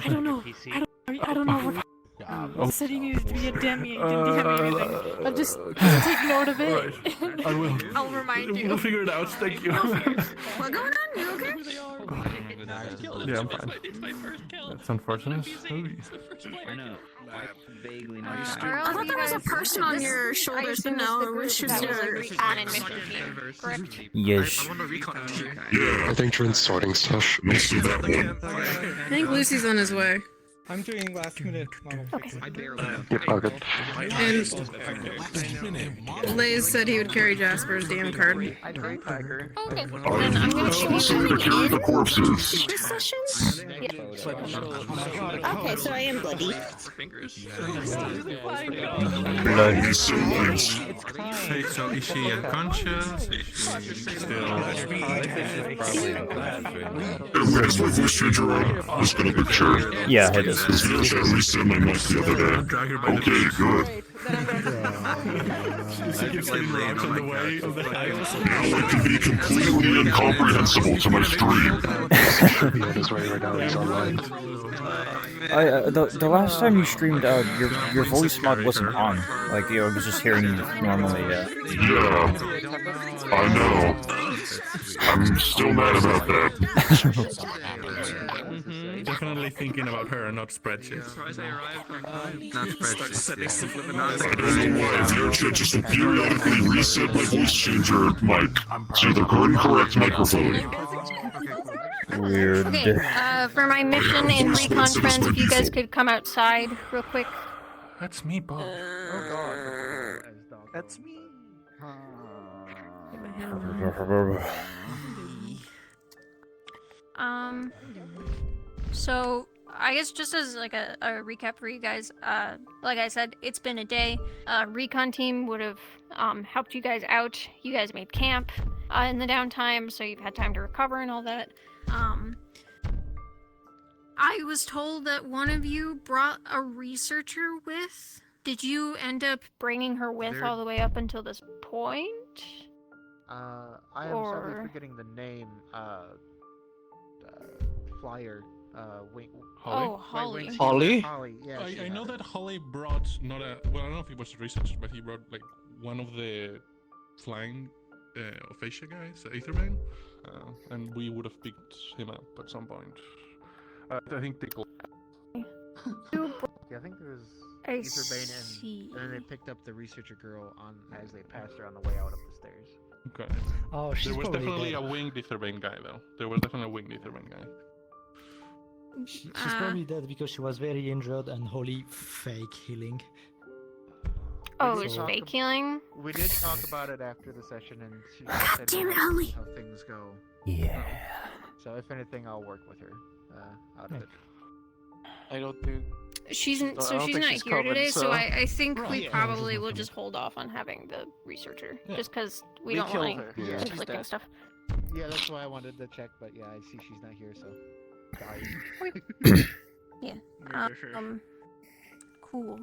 I don't know. I don't know what. He said he needed to be a demi. He didn't DM me anything. I'll just take note of it. Right. I will. I'll remind you. We'll figure it out. Thank you. What going on? You okay? Yeah, I'm fine. That's unfortunate. I know. I vaguely know. I thought there was a person on your shoulders, but no, it was just your correct? Yes. Yeah, I think Trin's sorting stuff. Most of that one. I think Lucy's on his way. I'm doing last minute. Okay. Yep, all good. And Lays said he would carry Jasper's DM card. Okay. I'm also here to carry the corpses. This session? Okay, so I am bloody. Bloody souls. Hey, so is she unconscious? Is she still... Where's my voice changer on? Just got a picture. Yeah, it is. Because Mitch had reset my mic the other day. Okay, good. Now I can be completely incomprehensible to my stream. The last time you streamed, your voice mod wasn't on. Like, I was just hearing you normally, Yeah, I know. I'm still mad about that. Definitely thinking about her and not spreadsheets. I don't know why VRChat just periodically reset my voice changer mic to the correct microphone. Weird. Okay, for my mission in Recon Friends, if you guys could come outside real quick. That's me, Bob. That's me. So I guess just as like a recap for you guys, like I said, it's been a day. Recon team would have helped you guys out. You guys made camp in the downtime, so you've had time to recover and all that. I was told that one of you brought a researcher with. Did you end up bringing her with all the way up until this point? I am sadly forgetting the name. Flyer. Wait. Holly? Oh, Holly. Holly? Holly. Yeah. I know that Holly brought not a... Well, I don't know if he was a researcher, but he brought like one of the flying aphasia guys, Aetherbane, and we would have picked him up at some point. I think Tickle. Yeah, I think there was Aetherbane, and then they picked up the researcher girl as they passed her on the way out up the stairs. Okay. Oh, she's There was probably definitely dead. a winged Aetherbane guy, though. There was definitely a winged Aetherbane guy. She's probably dead because she was very injured and Holly fake healing. Oh, it was So- fake healing? We did talk about it after the session, and she God said damn it, how Holly. things go. Yeah. So if anything, I'll work with her out of it. I don't think. She's I don't not think here she's covered, today, so so- I think Right, we yeah, probably she's will not just hold off on having the researcher, Yeah. just because we We don't killed want her. any Yeah, she's conflicting dead. stuff. Yeah, that's why I wanted to check, but yeah, I see she's not here, so. Sorry. Yeah. Cool.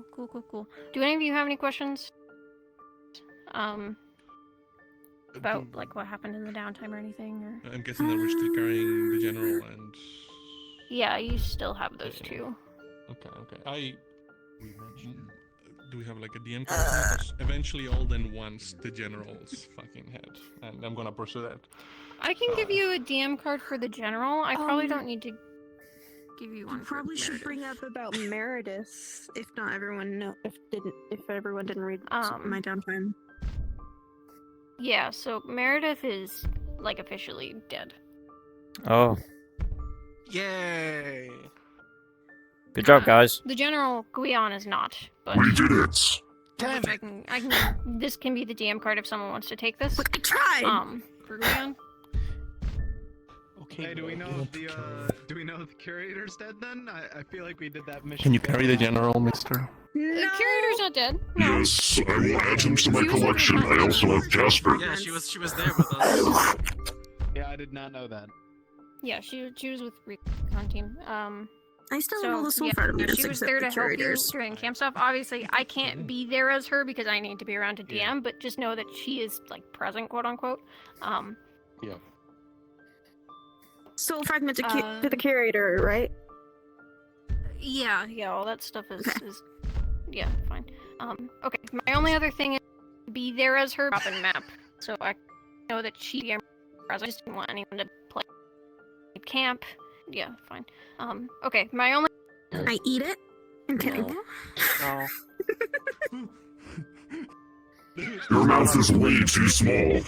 Do any of you have any questions? About like what happened in the downtime or anything, or? I'm guessing that we're still carrying the general and... Yeah, you still have those Yeah. two. Okay. Do we have like a DM card? Because eventually Alden wants the general's fucking head, and I'm gonna pursue that. I can give you a DM card for the general. I probably don't need to give you one. You probably should bring up about Meredith, if not everyone if everyone didn't read my downtime. Yeah, so Meredith is like officially dead. Oh, Yay! good job, guys. The general Guion is not, but We did it! Damn it! I can. This can be the DM card if someone wants to take this. But I tried. For Guion. Okay. Hey, do we know if the curator's dead then? I feel like we did that mission. Can you carry the general, mister? The curator's not dead. No. Yes, I will add him to my collection. I also have Jasper. Yeah, she was there with us. Yeah, I did not know that. Yeah, she was with Recon team. I still So have all the soul yeah, part of Meredith she was except there the to help you curators. during camp stuff. Obviously, I can't be there as her because I need to be around to DM. Yeah. But just know that she is like present, quote unquote. Soul fragment to the curator, right? Yeah, all that stuff is yeah, fine. Okay, my only other thing is be there as her drop-in map, so I know that I just didn't want anyone to play camp. Yeah, fine. Okay, my only. I eat it? I'm kidding. No. Your mouth is way too small.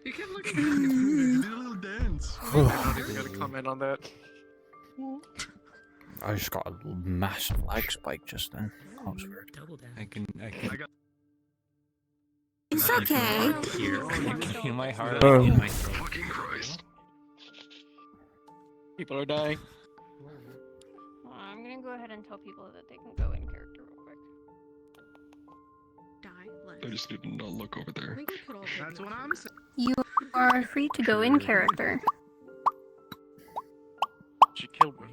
You can't look at me. Do a little dance. I'm not even gonna comment on that. I just got a massive lag spike just then. That was weird. Double down. I can It's okay. hear in my heart, Oh. in my throat. Fucking Christ. People are dying. I'm gonna go ahead and tell people that they can go in character real quick. Die. I just need to not look over there. That's what I'm saying. You are free to go in character. She killed me.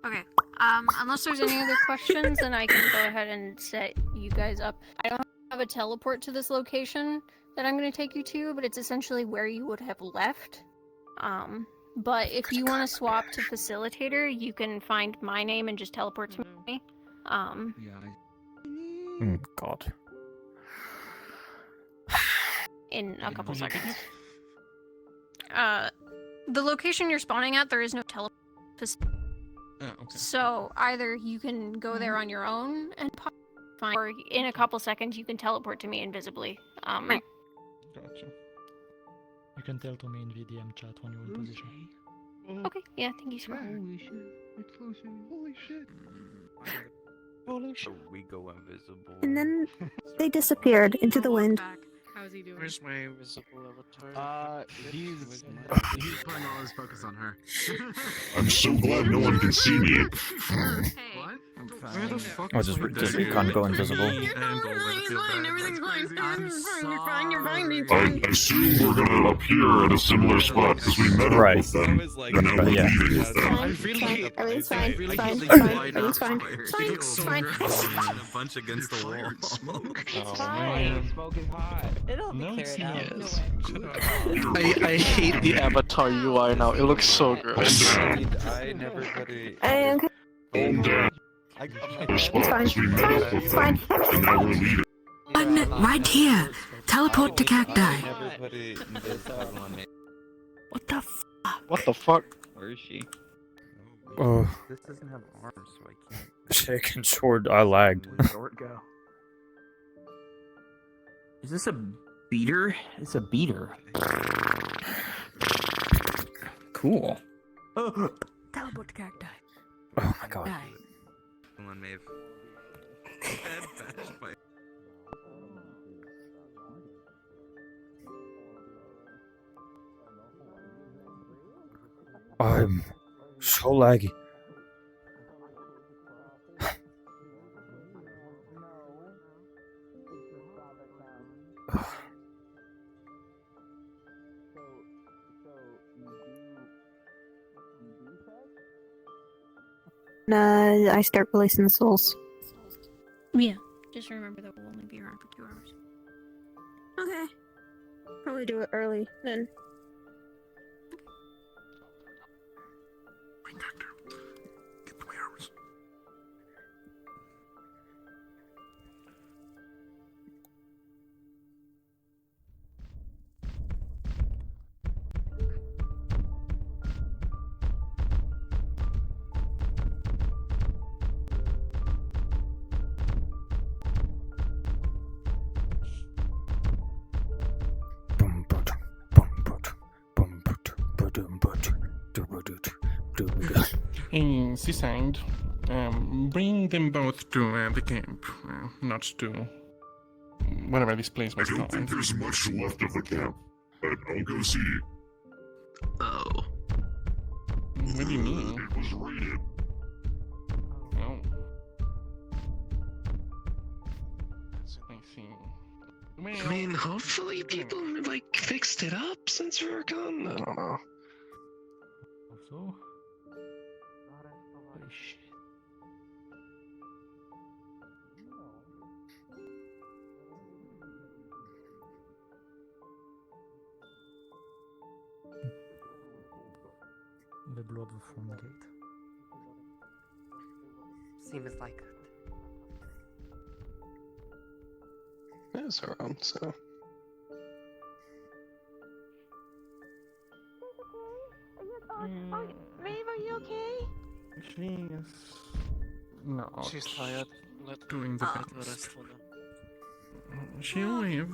Okay. Unless there's any other questions, then I can go ahead and set you guys up. I don't have a teleport to this location that I'm going to take you to, but it's essentially where you would have left. But if you want to swap to facilitator, you can find my name and just teleport to me. God. In a couple seconds. The location you're spawning at, there is no teleport. Oh, okay. So either you can go there on your own and pop, or in a couple seconds you can teleport to me invisibly. Gotcha. You can tell to me in VDM chat when you're in position. Okay, yeah, thank you, Square. Holy shit. It's closing. Holy shit. Holy shit. So we go invisible. And then they disappeared into the wind. How's he doing? Where's my invisible avatar? He's putting all his focus on her. I'm so glad no one can see me. What? Where the fuck Oh, just does Recon go invisible? Everything's fine. You're fine. You're fine. You're I fine. assume we're gonna appear at a similar spot because we met up Right. with them. And now we're Yeah. leaving with them. Everything's fine. really Fine. feel Fine. like Everything's fine. fire. Fine. It's fine. A bunch against the wall. Smoke is hot. It'll be cleared out. Yes. I hate the avatar UI now. It looks so gross. I never put it. And Calm down. it's fine. We met up with It's them. fine. And now we're leaving. Right here. Teleport to I cacti. never put it invisible on it. What the f? What the fuck? Where is she? Oh, This doesn't have arms, so I can't. second sword, I lagged. Where'd go? Is this a beater? It's a beater. Cool. Teleport to cacti. Oh my god. Die. Someone may have. bashed my- I'm so laggy. I start releasing the souls. Yeah. Just remember that we'll only be around for 2 hours. Okay. Probably do it early then. Bring back down. Get 3 hours. In Seaside, bring them both to the camp, not to whatever this place I was don't think called. there's much left of the camp, but I'll go see. Oh. What do you mean? It was raided. Oh. I see. Well, I mean, hopefully people like fixed it up since we were gone. I don't know. Also. Holy shit. The blow up the front gate. seems like It's around, so. Maeve, are you okay? She is not. She's tired. Let Doing the let her best. rest for now. She'll live,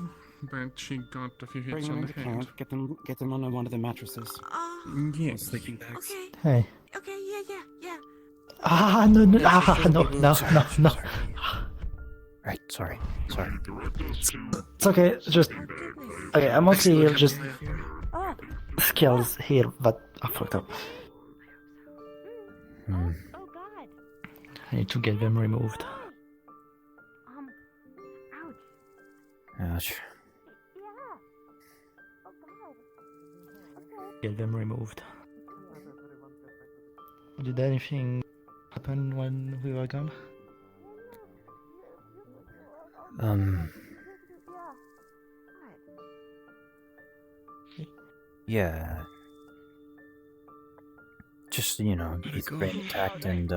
but she got a few hits Bring them on the into head. camp. Get them on one of the mattresses. Yes. Sleeping bags. Hey. Okay, yeah. Ah, no, no, no. Right, sorry. It's okay, just... Okay, I'm mostly here, just... skills here, but I fucked up. I need to get them removed. Ouch. Get them removed. Did anything happen when we were gone? Yeah. Just, you know, he's brain attacked and,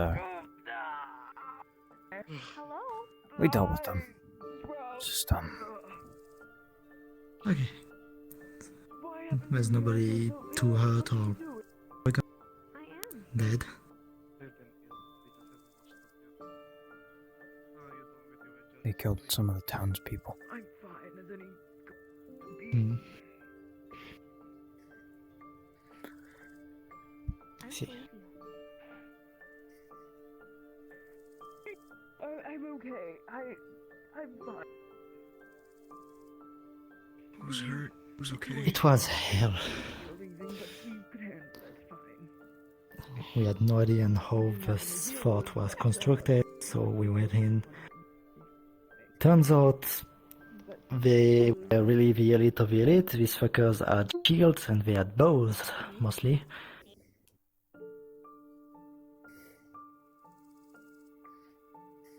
we dealt with them. Just, Okay. There's nobody too hurt or dead. they killed some of the townspeople. I'm fine. Is any... See. I'm okay. I'm fine. Who's hurt? Who's okay? It was hell. We had no idea on how this fort was constructed, so we went in. Turns out they were really the elite of the elite. These fuckers had shields and they had bows, mostly.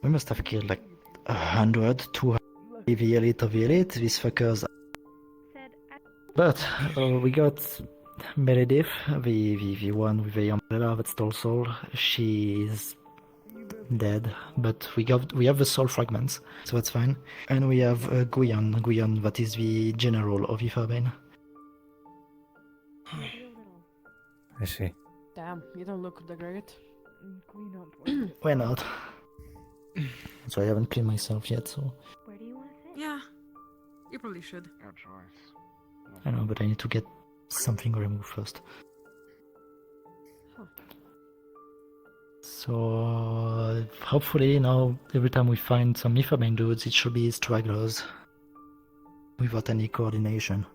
We must have killed like 100, 200 the elite of the elite. These fuckers. But we got Meredith, the one with the umbrella that stole soul. She's dead, but we have the soul fragments, so that's fine. And we have Guion, that is the general of Ifabane. I see. Damn, you don't look that great. Why not? So I haven't cleaned myself yet, so... Where do you want to sit? Yeah, you probably should. Your choice. I know, but I need to get something removed first. So hopefully now every time we find some Ifabane dudes, it should be stragglers without any coordination.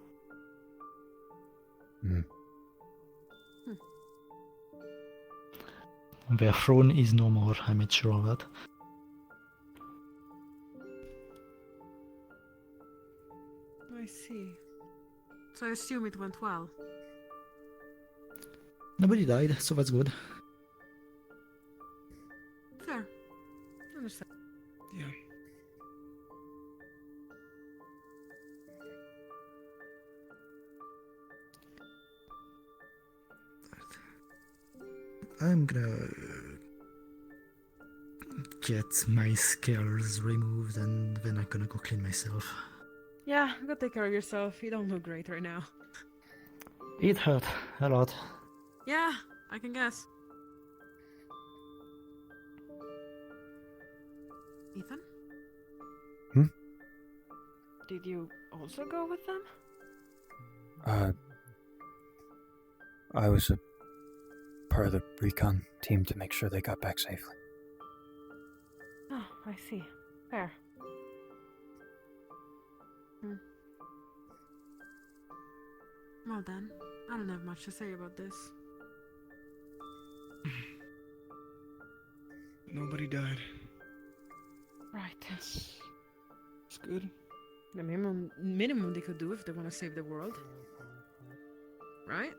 Their throne is no more, I made sure of that. I see. So I assume it went well. Nobody died, so that's good. Fair. Understand. Yeah. I'm gonna get my scales removed and then I'm gonna go clean myself. Yeah, go take care of yourself. You don't look great right now. It hurt a lot. Yeah, I can guess. Ethan? Did you also go with them? I was a part of the recon team to make sure they got back safely. Oh, I see. Fair. Well then, I don't have much to say about this. Nobody died. Right. It's good. The minimum they could do if they want to save the world. Right?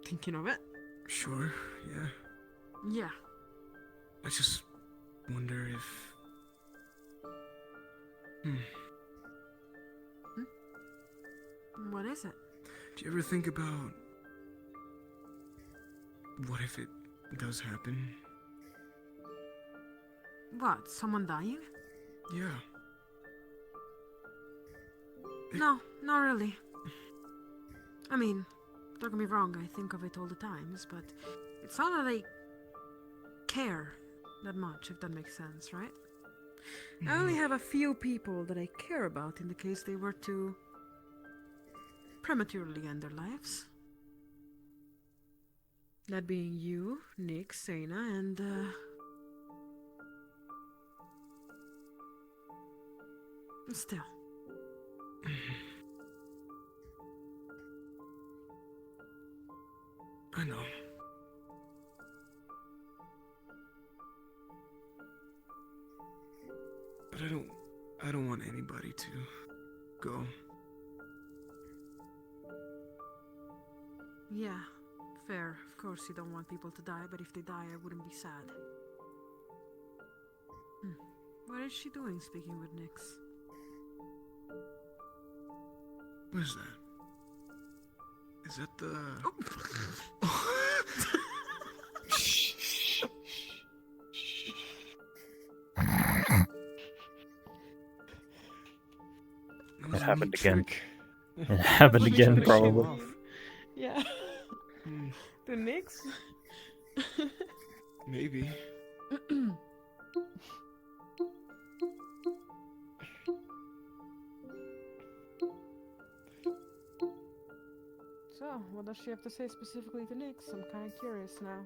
Thinking of it? Sure, yeah. Yeah. I just wonder if... What is it? Do you ever think about... what if it does happen? What? Someone dying? Yeah. No, not really. I mean, don't get me wrong, I think of it all the times, but it's not that I care that much, if that makes sense, right? I only have a few people that I care about in the case they were to prematurely end their lives. That being you, Nick, Sena, and still. I know. But I don't want anybody to go. Yeah, fair. Of course you don't want people to die, but if they die, I wouldn't be sad. What is she doing speaking with Nyx? What is that? Is that the... It happened again. It happened again, probably. Yeah. The Nyx? Maybe. So, what does she have to say specifically to Nyx? I'm kind of curious now.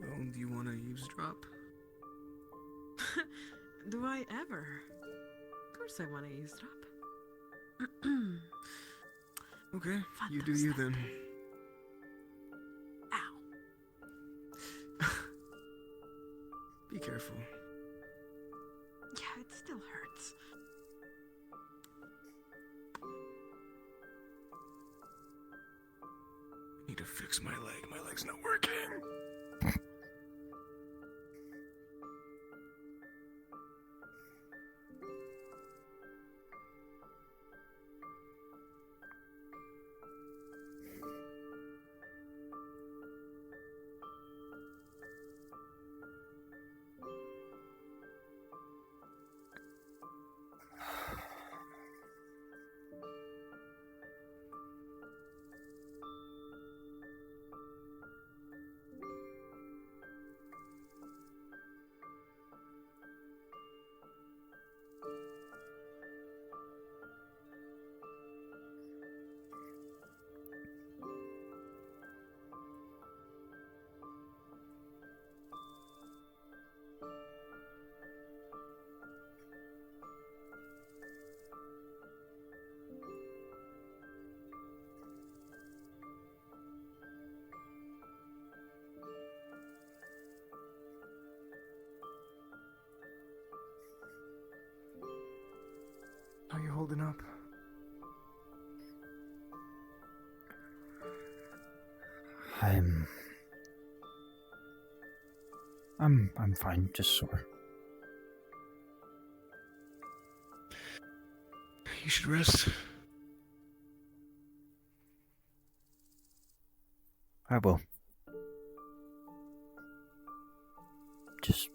Well, do you want to eavesdrop? Do I ever? Of course I want to eavesdrop. Okay, you do you then. Ow. Be careful. Yeah, it still hurts. I need to fix my leg. My leg's not working. How you holding up? I'm fine, just sore. You should rest. I will. Just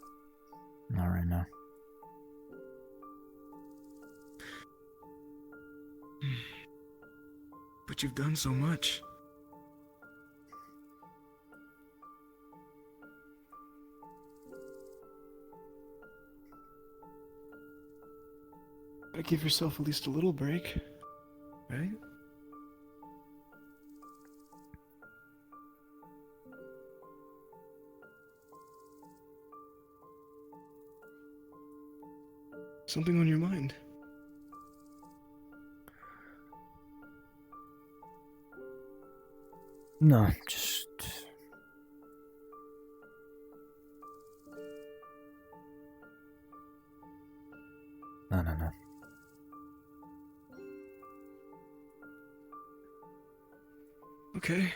not right now. But you've done so much. Gotta give yourself at least a little break, right? Something on your mind? No, just... No. Okay.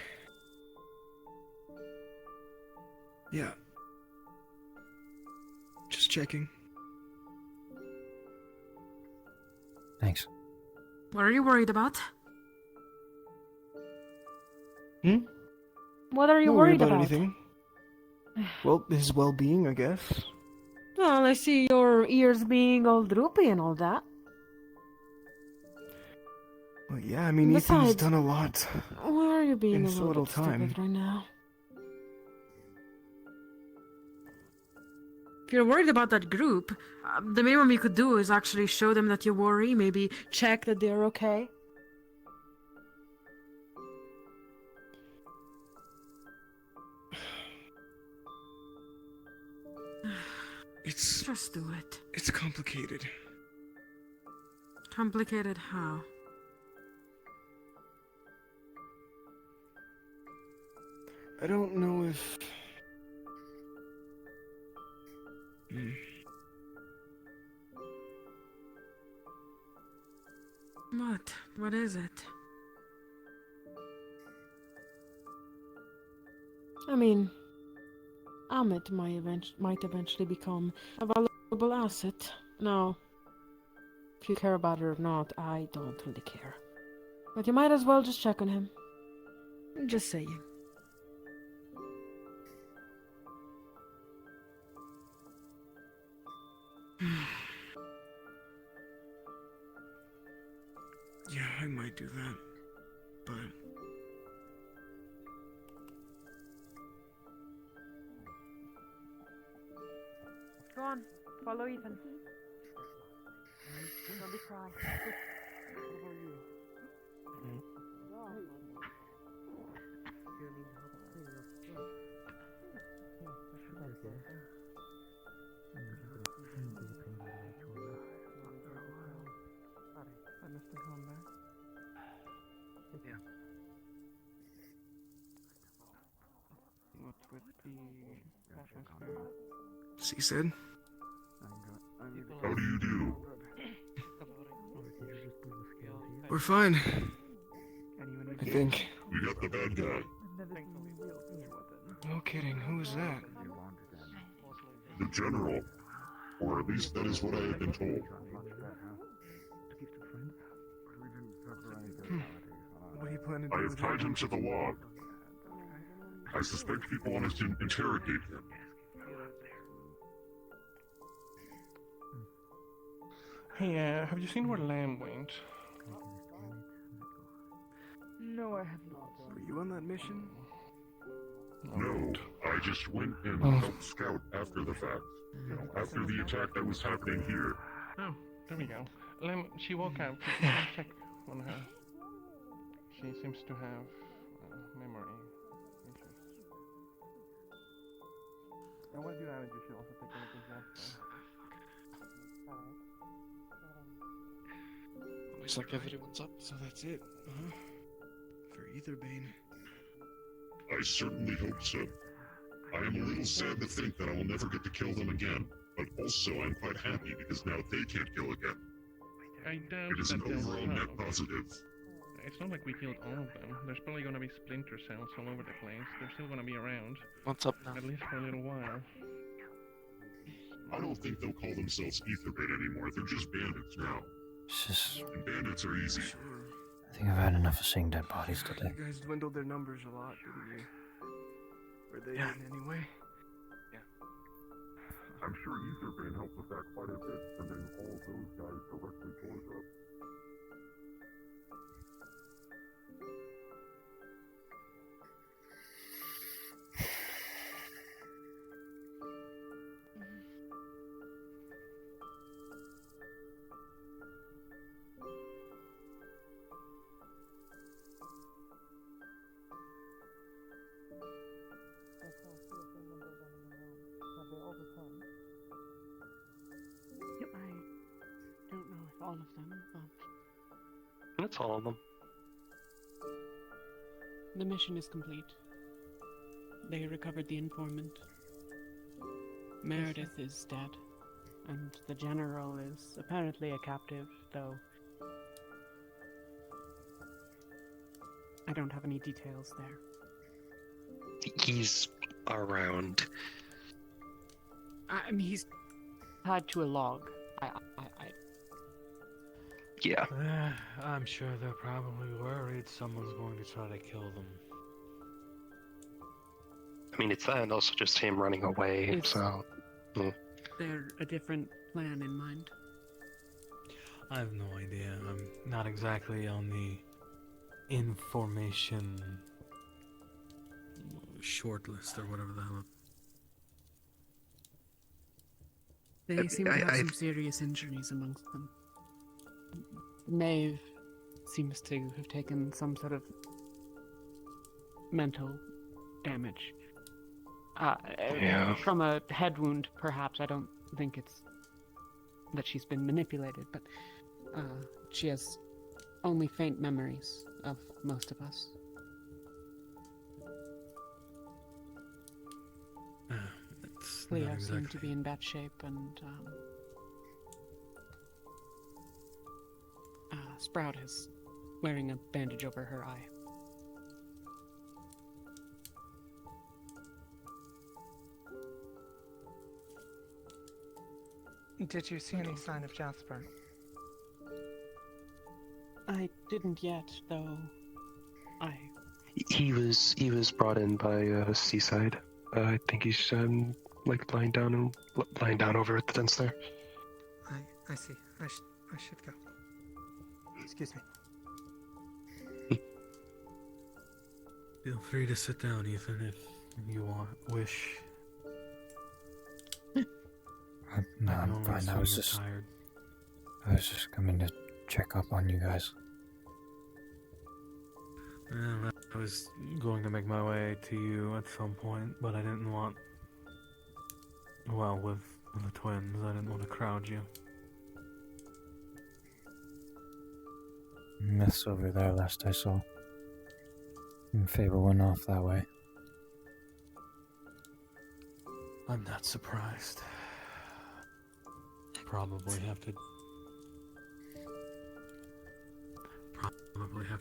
Yeah. Just checking. Thanks. What are you worried about? What are you Don't worry worried about about? anything. Well, his well-being, I guess. Well, I see your ears being all droopy and all that. Well, yeah, I mean, Ethan's Besides, done a lot why are you being in a so little little bit time. stupid right now? If you're worried about that group, the minimum you could do is actually show them that you worry, maybe check that they're okay. It's Just do it. it's complicated. Complicated how? I don't know if... What? What is it? I mean, Amit might eventually become a valuable asset. Now, if you care about it or not, I don't really care. But you might as well just check on him. Just saying. Yeah, I might do that. But... Go on, follow Ethan. Don't be shy. She said? How do you do? We're fine. I think. We got the bad guy. No kidding, who is that? The general. Or at least that is what I have been told. What do you plan to do I have with tied him? him to the log. I suspect people want us to interrogate him. Hey, have you seen where Lamb went? No, I have not. Were you on that mission? No, I just went and helped scout after the fact. You know, after the attack that was happening here. Oh, there we go. Lamb, she woke up. You can check on her. She seems to have memory issues. And what you have, you should also take a look at that. Looks like everyone's up, so that's it. For Etherbane. I certainly hope so. I am a little sad to think that I will never get to kill them again, but also I'm quite happy because now they can't kill again. I doubt It is an that there's overall net positive. It's not like we killed all of them. There's probably gonna be splinter cells all over the place. They're still gonna be around. What's up now? At least for a little while. I don't think they'll call themselves Etherbane anymore. They're just bandits now. It's just, And bandits are easy. I think I've had enough of seeing dead bodies today. You guys dwindled their numbers a lot, didn't you? Were they in anyway? I'm sure Etherbane helped with that quite a bit, and then all those guys directly towards us. Yep, I don't know if all of them, but That's all of them. the mission is complete. They recovered the informant. Meredith is dead, and the general is apparently a captive, though I don't have any details there. He's around. I mean, he's tied to a log. Yeah. I'm sure they're probably worried someone's going to try to kill them. I mean, it's that and also just him running away, Is so... there a different plan in mind? I have no idea. I'm not exactly on the information shortlist or whatever the hell. They seem to have some serious injuries amongst them. Maeve seems to have taken some sort of mental damage. From a head wound, perhaps. I don't think it's that she's been manipulated, but she has only faint memories of most of us. Leo seemed to be in bad shape, and Sprout is wearing a bandage over her eye. Did you see any sign of Jasper? I didn't yet, though. He was brought in by Seaside. I think he's like lying down over at the fence there. I see. I should go. Excuse me. Feel free to sit down, Ethan, if you wish. No, I'm fine. I was just coming to check up on you guys. Well, I was going to make my way to you at some point, but I didn't want... Well, with the twins, I didn't want to crowd you. Myths over there last I saw. And Fable went off that way. I'm not surprised. Probably have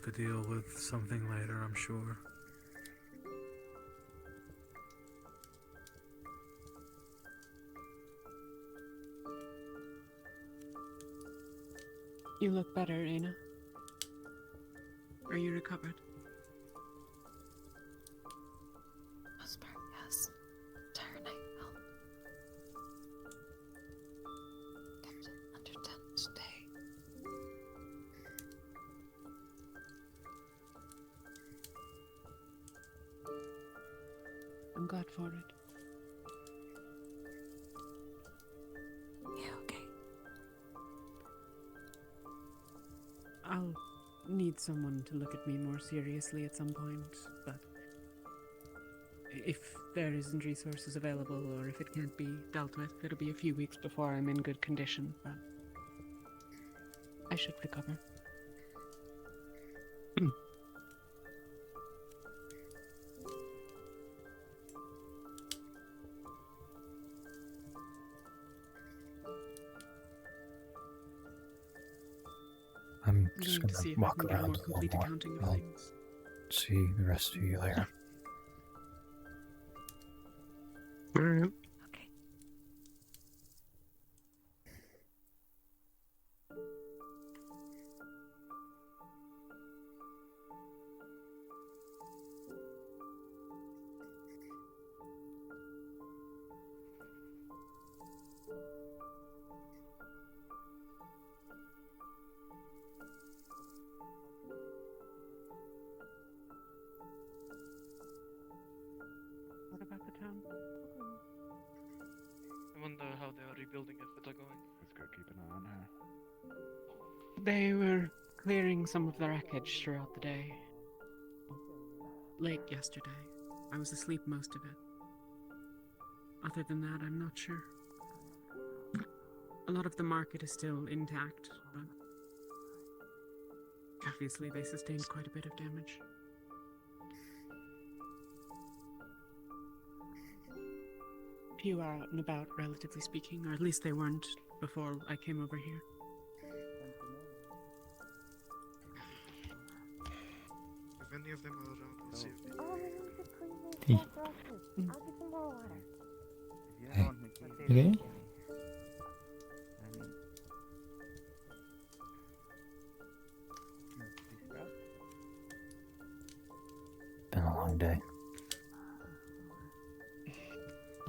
to deal with something later, I'm sure. You look better, Aina. Are you recovered? Most part, yes. Entire night help. Kept it under 10 today. I'm glad for it. Yeah, okay. I'll need someone to look at me more seriously at some point, but if there isn't resources available or if it can't be dealt with, it'll be a few weeks before I'm in good condition, but I should recover. I'm just going to see gonna if I walk can get a around more a little complete more. accounting of I'll things. see the rest of you later. Alright. What about the town? I wonder how they are rebuilding if it's going. Let's go keep an eye on her. They were clearing some of the wreckage throughout the day. Late yesterday. I was asleep most of it. Other than that, I'm not sure. A lot of the market is still intact, but obviously they sustained quite a bit of damage. Few are out and about, relatively speaking, or at least they weren't before I came over here. If any of them are around, we'll see if they... Hey. Hey. Okay? Been a long day.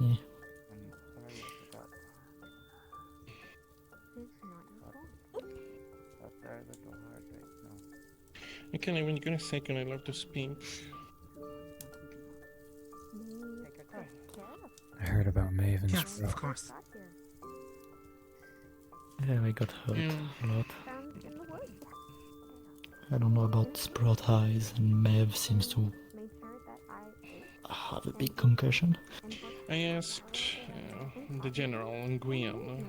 Yeah. Okay, when you get a second, I'd love to speak. I heard about Maven's Yes, bro. of course. Yeah, we got hurt Yeah. a lot. I don't know about Sprout Highs, and Mav seems to have a big concussion. I asked the general and Guion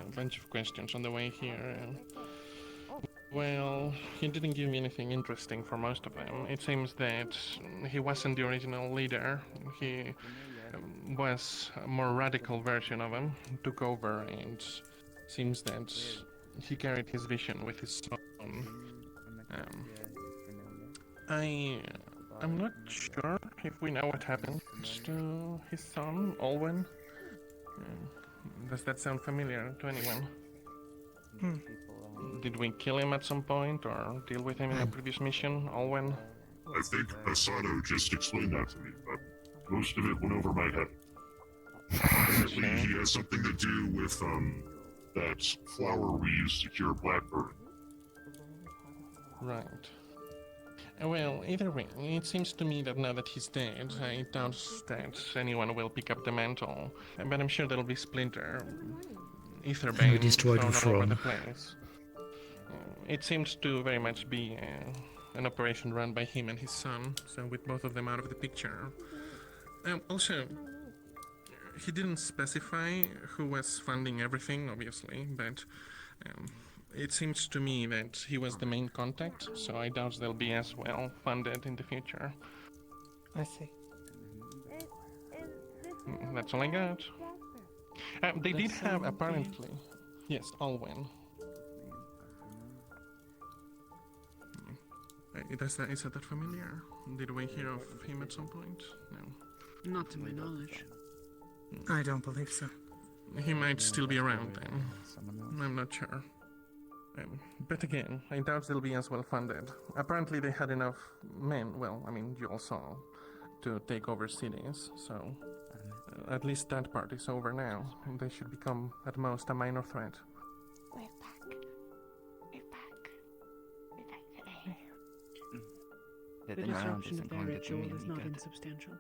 a bunch of questions on the way here. Well, he didn't give me anything interesting for most of them. It seems that he wasn't the original leader. He was a more radical version of him, took over, and seems that he carried his vision with his son. I'm not sure if we know what happened to his son, Olwen. Does that sound familiar to anyone? Did we kill him at some point or deal with him in a previous mission, Olwen? I think Asano just explained that to me, but most of it went over my head. Apparently, he has something to do with, that flower we used to cure Blackbird. Right. Well, either way, it seems to me that now that he's dead, I doubt that anyone will pick up the mantle. But I'm sure there'll be Splinter, Etherbane, And we destroyed thrown the all over throne. the place. It seems to very much be an operation run by him and his son, so with both of them out of the picture. Also, he didn't specify who was funding everything, obviously, but it seems to me that he was the main contact, so I doubt they'll be as well funded in the future. I see. That's all I got. They did have, apparently... Yes, Alwyn. Is that familiar? Did we hear of him at some point? No. Not to my knowledge. I don't believe so. He might still be around then. I'm not sure. But again, I doubt they'll be as well funded. Apparently they had enough men, well, I mean, you all saw, to take over cities, so at least that part is over now. They should become, at most, a minor threat. We're back. We're back. We're back today. The disruption of their ritual is not insubstantial.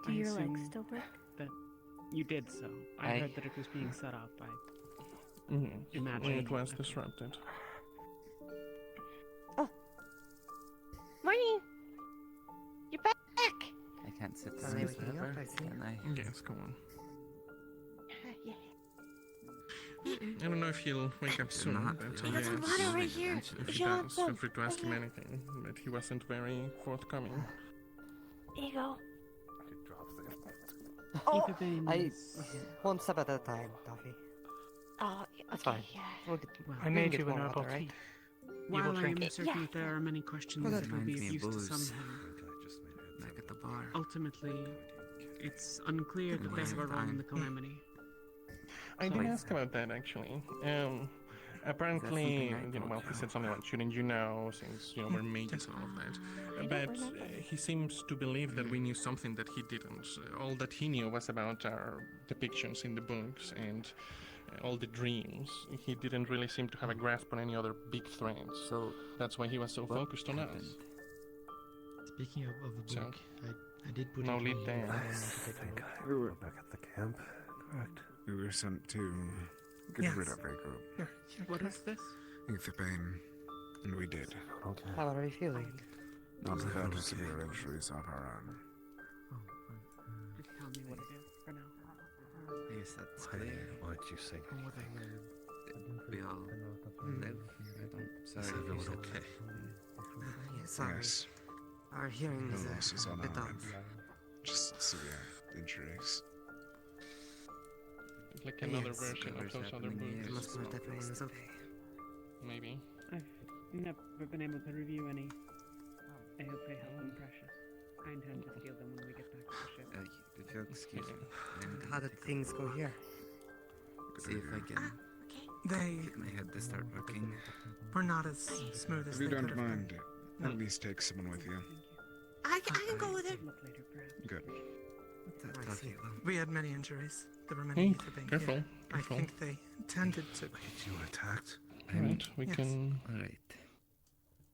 Do your legs assume still work? that you did so. I heard that it was being set off by imagining. It was disrupted. Morning! You're back! I can't sit Are still they waking forever, up? I see. can I? Yes, go on. Yeah. I don't know if he'll wake up soon, not but really. There's some water right here. if he Show up does, feel some. free to ask him anything, but he wasn't very forthcoming. Here you go. One step at a time, Duffy. Oh, That's okay, fine. yeah. We'll get, I made you an herbal tea. While I am drink it. certain Yeah. that there are many questions Well, that that will be reminds of me of use to booze. somehow, Back at the bar. ultimately, it's unclear that they have a role in the calamity. I So did I- ask about that actually. Apparently, something I well, he thought said something like, shouldn't you know, since, we're mages and all of that. But he seems to believe that we knew something that he didn't. All that he knew was about our depictions in the books and all the dreams. He didn't really seem to have a grasp on any other big threats. So that's why he was so what focused on us. happened? Speaking of the So, book, I did put no it lead in there. We were back at the camp, correct? We were sent to get Yes. rid of a group, You're What is this? Etherpain, and we did. How are you feeling? Not without severe injuries of our own. Just tell me what it is for now. I guess that's clear. Why don't you say We all live. Sorry if you said okay. Sorry. Yes, Our hearing no is losses a on bit our off. end. Just severe injuries. Like another Yes. version of Whatever's those other happening here books. is Must protect everyone is okay. Maybe. I've never been able to review any. I hope they help them precious. I intend to steal them when we get back to the ship. If you'll excuse me, How did things go here? see if I can They get my head to start working. were not as smooth as If you they could don't have mind, been. at least take someone with you. I can go with it. Look later, perhaps. Good. I see. We had many injuries. There were many ether being careful, here. careful. I think they tended to. Wait, you were attacked? Alright, we Yes. can. Alright.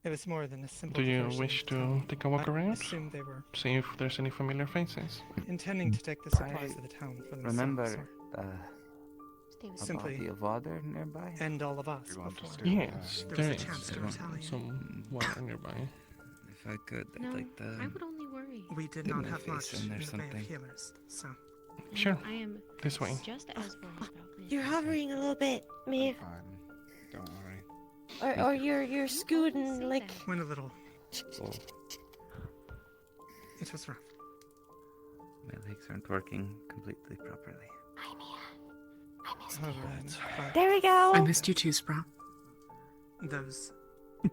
It was more than a simple. Do you diversion wish of to town. take a walk I around? assume they were See if there's any familiar faces. intending to take the supplies of the town for themselves. Remember, Simply about the water nearby? end all of us before Yes, there was there a chance to is retaliate. some water nearby. If I could, I'd like to. I would only worry. We did Get not my have face much in in there the way something. of healers, so. Sure. I am This way. just as worried about this. You're hovering a little bit, Maeve. Don't worry. Or you're scooting like. Went a little. Oh, It was rough. my legs aren't working completely properly. There we go. I missed you too, Sprout. Those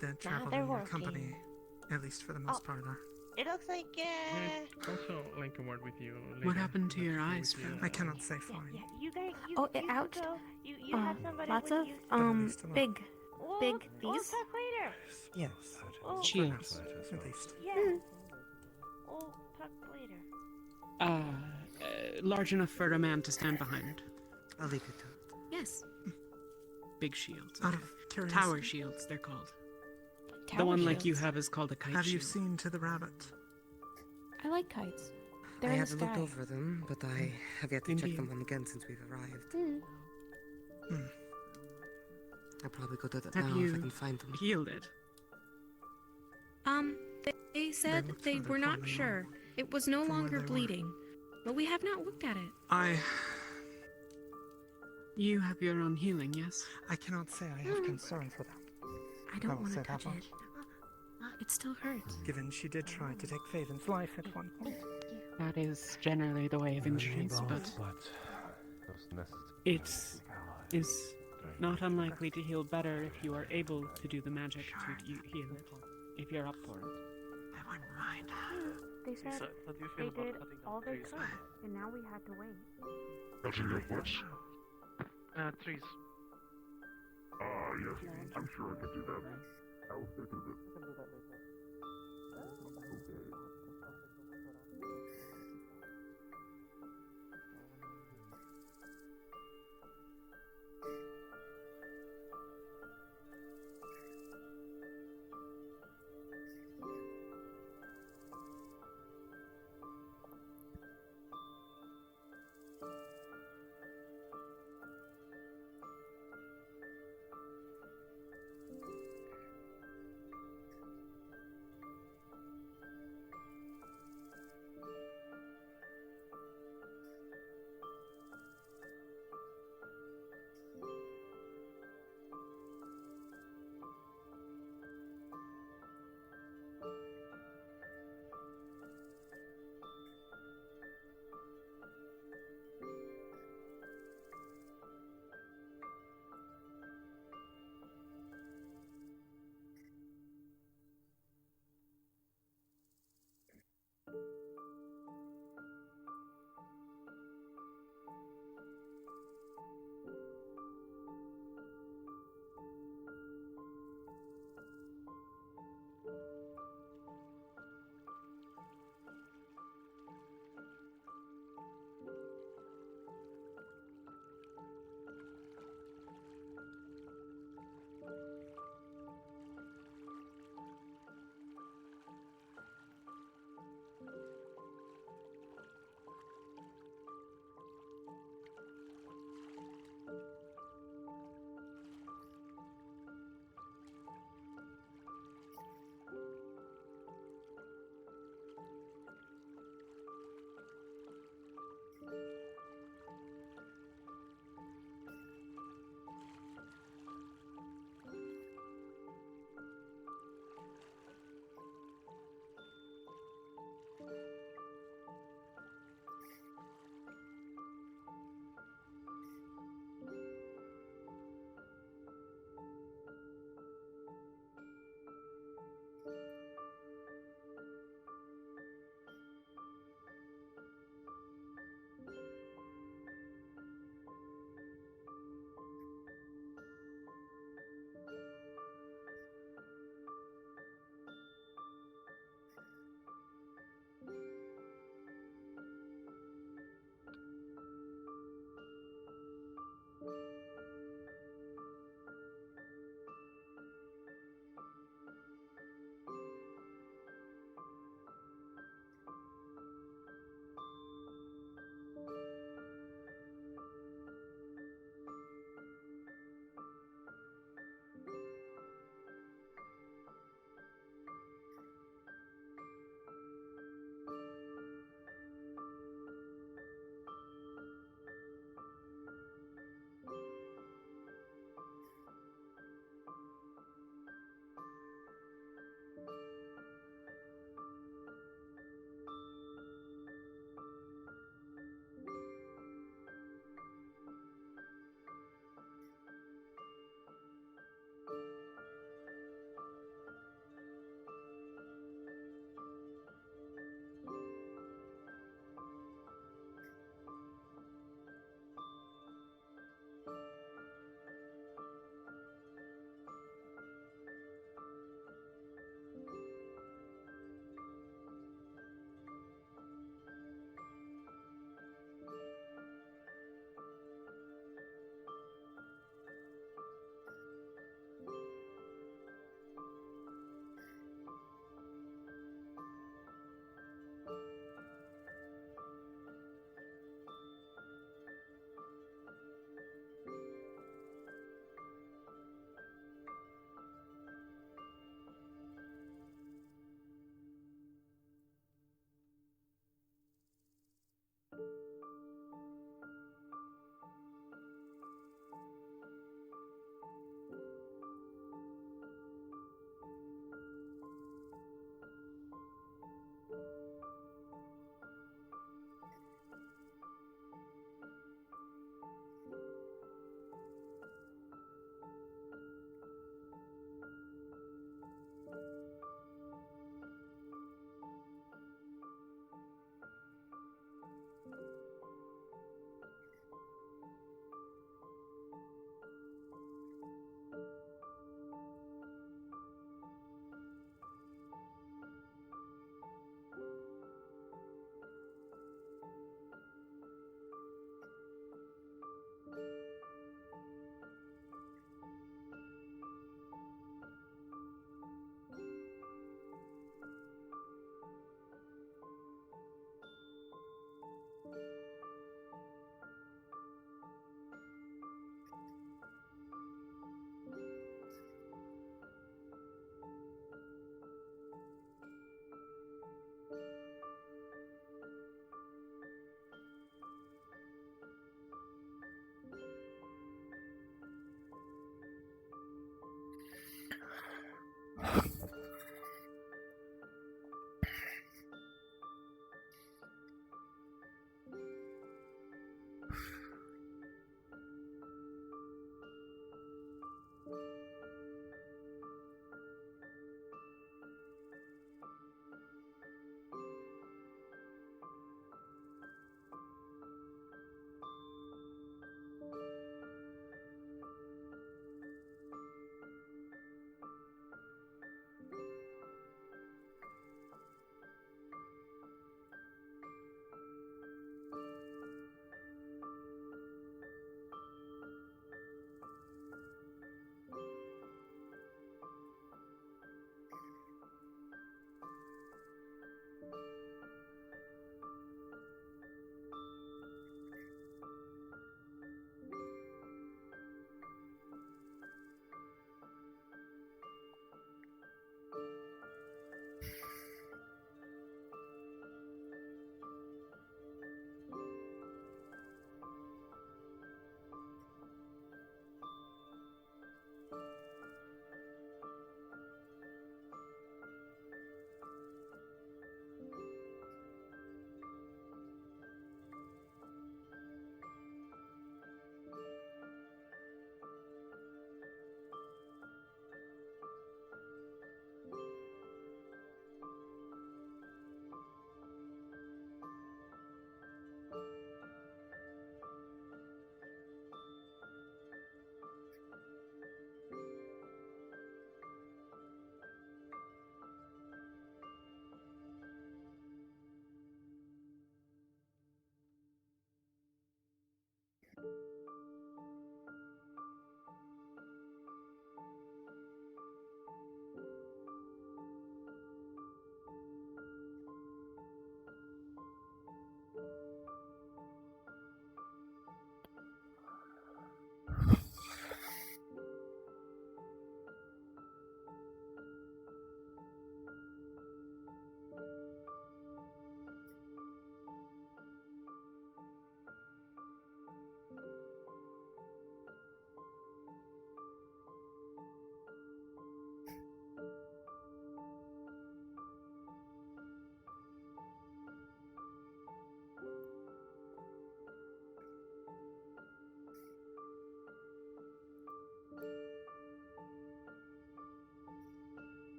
that travel they're in your working. company, at least for the most part, are. It looks like. Also, like a word with you. What happened to your eyes, Sprout? I cannot say fine. You guys. Out. You have somebody Lots with of you. big We'll these. talk later. Yes. Shields. At least. Yeah. We'll talk later. Large enough for a man to stand behind. I'll leave it to it. Yes. Big shields. Out okay. of curiosity. Tower shields, they're called. The Tower one like you shields? have is called a kite Have shield. you seen to the rabbit? I like kites. They're I in the haven't looked sky. over them, but I have yet to check Indeed. them on again since we've arrived. Mm. I'll probably go do that Have now you if I can find them. healed it? They said looked they rather were not poorly sure. It was no from where longer they were. bleeding. But we have not looked at it. You have your own healing, yes? I cannot say I have concern for them. I I don't will want say to that touch much. it. It still hurts. Given she did try to take Faven's life at one point. That is generally the way of injuries, but it is not unlikely to heal better if you are able to do the magic to heal it, if you're up for it. I wouldn't mind. They said How do you they feel about did cutting down all they trees? could, and now we had to wait. Cutting up what? Trees. Ah, yes. I'm sure I could do that. How thick is it? Okay.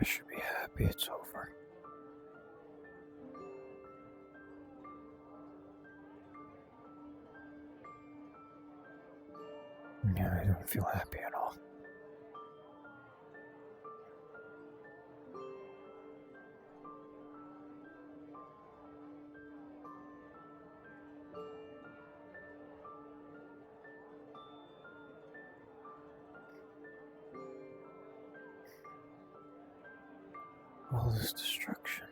I should be happy it's over. Yeah, I don't feel happy at all. All this destruction.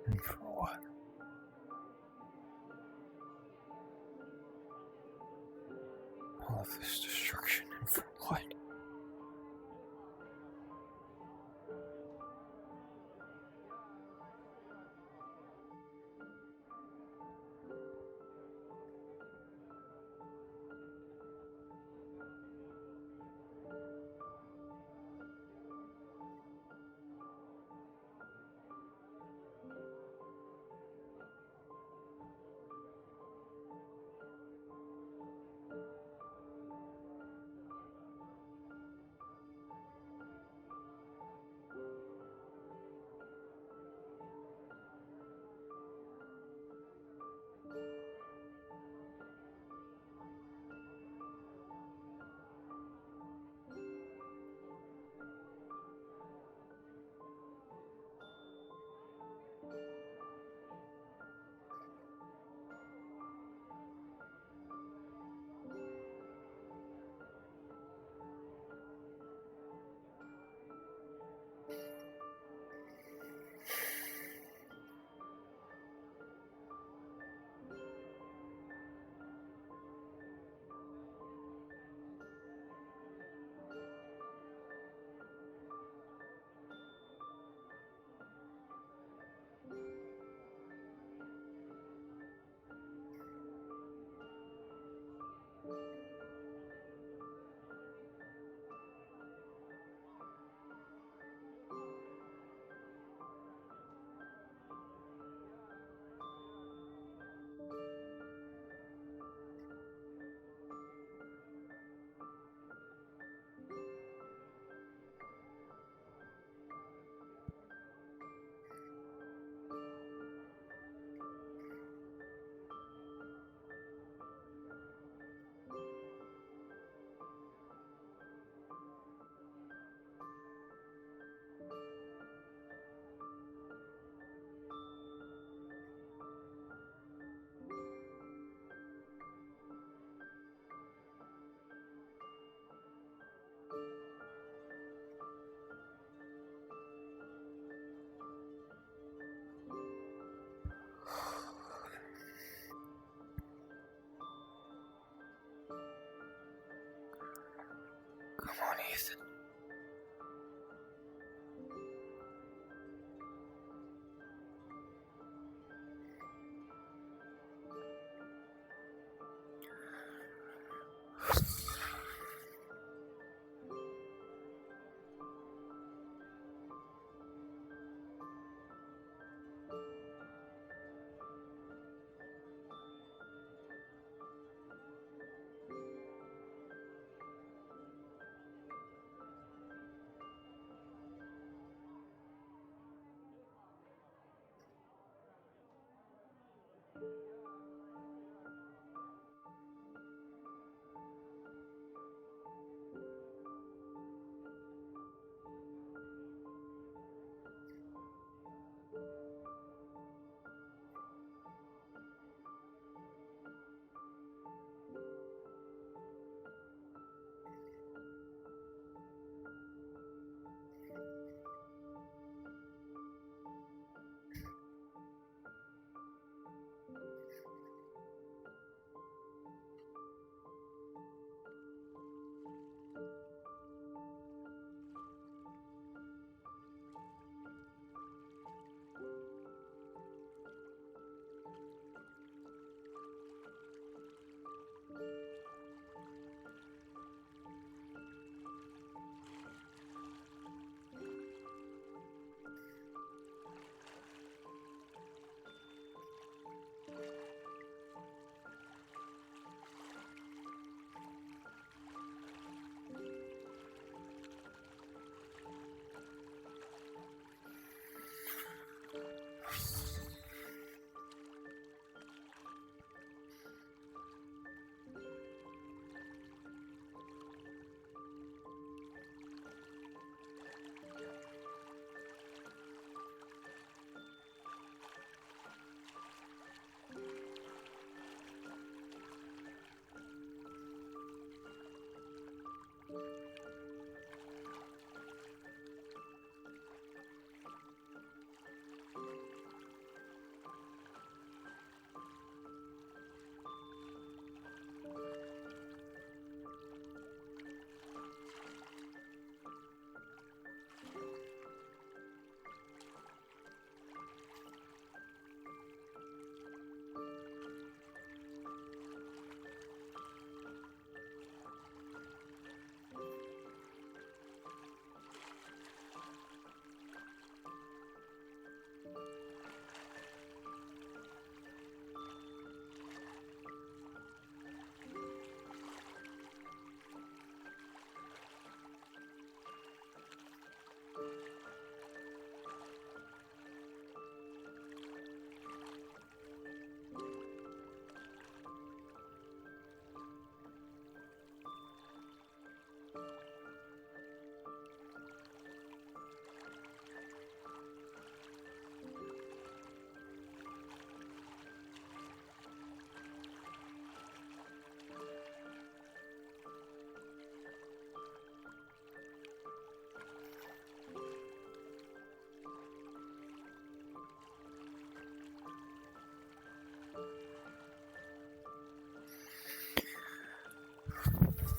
And for what? All of this destruction and for what? Come on, Ethan.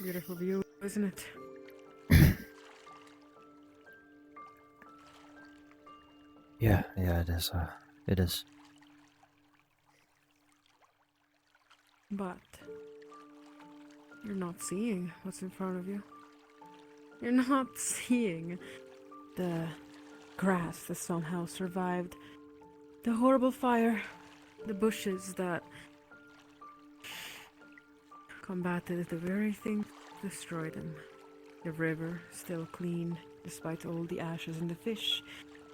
Beautiful view, isn't it? Yeah, it is. It is. But you're not seeing what's in front of you. You're not seeing the grass that somehow survived the horrible fire, the bushes that combated the very thing that destroyed them. The river still clean, despite all the ashes, and the fish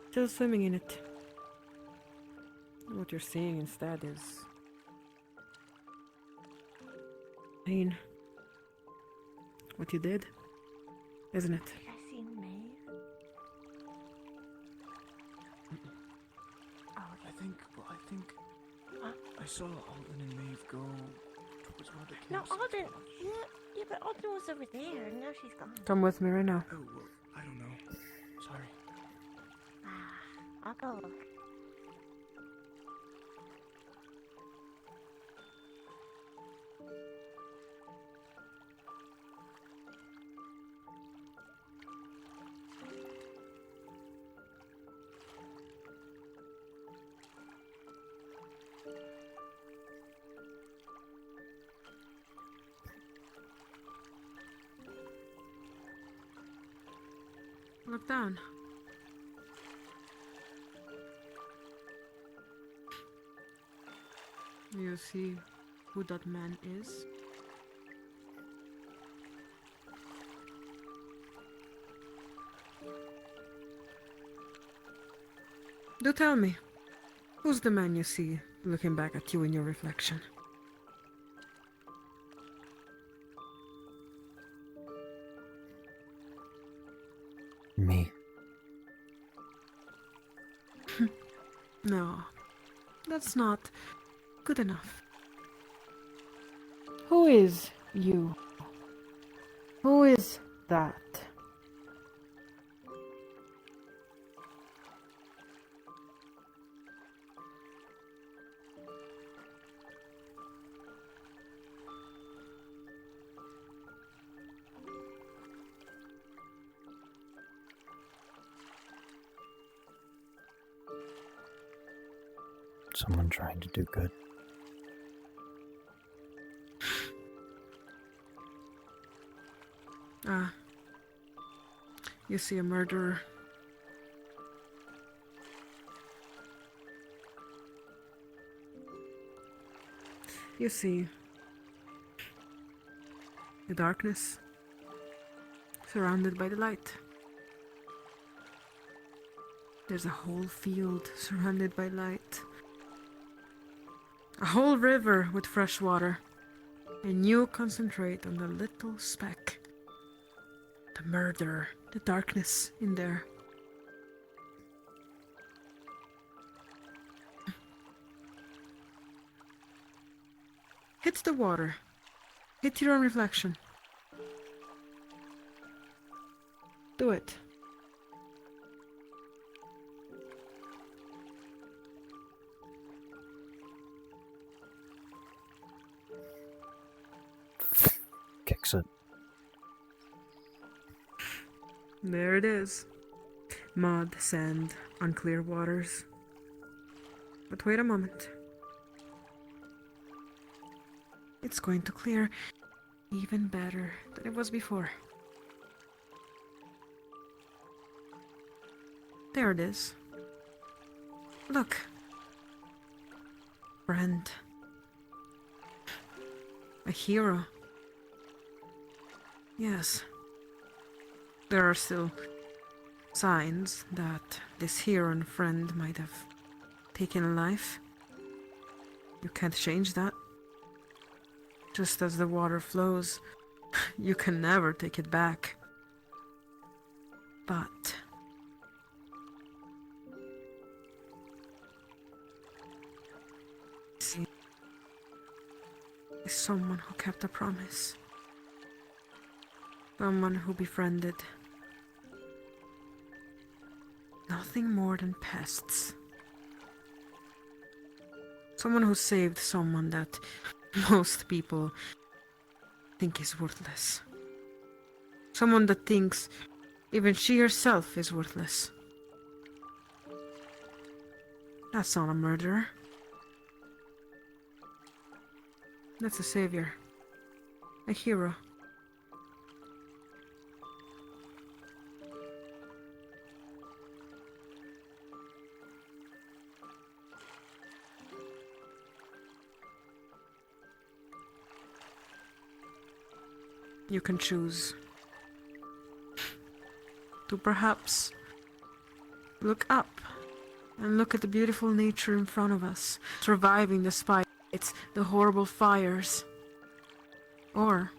still swimming in it. What you're seeing instead is pain. What you did, isn't it? Did I see Maeve? I think I saw Alden and Maeve go towards one of the No, camps. Alden. Yeah, but Alden was over there, and now she's gone. Come with me right now. Oh, well, I don't know. Sorry. I'll go look. Look down. You see who that man is? Do tell me, who's the man you see looking back at you in your reflection? Me. No, that's not good enough. Who is you? Who is that? Someone trying to do good. Ah. You see a murderer. You see the darkness surrounded by the light. There's a whole field surrounded by light. A whole river with fresh water. And you concentrate on the little speck. The murderer, the darkness in there. Hit the water. Hit your own reflection. Do it. Kicks it. There it is. Mud, sand, unclear waters. But wait a moment. It's going to clear even better than it was before. There it is. Look. Friend. A hero. Yes. There are still signs that this hero and friend might have taken a life. You can't change that. Just as the water flows, you can never take it back. But see, is someone who kept a promise. Someone who befriended nothing more than pests. Someone who saved someone that most people think is worthless. Someone that thinks even she herself is worthless. That's not a murderer. That's a savior. A hero. You can choose to perhaps look up and look at the beautiful nature in front of us, surviving despite the horrible fires. Or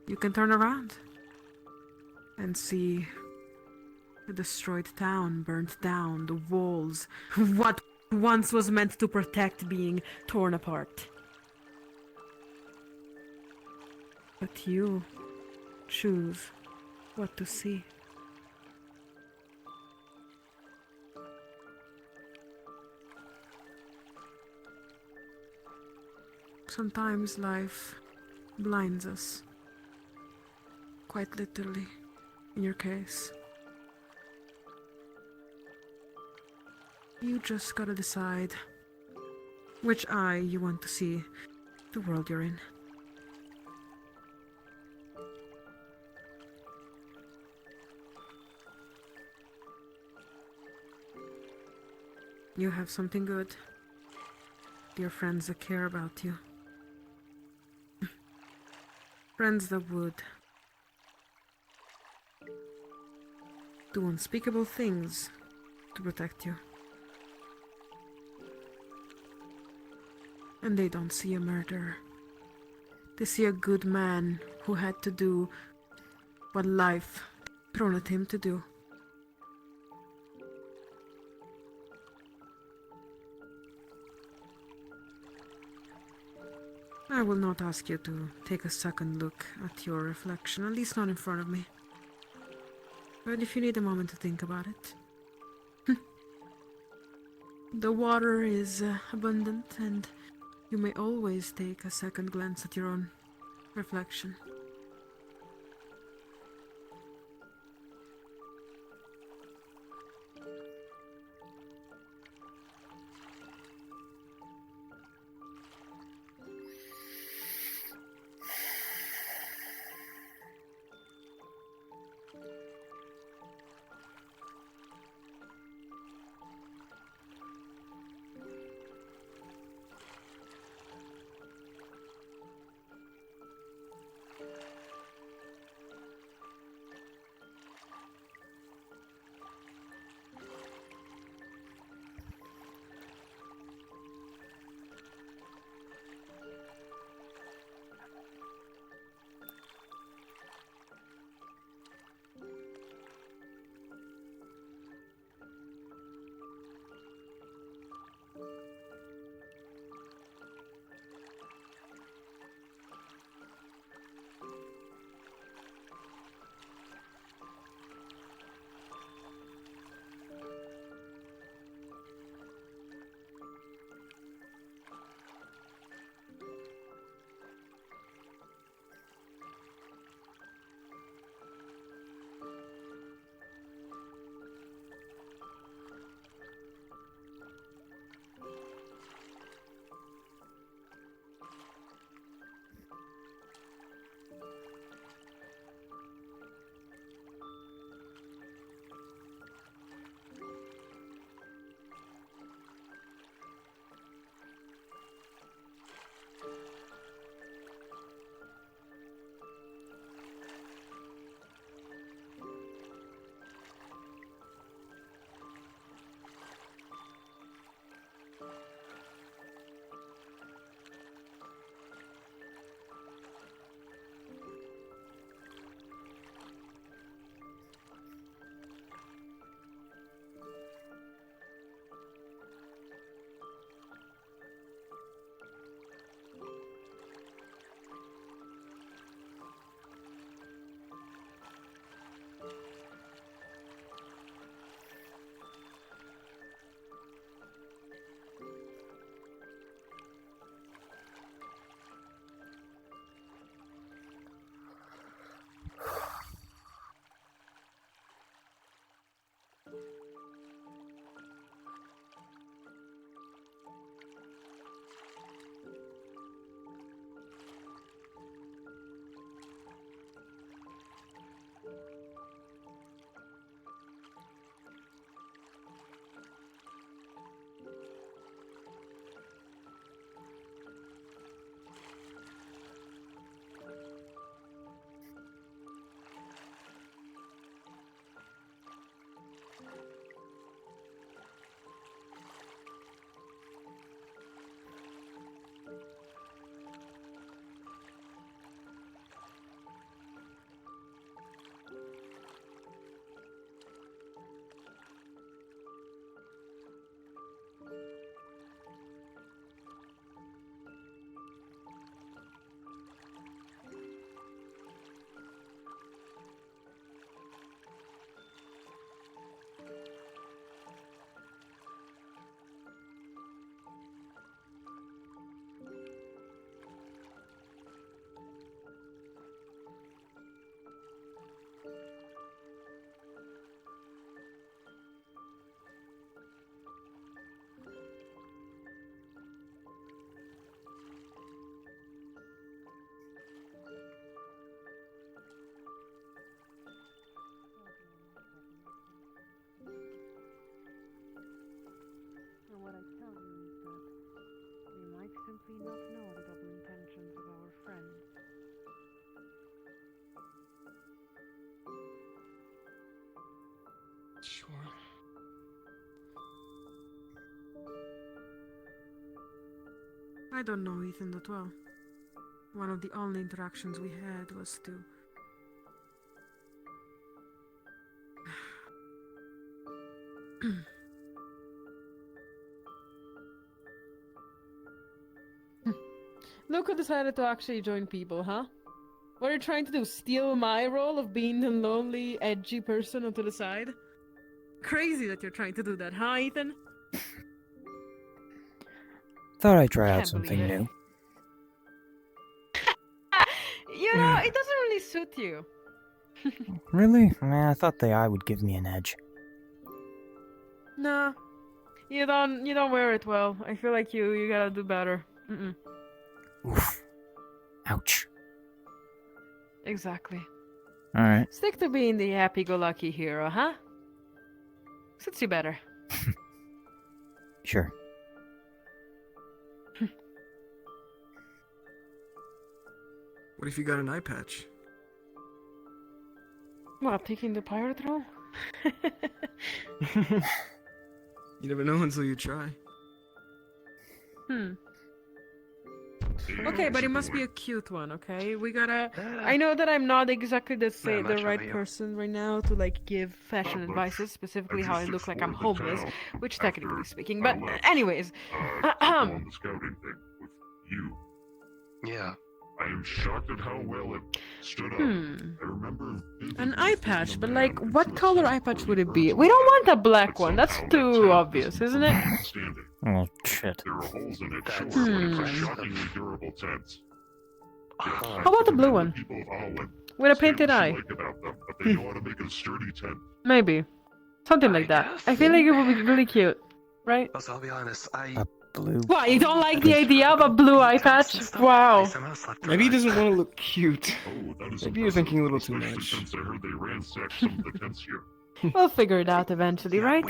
you can turn around and see the destroyed town burnt down, the walls, what once was meant to protect being torn apart. But you choose what to see. Sometimes life blinds us. Quite literally, in your case. You just gotta decide which eye you want to see the world you're in. You have something good. Dear friends that care about you. Friends that would do unspeakable things to protect you. And they don't see a murderer. They see a good man who had to do what life thrown at him to do. I will not ask you to take a second look at your reflection, at least not in front of me. But if you need a moment to think about it. The water is abundant, and you may always take a second glance at your own reflection. I don't know Ethan that well. One of the only interactions we had was to... Look who decided to actually join people, huh? What are you trying to do? Steal my role of being the lonely, edgy person onto the side? Crazy that you're trying to do that, huh, Ethan? Thought I'd try out Can't something believe it. new. You know, it doesn't really suit you. Really? I thought the eye would give me an edge. Nah. You don't wear it well. I feel like you gotta do better. Mm-mm. Oof. Ouch. Exactly. Alright. Stick to being the happy-go-lucky hero, huh? Suits you better. Sure. What if you got an eye patch? What, taking the pirate role? You never know until you try. Okay, but it must be a cute one, okay? We gotta... I know that I'm not exactly the right person right now to, like, give fashion advices, specifically how I look like I'm homeless, which technically speaking, but anyways... On the scouting thing with you. Yeah. I am shocked at how well it stood up. I remember An eye patch, but like, what color eye patch would it be? We don't want a black one, that's too obvious, isn't it? Oh, shit. There are holes in it, sure, but it's a shockingly durable tent. How about the blue one? People of Alwyn With a painted say what eye? you like about them, but they know how to make a sturdy tent. Maybe. Something like that. I feel like it would be really cute, right? Also, I'll be honest, Blue. What, you don't like the idea of a blue eye patch? Wow. Maybe he doesn't want to look cute. That is Maybe you're thinking a little too especially much. since I heard they ransacked some of the tents here. We'll figure it out eventually, right?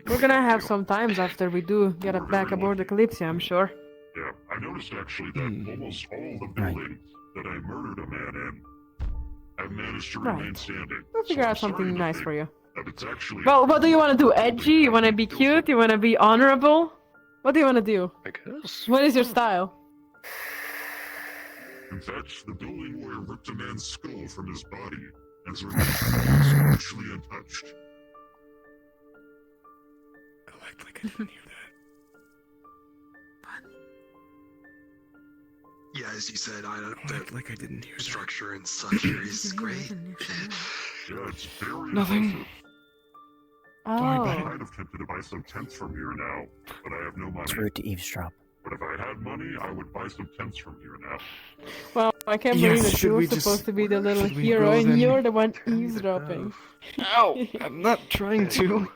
We're gonna have some times after we do get back aboard the Kalypsia, I'm sure. Yeah, I noticed actually that almost all the buildings that I murdered a man in have managed to remain standing. We'll figure So I'm out something starting to nice think for you. that it's actually Well, what do you want to do? Edgy? You want to be cute? You want to be honorable? What do you want to do? I guess. What is your style? In fact, the building where I ripped a man's skull from his body has remained virtually untouched. I act like I didn't hear that. Yeah, as you said, like I didn't hear structure and such here is great. Yeah, it's very Nothing. impressive. Oh. I might have tempted to buy some tents from here now, but I have no money. It's rude to eavesdrop. But if I had money, I would buy some tents from here now. Well, I can't Yes, believe that should you were we just- supposed to be the little should we hero go and then? you're the one eavesdropping. Ow! I'm not trying to.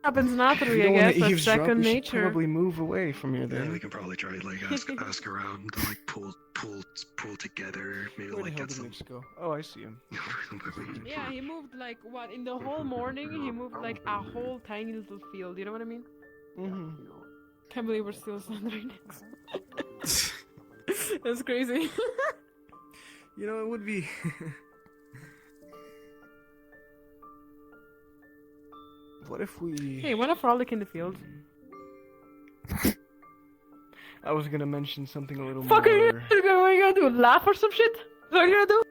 Happens naturally, If I you don't want guess. to That's eavesdrop, second we should nature. probably move away from here Yeah, we then. can probably try to like ask around to like pull together, maybe Where the like hell get did some. Nix go? Oh, I see him. Yeah, he moved like, what, in the whole morning, he moved like a whole tiny little field, you know what I mean? Can't believe we're still standing next. That's crazy. You know, it would be. What if we? Hey, wanna frolic in the field? I was gonna mention something a little Fuck are you more. what are you gonna do? Laugh or some shit? Is that what you're gonna do?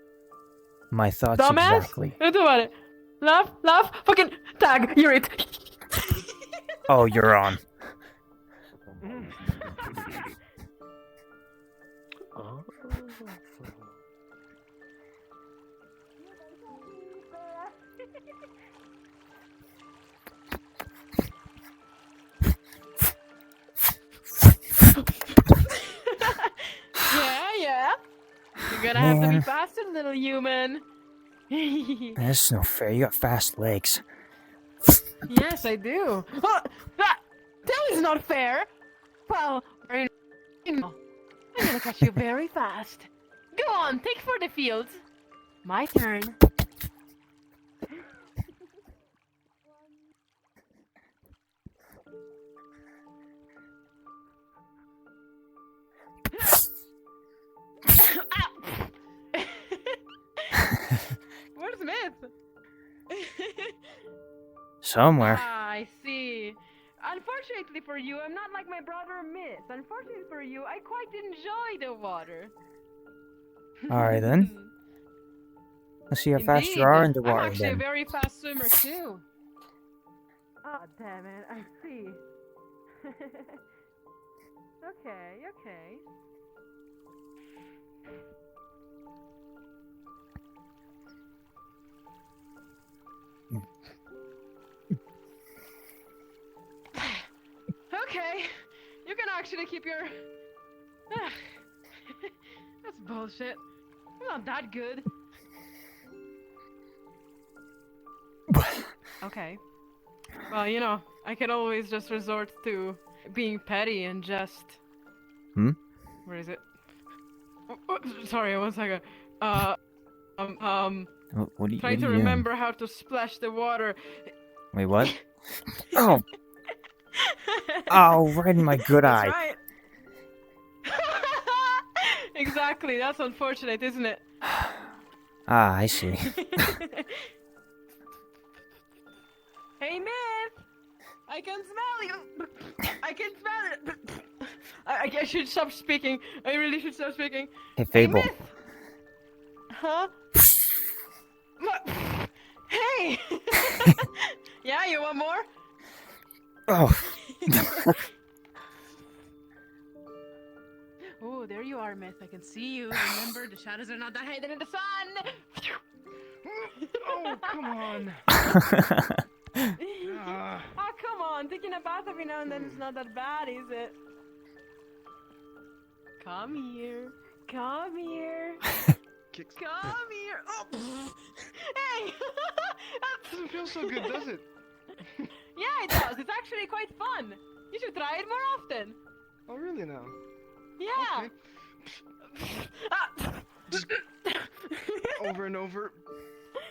My thoughts Dumbass? exactly. What do about it? Laugh, fucking tag, you're it. Oh, you're on. Yeah. You're gonna have to be Man. faster, little human. That's no fair. You got fast legs. Yes, I do. That is not fair. Well, I'm gonna catch you very fast. Go on, take for the field. My turn. Where's Smith? Somewhere. Ah, I see. Unfortunately for for you, I'm not like my brother Miss. Unfortunately for you, I quite enjoy the water. Alright then. Let's see how fast you are I'm underwater actually a then. very fast swimmer too. Oh damn it! I see. Okay. Okay, you can actually keep your. That's bullshit. I'm not that good. Okay. Well, you know, I can always just resort to being petty and just. Where is it? Sorry, 1 second. What are you Trying to doing? remember how to splash the water. Wait, what? Oh! Oh, right in my good That's eye. right. Exactly. That's unfortunate, isn't it? Ah, I see. Hey, Myth! I can smell you! I can smell it! I should stop speaking. I really should stop speaking. Hey, Fable. Hey, Myth! Huh? Hey! Yeah, you want more? Oh. Oh, there you are, Myth. I can see you. Remember, the shadows are not that hidden in the sun! Oh, come on. Oh, come on. Taking a bath every now and then is not that bad, is it? Come here. Come here. Come here. Oh, hey! Doesn't feel so good, does it? Yeah, it does. It's actually quite fun. You should try it more often. Oh, really now? Yeah. Just over and over.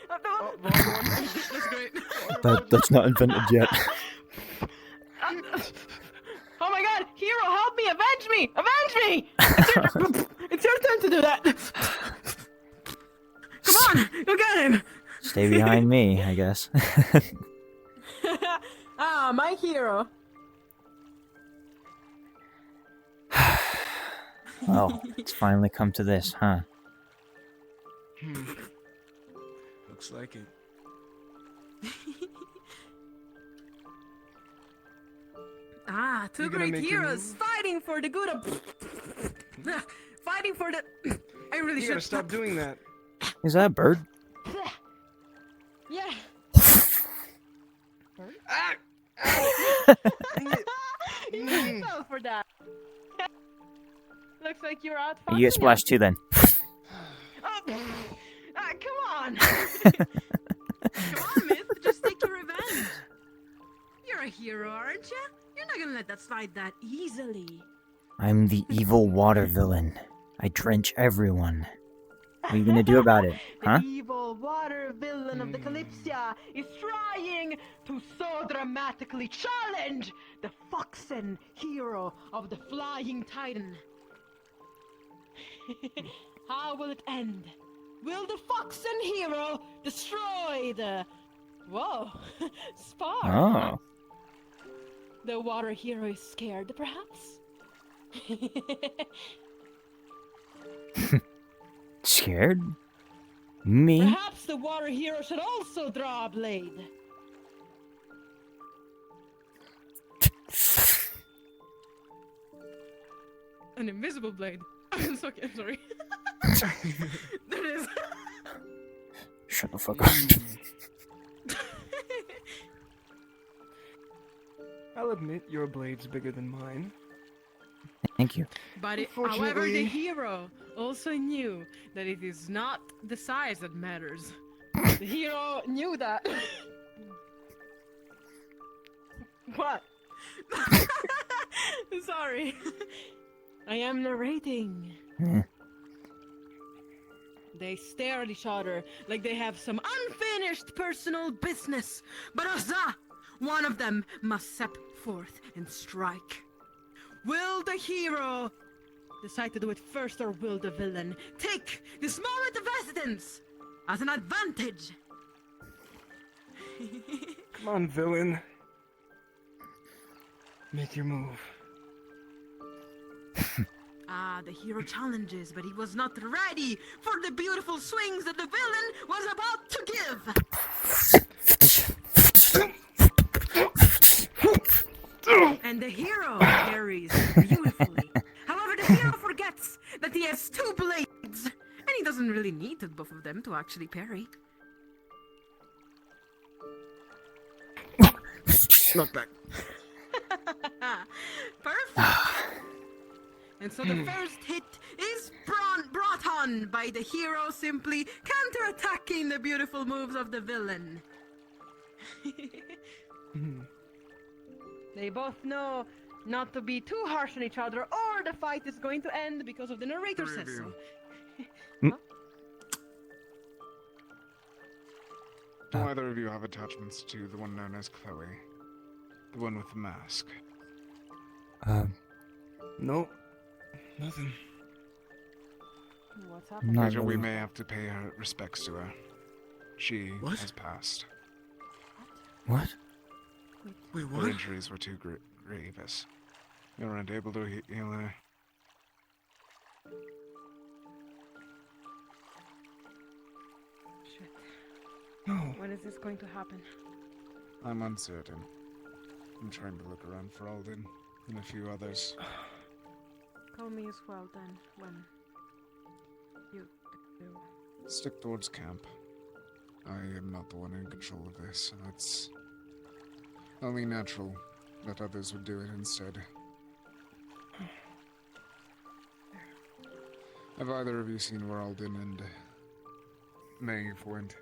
Oh, wrong one. That's great. That's not invented yet. Oh my god! Hero, help me! Avenge me! Avenge me! It's your turn to do that! Come on! Go get him! Stay behind me, I guess. Ah, my hero. Well, it's finally come to this, huh? Looks like it. Ah, two You gonna great make your heroes move? fighting for the good of. Fighting for the. I really You should gotta stop doing that. Is that a bird? Yeah. Ah! You fell for that. Looks like you're out. You get splashed too then. Oh, come on! Come on, Myth. Just take your revenge. You're a hero, aren't you? You're not gonna let that slide that easily. I'm the evil water villain. I drench everyone. What are you gonna do about it, huh? The evil water villain of the Kalypsia is trying to so dramatically challenge the Foxen hero of the Flying Titan. How will it end? Will the Foxen hero destroy the... Whoa, spar? Oh. The water hero is scared, perhaps? Scared? Me? Perhaps the water hero should also draw a blade. An invisible blade. I'm sorry. There it is. Shut the fuck up. I'll admit your blade's bigger than mine. Thank you. But however, Unfortunately- the hero also knew that it is not the size that matters. The hero knew that. What? Sorry. I am narrating. They stare at each other like they have some unfinished personal business. But Azza, one of them must step forth and strike. Will the hero decide to do it first, or will the villain take this moment of hesitance as an advantage? Come on, villain. Make your move. The hero challenges, but he was not ready for the beautiful swings that the villain was about to give. And the hero parries beautifully. However, the hero forgets that he has two blades, and he doesn't really need both of them to actually parry. Knock back. Perfect. And so the first hit is brought on by the hero simply counterattacking the beautiful moves of the villain. They both know not to be too harsh on each other or the fight is going to end because of the narrator says so. Do either of you have attachments to the one known as Chloe? The one with the mask? Nope. Nothing. What's Not Later, we really. may have to pay her respects to her. She has passed. What? Wait, Her what? injuries were too grievous. We weren't able to heal her. Shit. No. When is this going to happen? I'm uncertain. I'm trying to look around for Alden and a few others. Call me as well then, when you do. Stick towards camp. I am not the one in control of this, and it's only natural that others would do it instead. Have either of you seen where Alden and Maeve went?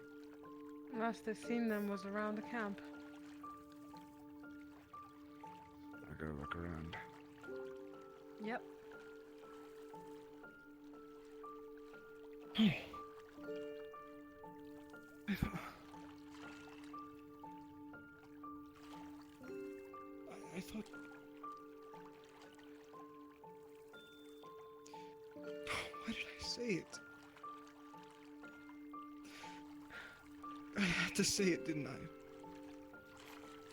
Last I've seen them was around the camp. I gotta look around. Yep. I thought... Why did I say it? I had to say it, didn't I?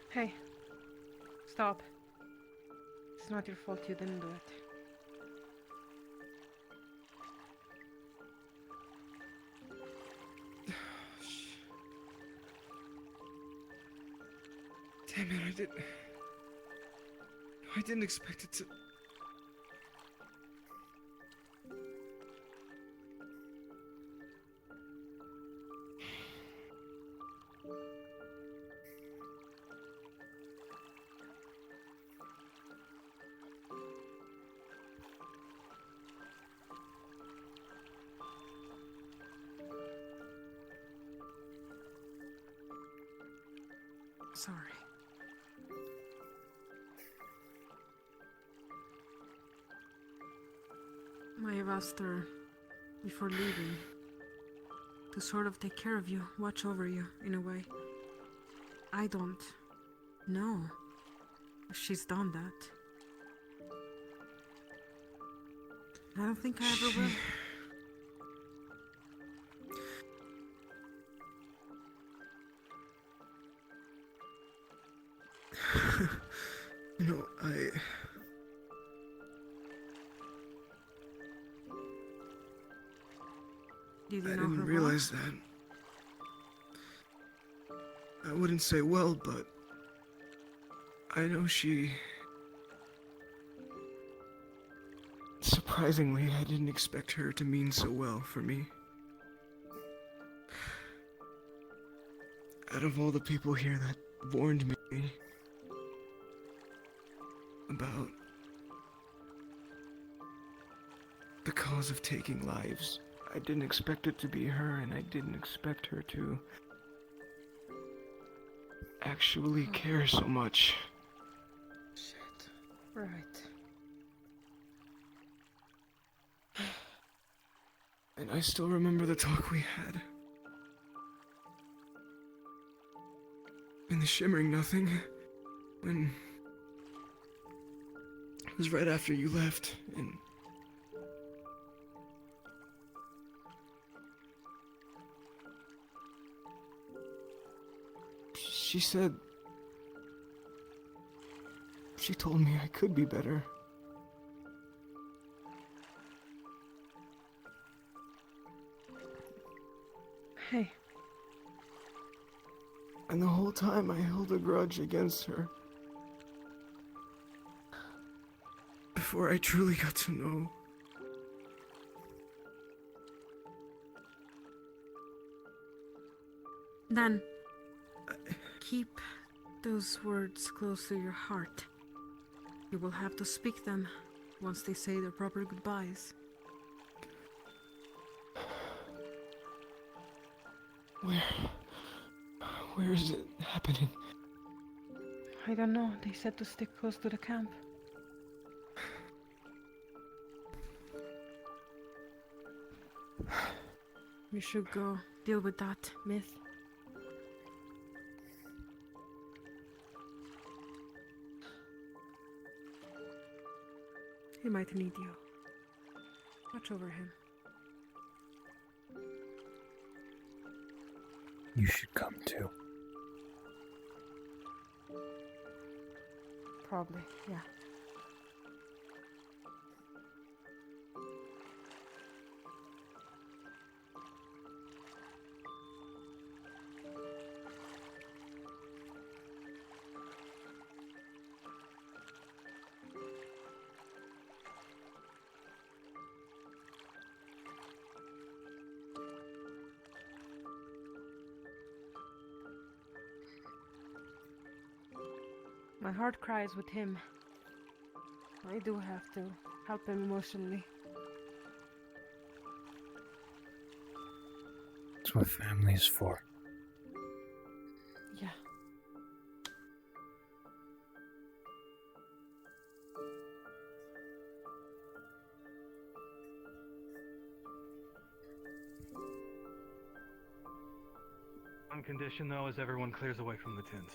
Hey. Stop. It's not your fault you didn't do it. Damn it, I didn't expect it to... Sorry. I have asked her before leaving to sort of take care of you, watch over you in a way. I don't know if she's done that. I don't think I ever will. No, I didn't realize that. I wouldn't say well, but I know she... Surprisingly, I didn't expect her to mean so well for me. Out of all the people here that warned me about the cause of taking lives, I didn't expect it to be her, and I didn't expect her to actually care so much. Shit. Right. And I still remember the talk we had. In the Shimmering Nothing, when... It was right after you left, and... She She told me I could be better. Hey. And the whole time I held a grudge against her. Before I truly got to know. Then, keep those words close to your heart. You will have to speak them once they say their proper goodbyes. Where is it happening? I don't know. They said to stick close to the camp. We should go deal with that myth. He might need you. Watch over him. You should come too. Probably, yeah. My heart cries with him. I do have to help him emotionally. That's what family is for. Yeah. One condition, though, is everyone clears away from the tents.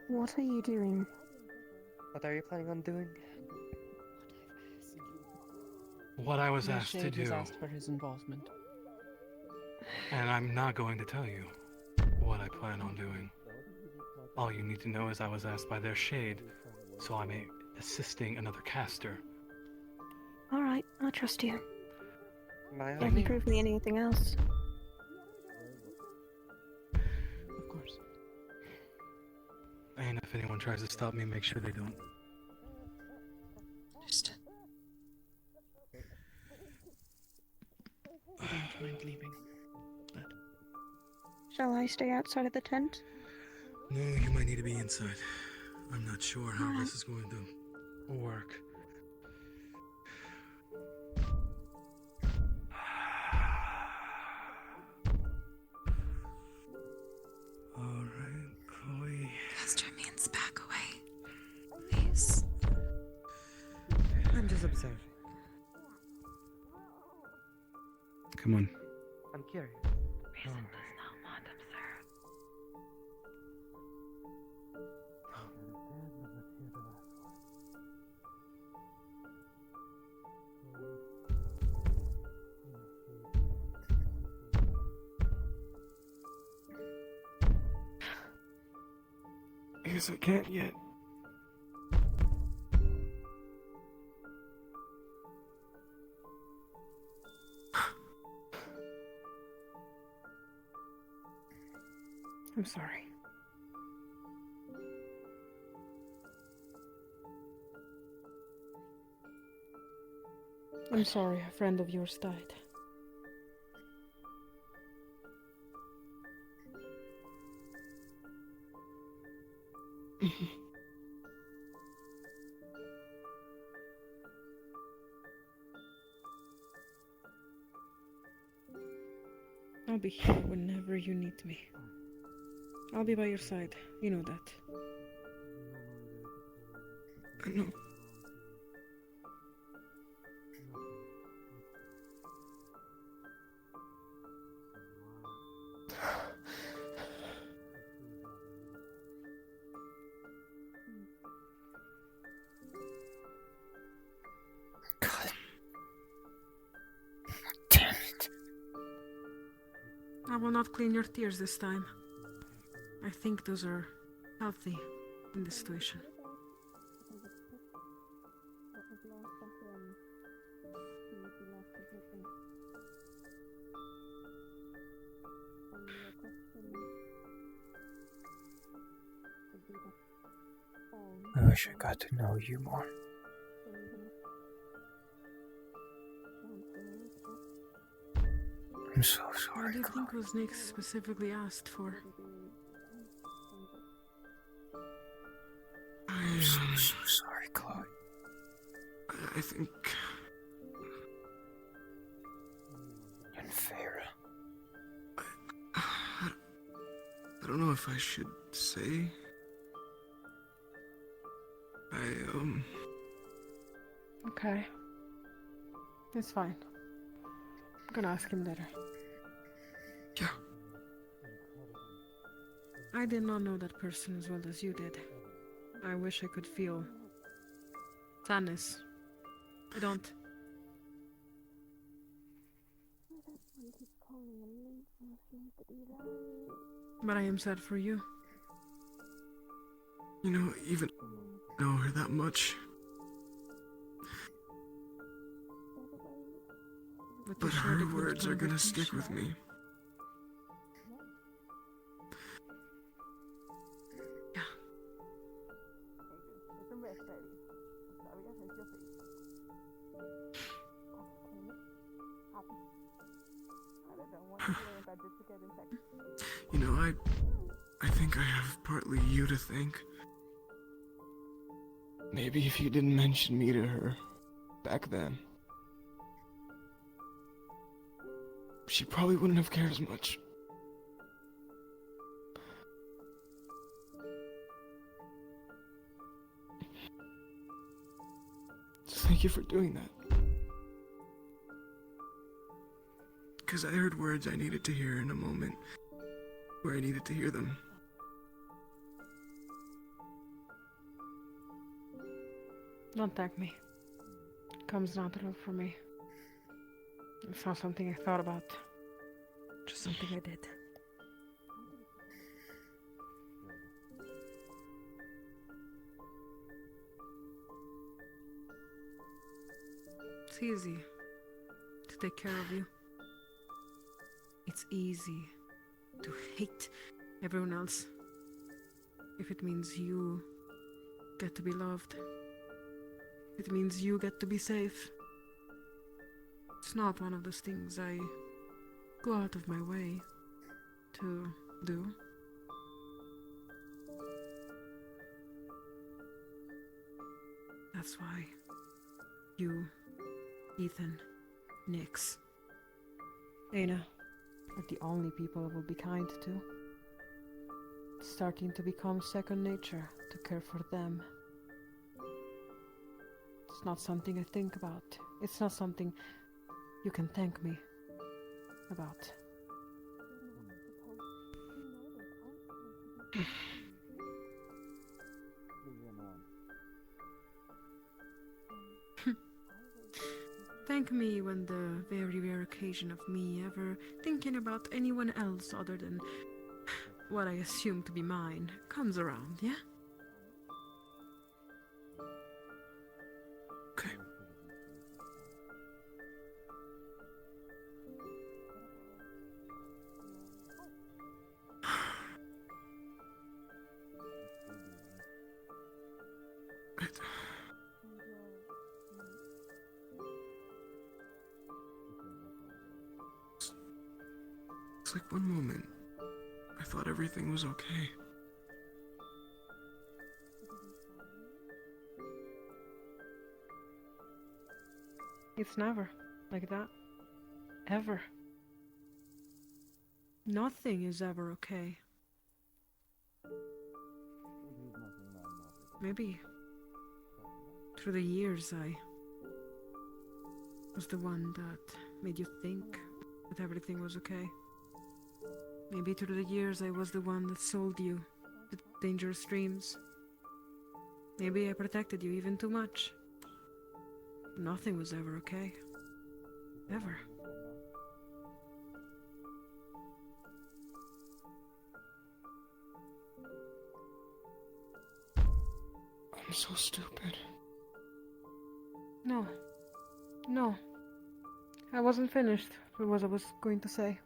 What are you doing? What are you planning on doing? What I was No asked to Shade was do, asked for his involvement. and I'm not going to tell you what I plan on doing. All you need to know is I was asked by their shade, so I'm assisting another caster. Alright, I trust you. My You haven't proved me anything else. Of course. And if anyone tries to stop me, make sure they don't. Understood. I don't mind leaving. But Shall I stay outside of the tent? No, you might need to be inside. I'm not sure how this is going to work. Alright, Chloe. Cast your means back away. Please. I'm just observing. Come on. I'm curious. Reason does not want observe. I guess I can't yet. I'm sorry. I'm sorry a friend of yours died. I'll be here whenever you need me. I'll be by your side. You know that. I know. Damn it. I will not clean your tears this time. I think those are healthy in this situation. I wish I got to know you more. I'm so sorry, What do you Chloe. think was Nick specifically asked for? I'm so sorry, Chloe. I think... And Farah. I don't know if I should say. Okay. It's fine. I'm gonna ask him later. Yeah. I did not know that person as well as you did. I wish I could feel sadness. I don't. But I am sad for you. You know, even know her that much. But her words are gonna stick with me. Yeah. You know, I think I have partly you to thank. Maybe if you didn't mention me to her back then, she probably wouldn't have cared as much. So thank you for doing that. Because I heard words I needed to hear in a moment where I needed to hear them. Don't thank me. Comes natural for me. It's not something I thought about. Just something I did. It's easy to take care of you. It's easy to hate everyone else if it means you get to be loved. It means you get to be safe. It's not one of those things I go out of my way to do. That's why you, Ethan, Nix, Dana are the only people I will be kind to. It's starting to become second nature to care for them. It's not something I think about. It's not something you can thank me about. Thank me when the very rare occasion of me ever thinking about anyone else other than what I assume to be mine comes around, yeah? Okay. It's like one moment, I thought everything was okay. It's never like that. Ever. Nothing is ever okay. Maybe through the years I was the one that made you think that everything was okay. Maybe through the years I was the one that sold you the dangerous dreams. Maybe I protected you even too much. Nothing was ever okay. Ever. I'm so stupid. No. No. I wasn't finished with what I was going to say.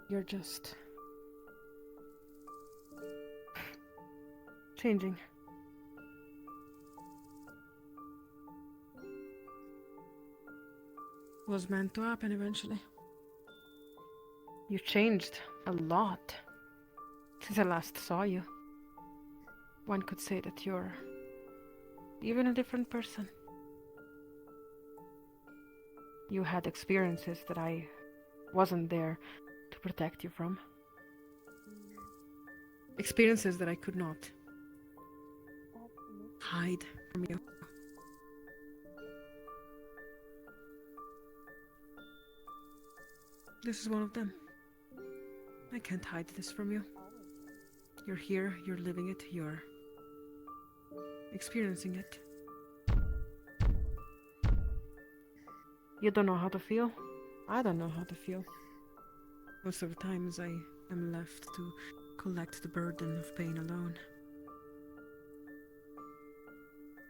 You're just changing. Was meant to happen eventually. You changed a lot since I last saw you. One could say that you're even a different person. You had experiences that I wasn't there to protect you from. Experiences that I could not hide from you. This is one of them. I can't hide this from you. You're here, you're living it, you're experiencing it. You don't know how to feel. I don't know how to feel. Most of the times I am left to collect the burden of pain alone.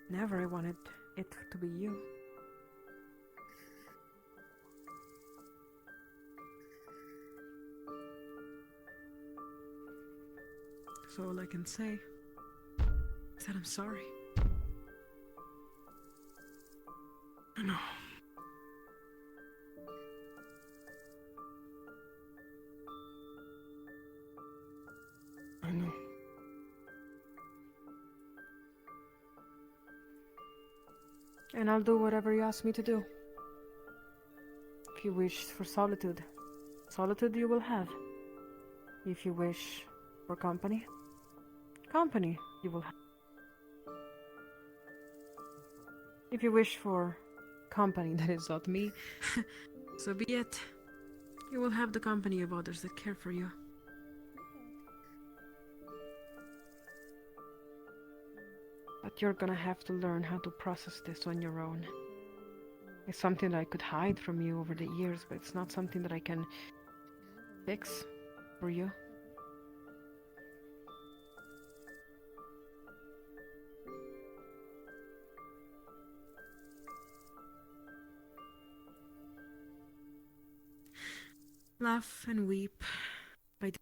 Never I wanted it to be you. So all I can say is that I'm sorry. I know. I know. And I'll do whatever you ask me to do. If you wish for solitude, solitude you will have. If you wish for company, company you will have. If you wish for company that is not me, so be it. You will have the company of others that care for you. But you're gonna have to learn how to process this on your own. It's something that I could hide from you over the years, but it's not something that I can fix for you. Laugh and weep by the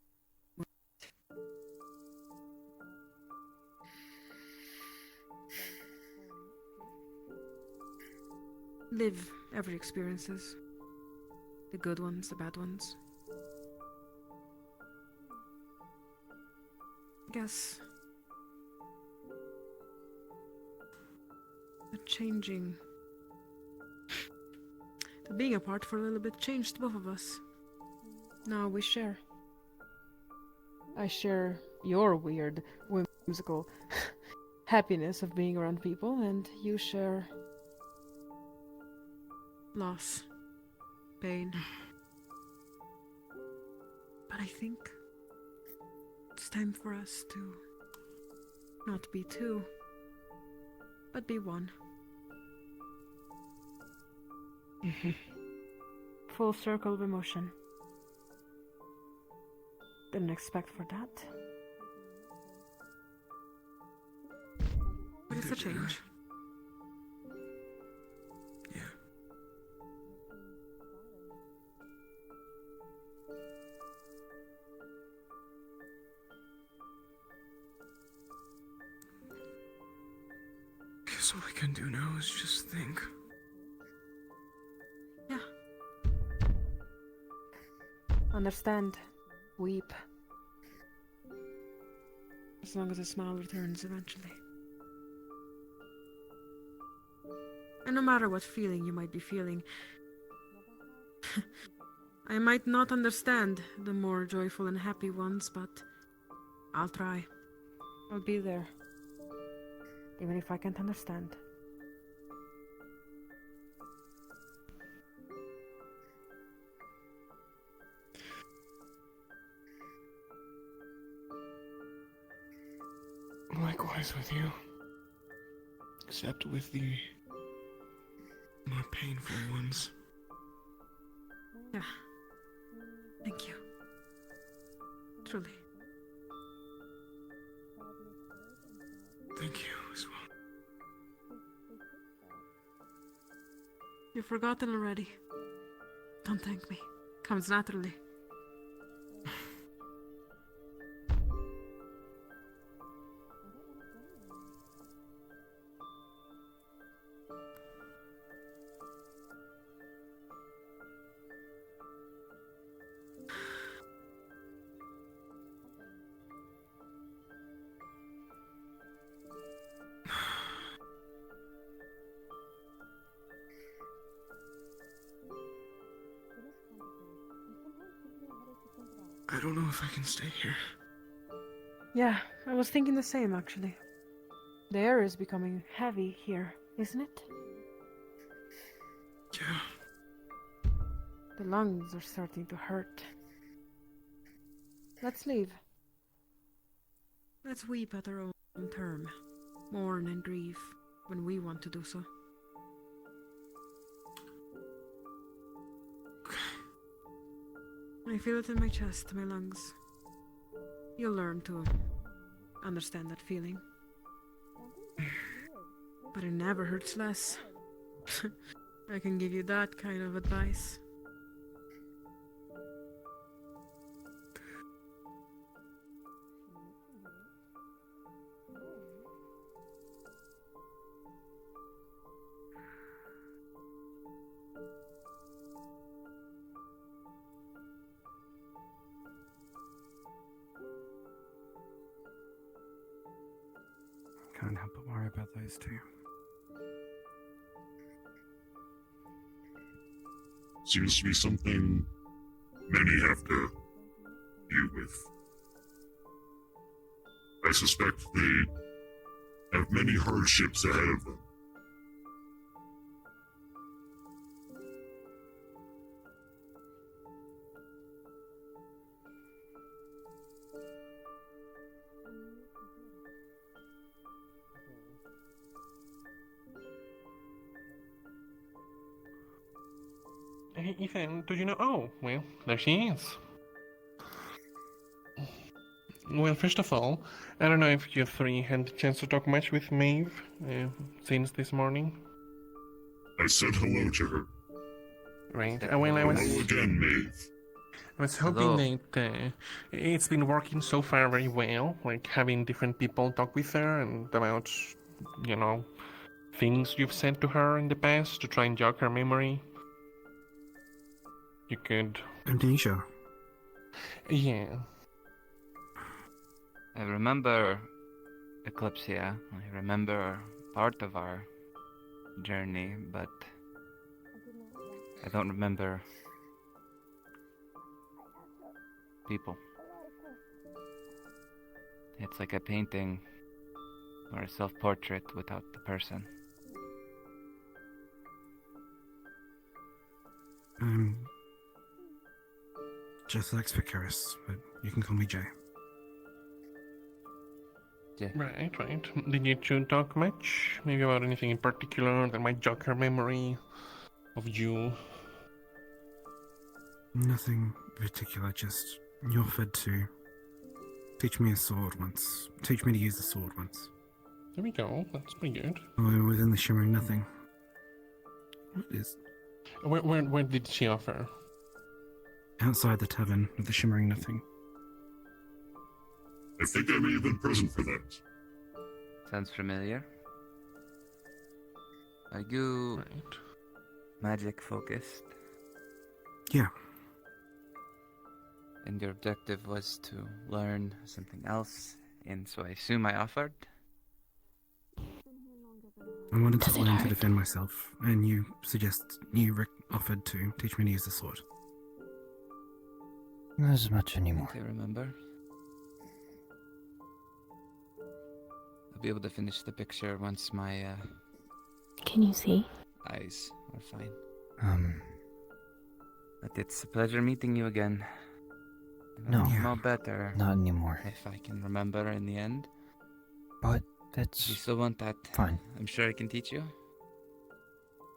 live every experiences. The good ones, the bad ones. I guess the changing, the being apart for a little bit changed both of us. Now we share. I share your weird, whimsical happiness of being around people, and you share loss, pain. But I think it's time for us to not be two, but be one. Full circle of emotion. Didn't expect for that. But it's a change. Yeah. Guess all I can do now is just think. Yeah. Understand. Weep. As long as a smile returns eventually. And no matter what feeling you might be feeling, I might not understand the more joyful and happy ones, but I'll try. I'll be there. Even if I can't understand. Likewise with you. Except with the more painful ones. Yeah. Thank you. Truly. Thank you as well. You've forgotten already. Don't thank me. Comes naturally. I don't know if I can stay here. Yeah, I was thinking the same actually. The air is becoming heavy here, isn't it? Yeah. The lungs are starting to hurt. Let's leave. Let's weep at our own term. Mourn and grieve when we want to do so. I feel it in my chest, my lungs. You'll learn to understand that feeling. But it never hurts less. I can give you that kind of advice. Can't help but worry about those two. Seems to be something many have to deal with. I suspect they have many hardships ahead of them. Hey, Ethan, did you know? Oh, well, there she is. Well, first of all, I don't know if you three had the chance to talk much with Maeve since this morning. I said hello to her. Right. Well, I was. Hello again, Maeve. I was hoping that it's been working so far very well, like having different people talk with her and about, you know, things you've said to her in the past to try and jog her memory. You could. Amnesia. Yeah. I remember Kalypsia. I remember part of our journey, but I don't remember people. It's like a painting or a self-portrait without the person. Just like Vicaris, but you can call me Jay. Yeah. Right. Did you two talk much? Maybe about anything in particular that might jog her memory of you? Nothing particular, just you offered to teach me a sword once. Teach me to use the sword once. There we go, that's pretty good. Within the Shimmering Nothing. What is... Where did she offer? Outside the tavern of the Shimmering Nothing. I think I may have been present for that. Sounds familiar. Are you magic focused? Yeah. And your objective was to learn something else, and so I assume I offered? I wanted to learn to defend myself, and you offered to teach me to use the sword. Not as much anymore. I remember. I'll be able to finish the picture once my Can you see? eyes are fine. But it's a pleasure meeting you again. No. No better. Not anymore. If I can remember in the end. But that's... You still want that? Fine. I'm sure I can teach you.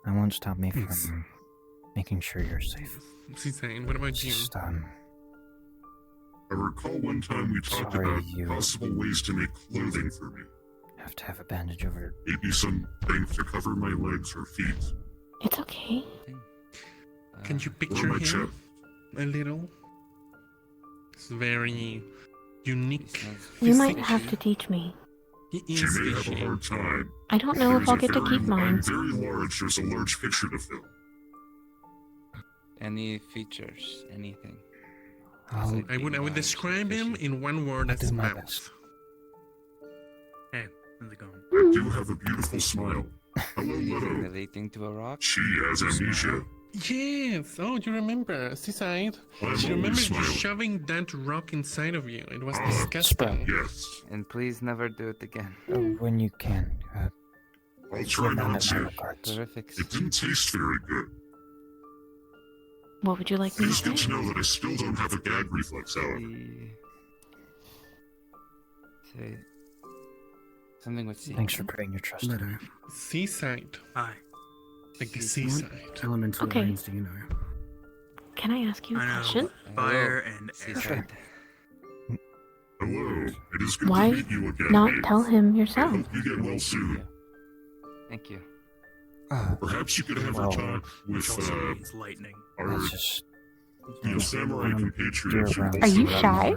I won't stop me from making sure you're safe. She's saying, what about you? Just, I recall one time we talked about possible ways to make clothing for me. have to have a bandage over. Maybe something to cover my legs or feet. It's okay. Can you picture my him chest. a little? It's very unique. You might physically. have to teach me. He She is may have a fishy. hard time. I don't know if I'll get to keep mine. I'm very large. There's a large picture to fill. Any features, anything. I would describe him in one word as mouth. Hey, how's it going? I do have a beautiful smile. Hello, Leto. Relating to a rock? She has amnesia. Yes. Oh, you remember, Seaside? I'm She remembers you always smiling. shoving that rock inside of you. It was Ah, disgusting. Yes. And please never do it again. When you can. I'll try not to. Terrific. It didn't taste very good. What would you like me to It's good say? to know that I still don't have a gag reflex, however. Say something with C. Thanks for putting your trust Leto. in me. Seaside. Hi. Like the What seaside. elemental Okay. rains do you know? Can I ask you a I know question? fire and air. Seaside. Hello. It is good Why to meet you again. not Dave. tell him I yourself? hope you get well soon. Thank you. Perhaps you could have a talk with Also means lightning. our That's just. samurai compatriot. around Are you the shy?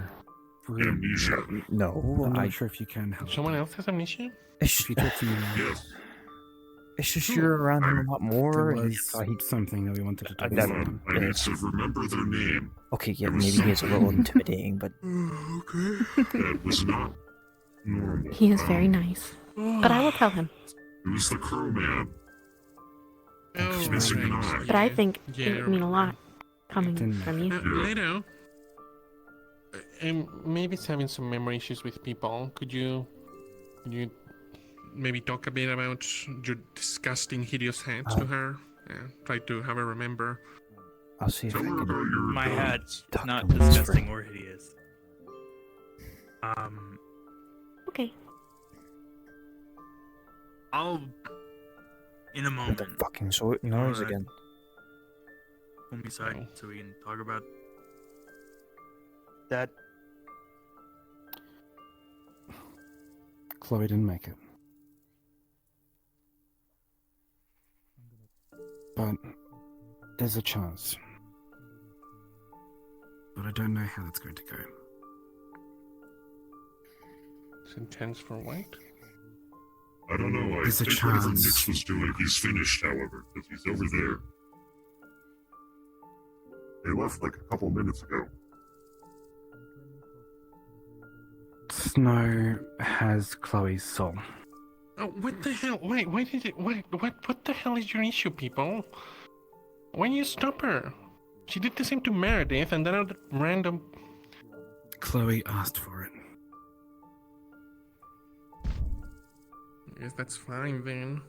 Amnesia. No, I'm not I. sure if you can help. Someone else has amnesia? It's, If you talk to me, Yes. it's just you're around him a lot more. there and was he- something that we wanted to talk that- about. I need to remember their name. Okay, yeah, There was maybe he's a little something- intimidating, but That was not normal. He is very nice. But I will tell him. It was the crow man. Oh, He's missing an right. eye. But I think Yeah, it would mean a lot coming Didn't from you. Leto, maybe it's having some memory issues with people. Could you maybe talk a bit about your disgusting, hideous hat to her? Yeah, try to have her remember. I'll see if I Tell her can. about your My dog. hat's Talk not to him this disgusting way. or hideous. Okay. I'll in a What the moment. fucking noise Alright. again? Pull me aside so we can talk about That Chloe didn't make it. But there's a chance. But I don't know how that's going to go. It's intense for what? I don't know. I There's a think whatever chance. Nix was doing, he's finished, however, because he's over there. They left like a couple minutes ago. Snow has Chloe's soul. Oh, what the hell? Wait, why did it? What the hell is your issue, people? Why didn't you stop her? She did the same to Meredith, and then at random. Chloe asked for it. I guess that's fine then.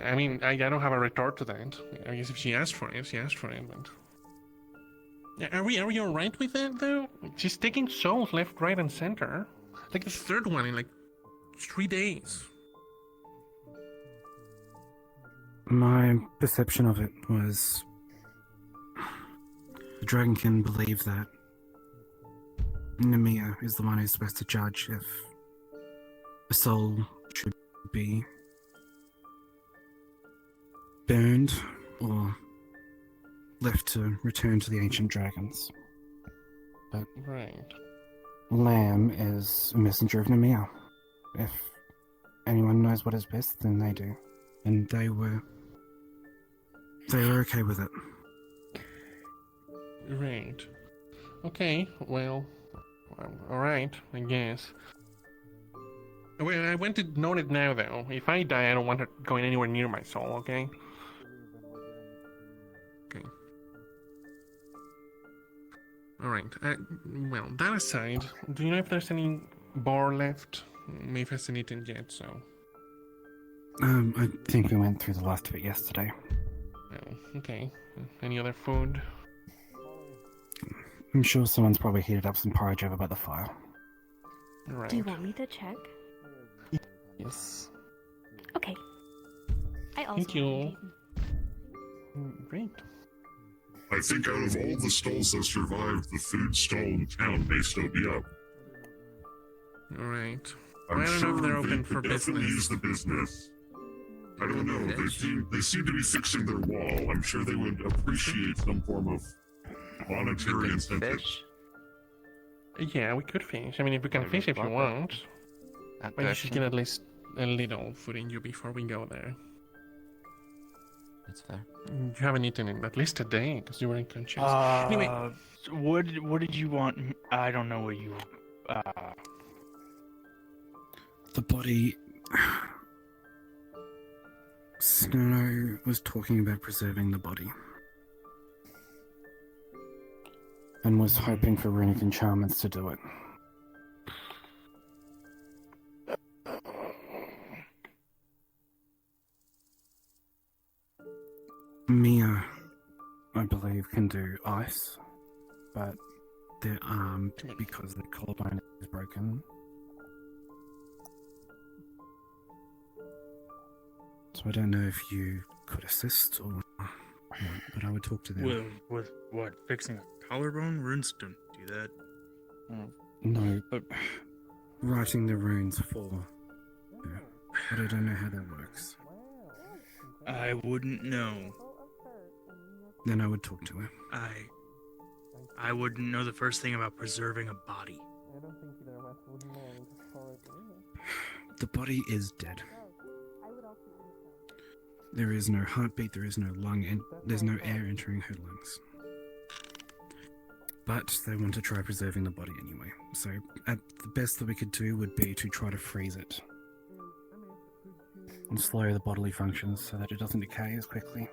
I mean, I don't have a retort to that. I guess if she asked for it, she asked for it, but. Yeah, are we alright with that though? She's taking souls left, right, and center. Like the third one in like 3 days. My perception of it was the Dragonkin believe that Nemea is the one who's supposed to judge if a soul should be burned or left to return to the ancient dragons. But Right. Lamb is a messenger of Nemea. If anyone knows what is best, then they do. And they were okay with it. Right. Okay, well, alright, I guess. Well, I want to note it now, though. If I die, I don't want her going anywhere near my soul, okay? Okay. Alright, well, that aside, do you know if there's any bar left? Maeve hasn't eaten yet, so... I think we went through the last of it yesterday. Oh, okay. Any other food? I'm sure someone's probably heated up some porridge over by the fire. Right. Do you want me to check? Yes. Okay. I also Thank you. haven't eaten. Great. I think out of all the stalls that survived, the food stall in town may still be up. All right. I'm I don't know sure if they're they open could for definitely business. use the business. I don't know. They seem to be fixing their wall. I'm sure they would appreciate some form of monetary incentive. Yeah, we could fish. I mean, if we can fish if you want. But you should get at least a little food in you before we go there. That's fair. You haven't eaten in at least a day because you were unconscious. Anyway, What did you want? I don't know what you. The body. Snow was talking about preserving the body. And was hoping for runic enchantments to do it. Mia, I believe, can do ice, but their arm, because the collarbone is broken. So I don't know if you could assist or what, but I would talk to them. With what? Fixing a collarbone? Runes don't do that. No, but writing the runes for her. But I don't know how that works. I wouldn't know. Then I would talk to her. I wouldn't know the first thing about preserving a body. The body is dead. There is no heartbeat, there is no lung, and there's no air entering her lungs. But they want to try preserving the body anyway. So at the best that we could do would be to try to freeze it. And slow the bodily functions so that it doesn't decay as quickly.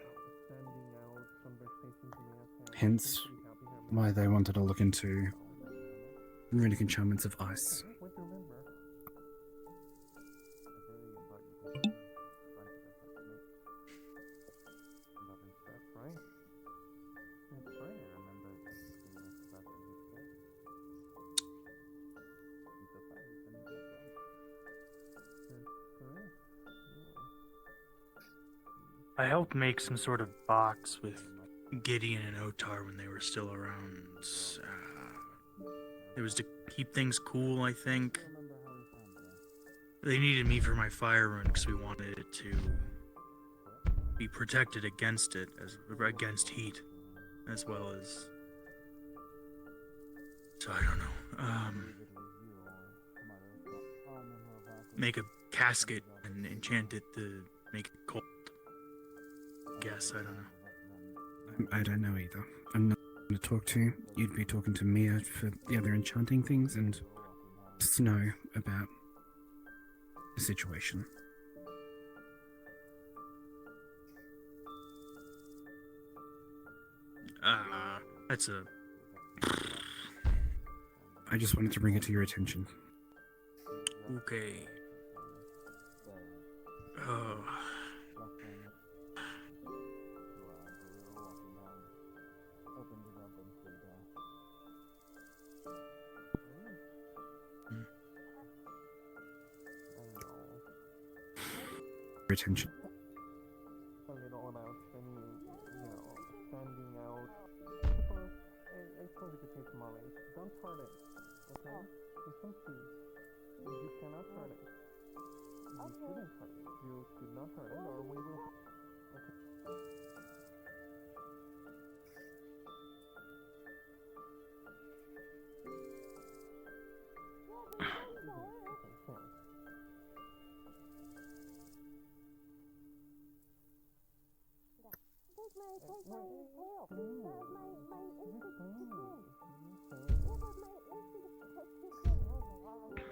Hence, why they wanted to look into runic enchantments of ice. I helped make some sort of box with Gideon and Otar when they were still around. It was to keep things cool, I think. They needed me for my fire rune because we wanted it to be protected against it, against heat, as well as. So I don't know. Make a casket and enchant it to make it cold. Guess I don't know. I don't know either. I'm not going to talk to you. You'd be talking to Mia for the other enchanting things and Snow about the situation. That's a... I just wanted to bring it to your attention. Okay. Your attention. Don't hurt it, okay? It's some tea. You cannot hurt it. You shouldn't hurt it. You should not hurt it, or we will. Okay.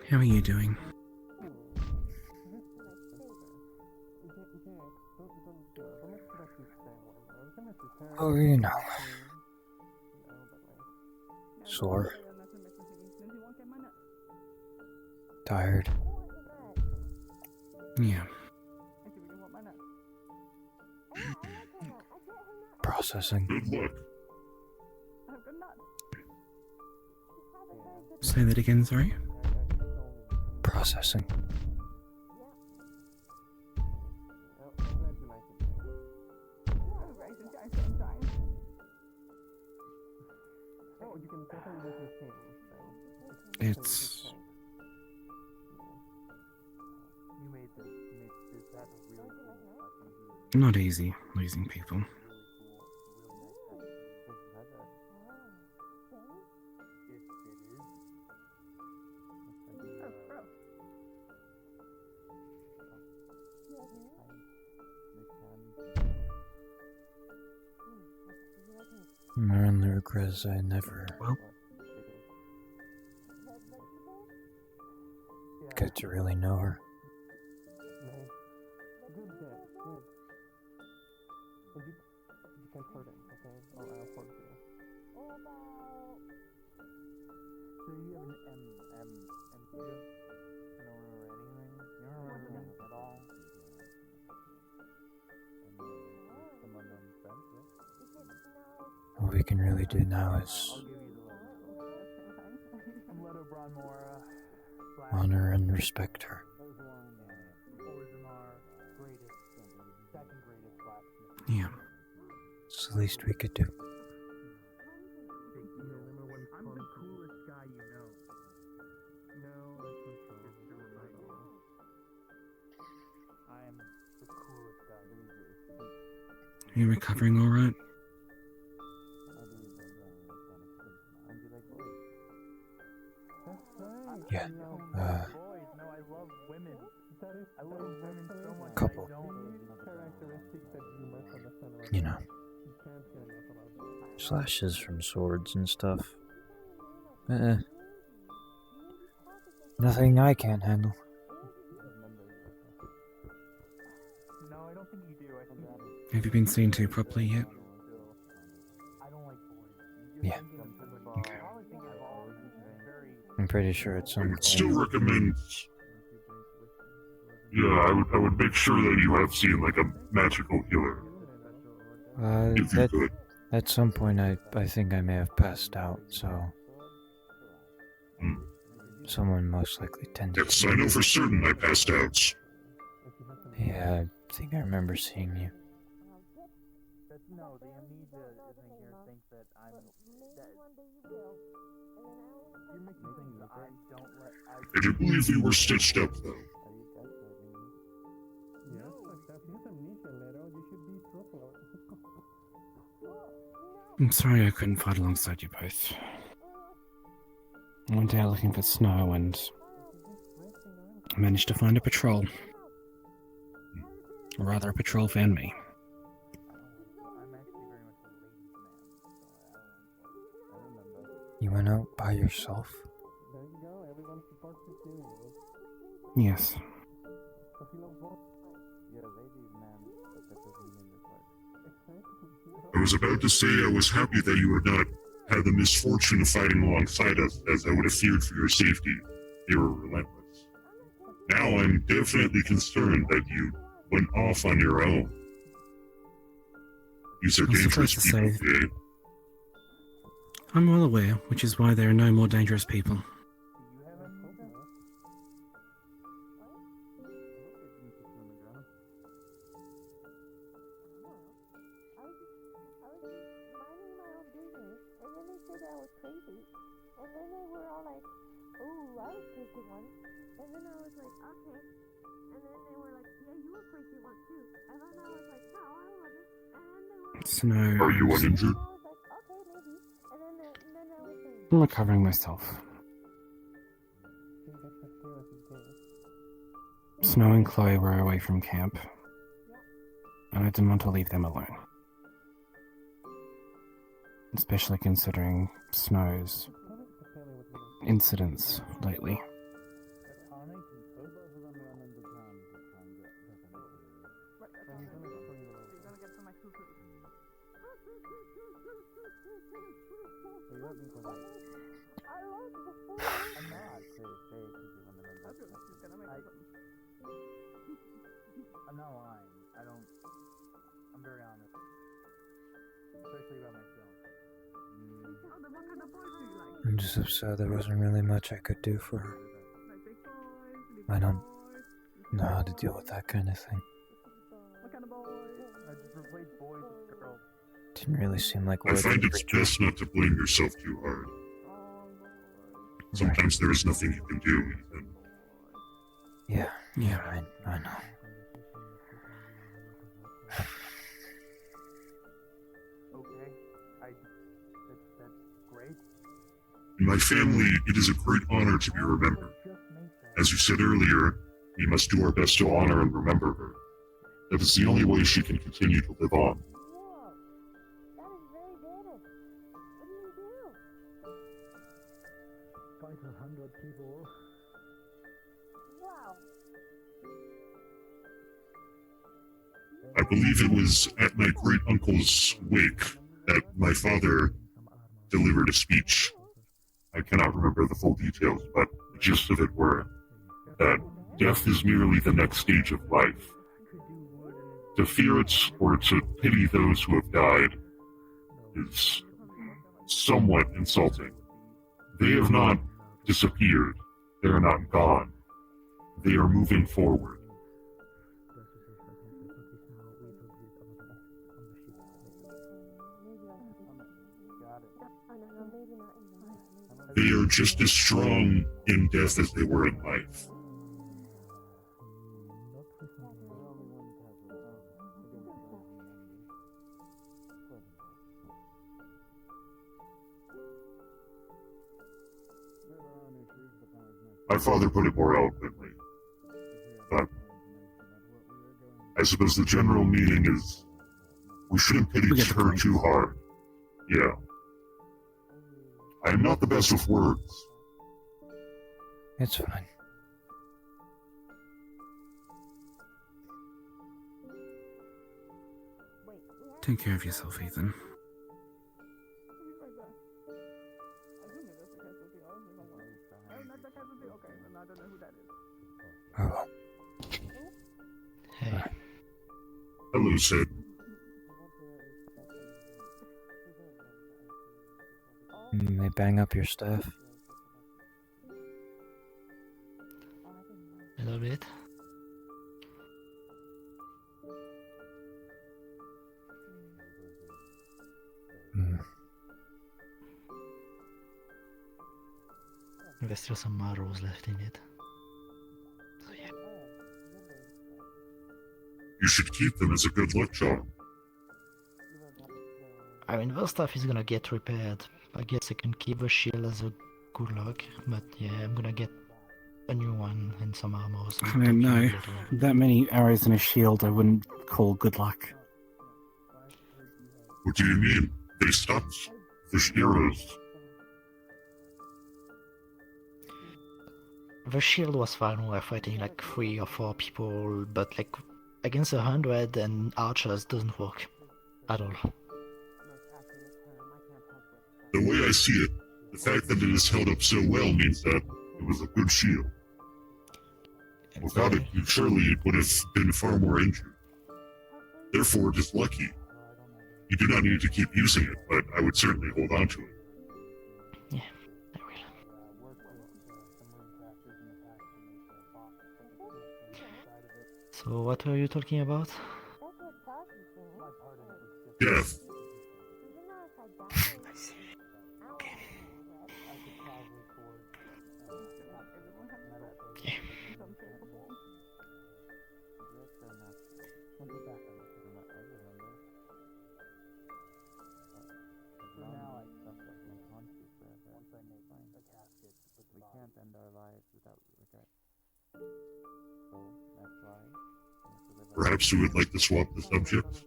How are you doing? Oh, you know. Sore. Tired. Yeah. Processing. Good luck. Say that again, sorry? Processing. It's Not easy losing people. My only regret is I never get to really know her. Good, good. And you can hurt him, okay? I'll hurt you. So you have an MQ? I don't remember anything. You don't remember me at all? Some unknown friends, yeah? All we can really do now is honor and respect her. Yeah. It's the least we could do. I'm the coolest guy you know. No, that's not true. I am the coolest guy. Are you recovering alright? Yeah. No, I love women. I love women so much. Couple. You know, slashes from swords and stuff. Nothing I can't handle. No, I don't think you do. I think Have you been seen to properly yet? Yeah. Okay. I'm pretty sure at some point. Still recommend. Yeah, I would make sure that you have seen like a magical healer. If you could. At some point, I think I may have passed out, so someone most likely tended. Yes, I know for certain I passed out. Yeah, I think I remember seeing you. No, the amnesia isn't here. Think that I'm dead. You make me think that I don't let. I do believe you were stitched up though. I'm sorry I couldn't fight alongside you both. I went out looking for snow and I managed to find a patrol. Or rather, a patrol found me. You went out by yourself? Yes. I was about to say I was happy that you had not had the misfortune of fighting alongside us, as I would have feared for your safety. You were relentless. Now I'm definitely concerned that you went off on your own. These are I was dangerous supposed to people, say- Gabe. I'm well aware, which is why there are no more dangerous people. Snow. Are you uninjured? I'm recovering myself. Snow and Chloe were away from camp, and I didn't want to leave them alone. Especially considering Snow's incidents lately. I'm not lying. I'm very honest. Especially about myself. I'm just upset there wasn't really much I could do for her. I don't know how to deal with that kind of thing. I just replaced boys with girls. Didn't really seem like I worth find it. it's best not to blame yourself too hard. Sometimes there is nothing you can do, even. Yeah, I know. In my family, it is a great honor to be remembered. As you said earlier, we must do our best to honor and remember her. That is the only way she can continue to live on. Fight 100 people. I believe it was at my great-uncle's wake that my father delivered a speech. I cannot remember the full details, but the gist of it were that death is merely the next stage of life. To fear it or to pity those who have died is somewhat insulting. They have not disappeared. They are not gone. They are moving forward. They are just as strong in death as they were in life. My father put it more eloquently, but I suppose the general meaning is we shouldn't pity her too hard. Yeah. I am not the best with words. It's fine. Take care of yourself, Ethan. Oh. Hey. Hello, Sid. They bang up your stuff. A little bit. There's still some marrows left in it. So yeah. You should keep them as a good luck charm. I mean, those stuff is gonna get repaired. I guess I can keep the shield as a good luck, but yeah, I'm gonna get a new one and some armor. So I don't know. That many arrows in a shield I wouldn't call good luck. What do you mean? They stopped the arrows. The shield was fine when we were fighting like 3 or 4 people, but like against 100 and archers doesn't work at all. The way I see it, the fact that it is held up so well means that it was a good shield. Without it, surely it would have been far more injured. Therefore, it is lucky. You do not need to keep using it, but I would certainly hold on to it. Yeah, I will. So what were you talking about? Death. Perhaps you would like to swap the subject?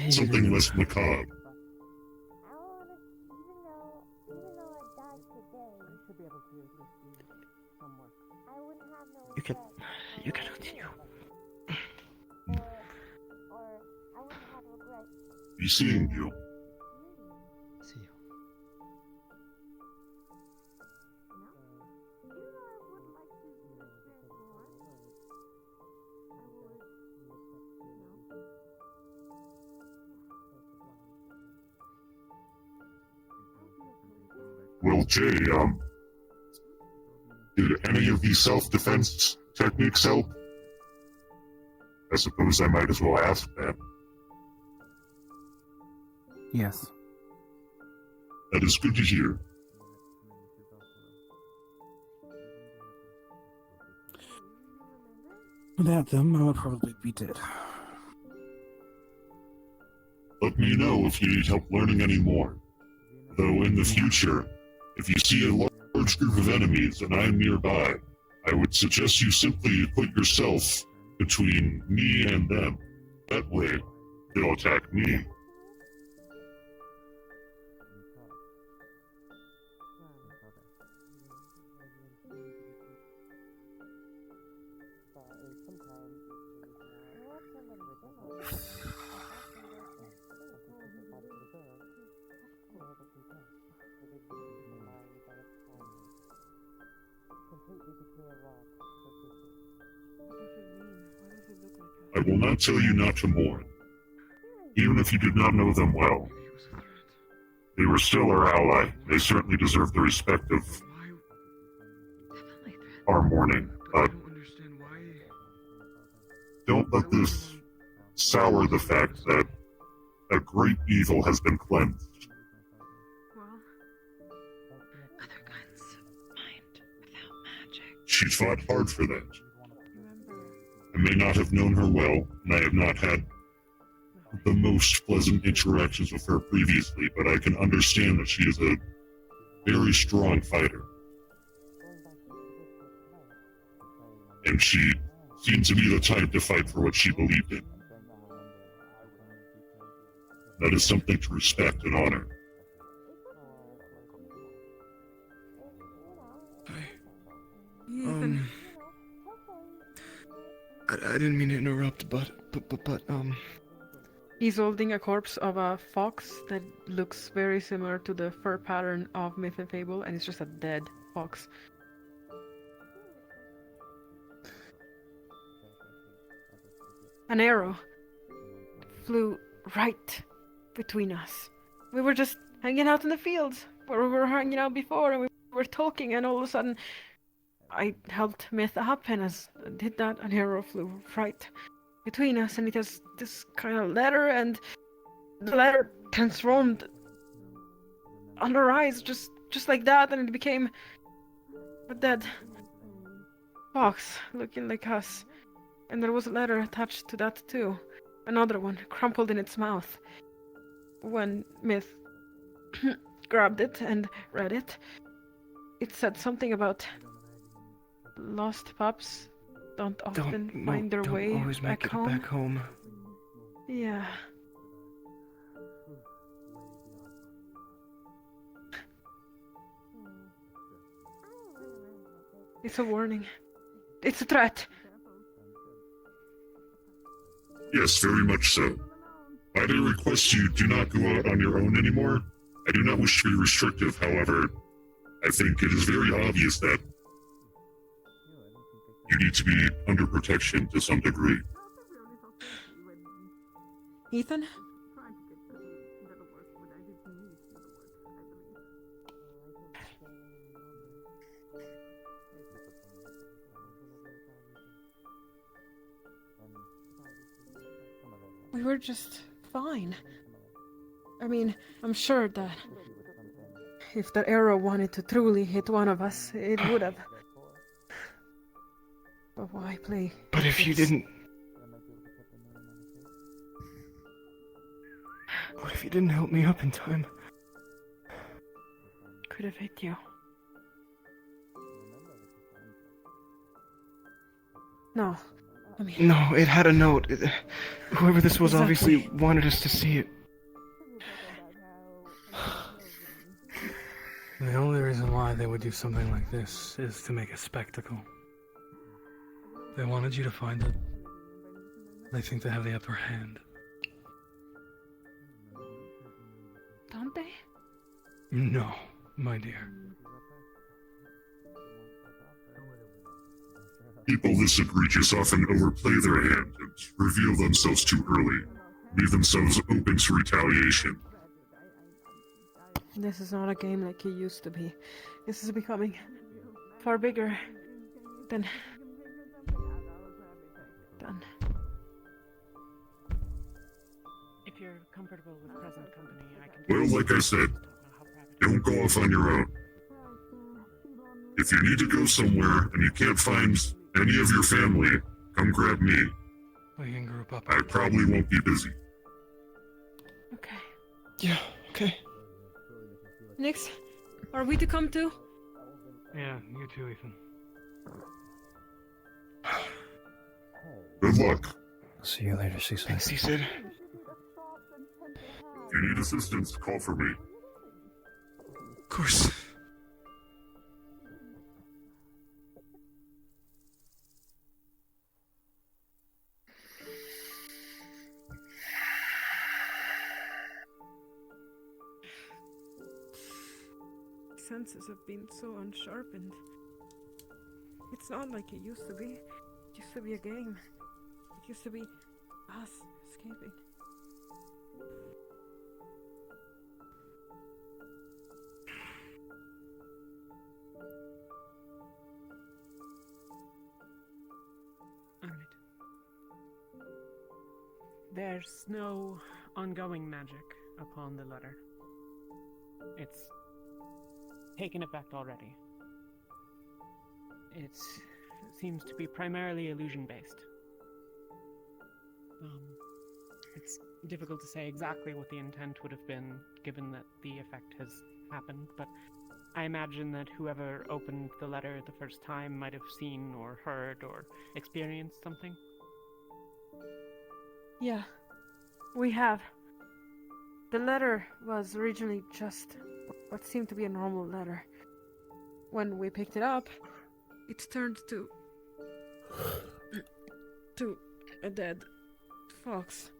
Something less macabre. You can continue. Be seeing you. See you. Well, Jay, did any of these self-defense techniques help? I suppose I might as well ask that. Yes. That is good to hear. Without them, I would probably be dead. Let me know if you need help learning any more. Though in the future, if you see a large group of enemies and I am nearby, I would suggest you simply put yourself between me and them. That way, they'll attack me. I will not tell you not to mourn, even if you did not know them well. They were still our ally. They certainly deserve the respect of our mourning, but don't let this sour the fact that a great evil has been cleansed. She fought hard for that. I may not have known her well, and I have not had the most pleasant interactions with her previously, but I can understand that she is a very strong fighter. And she seemed to be the type to fight for what she believed in. That is something to respect and honor. Ethan. I didn't mean to interrupt, but He's holding a corpse of a fox that looks very similar to the fur pattern of Myth and Fable, and it's just a dead fox. An arrow flew right between us. We were just hanging out in the fields where we were hanging out before, and we were talking, and all of a sudden I helped Myth up, and as I did that, an arrow flew right between us, and it has this kind of letter, and the letter transformed on our eyes, just like that, and it became a dead fox looking like us. And there was a letter attached to that too, another one crumpled in its mouth. When Myth grabbed it and read it, it said something about lost pups don't often find their way always back make it home. back home. Yeah. It's a warning. It's a threat. Yes, very much so. Might I request you do not go out on your own anymore? I do not wish to be restrictive, however, I think it is very obvious that you need to be under protection to some degree. Ethan? We were just fine. I mean, I'm sure that if that arrow wanted to truly hit one of us, it would have. But why play? But if you didn't... What if you didn't help me up in time? Could have hit you. No. I mean... No, it had a note. Whoever this was Exactly. obviously wanted us to see it. The only reason why they would do something like this is to make a spectacle. They wanted you to find it. They think they have the upper hand. Don't they? No, my dear. People this egregious often overplay their hand and reveal themselves too early, leave themselves open to retaliation. This is not a game like it used to be. This is becoming far bigger than... If you're comfortable with present company, I can... Well, like I said, don't go off on your own. If you need to go somewhere and you can't find any of your family, come grab me. We can group up. I probably won't be busy. Okay. Yeah, okay. Nix, are we to come too? Yeah, you too, Ethan. Good luck. I'll see you later, Seaside. Thanks, Seaside. If you need assistance, call for me. Of course. Senses have been so unsharpened. It's not like it used to be. It used to be a game. It used to be us escaping. Alright. There's no ongoing magic upon the letter. It's taken effect already. It seems to be primarily illusion-based. It's difficult to say exactly what the intent would have been, given that the effect has happened, but I imagine that whoever opened the letter the first time might have seen or heard or experienced something. Yeah, we have. The letter was originally just what seemed to be a normal letter. When we picked it up, it turned to a dead fox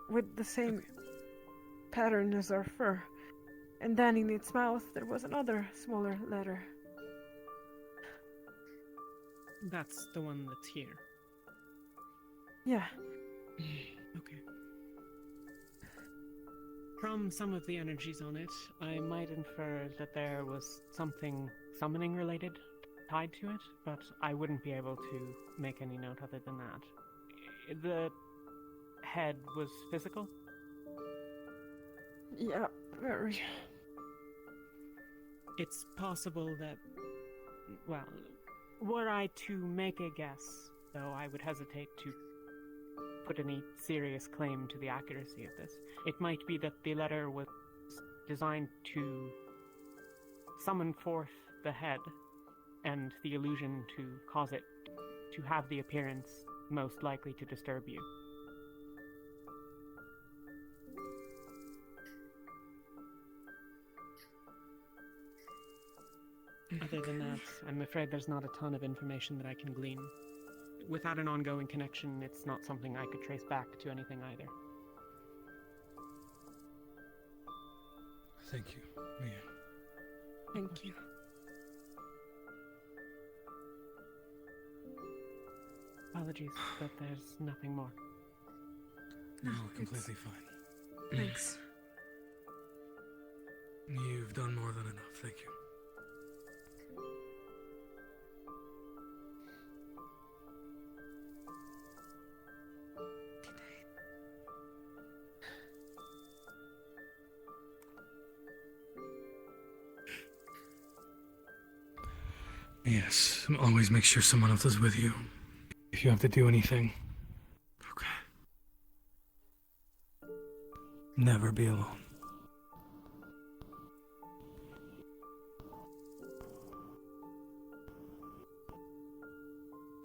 with the same pattern as our fur. And then in its mouth there was another smaller letter. That's the one that's here. Yeah. Okay. From some of the energies on it, I might infer that there was something summoning related tied to it, but I wouldn't be able to make any note other than that. The head was physical? Yeah, very. It's possible that, well, were I to make a guess, though I would hesitate to put any serious claim to the accuracy of this, it might be that the letter was designed to summon forth the head and the illusion to cause it to have the appearance most likely to disturb you. Other than that, I'm afraid there's not a ton of information that I can glean. Without an ongoing connection, it's not something I could trace back to anything either. Thank you, Mia. Thank you. Apologies, but there's nothing more. No, completely fine. Thanks. You've done more than enough, thank you. Yes, always make sure someone else is with you. If you have to do anything. Okay. Never be alone.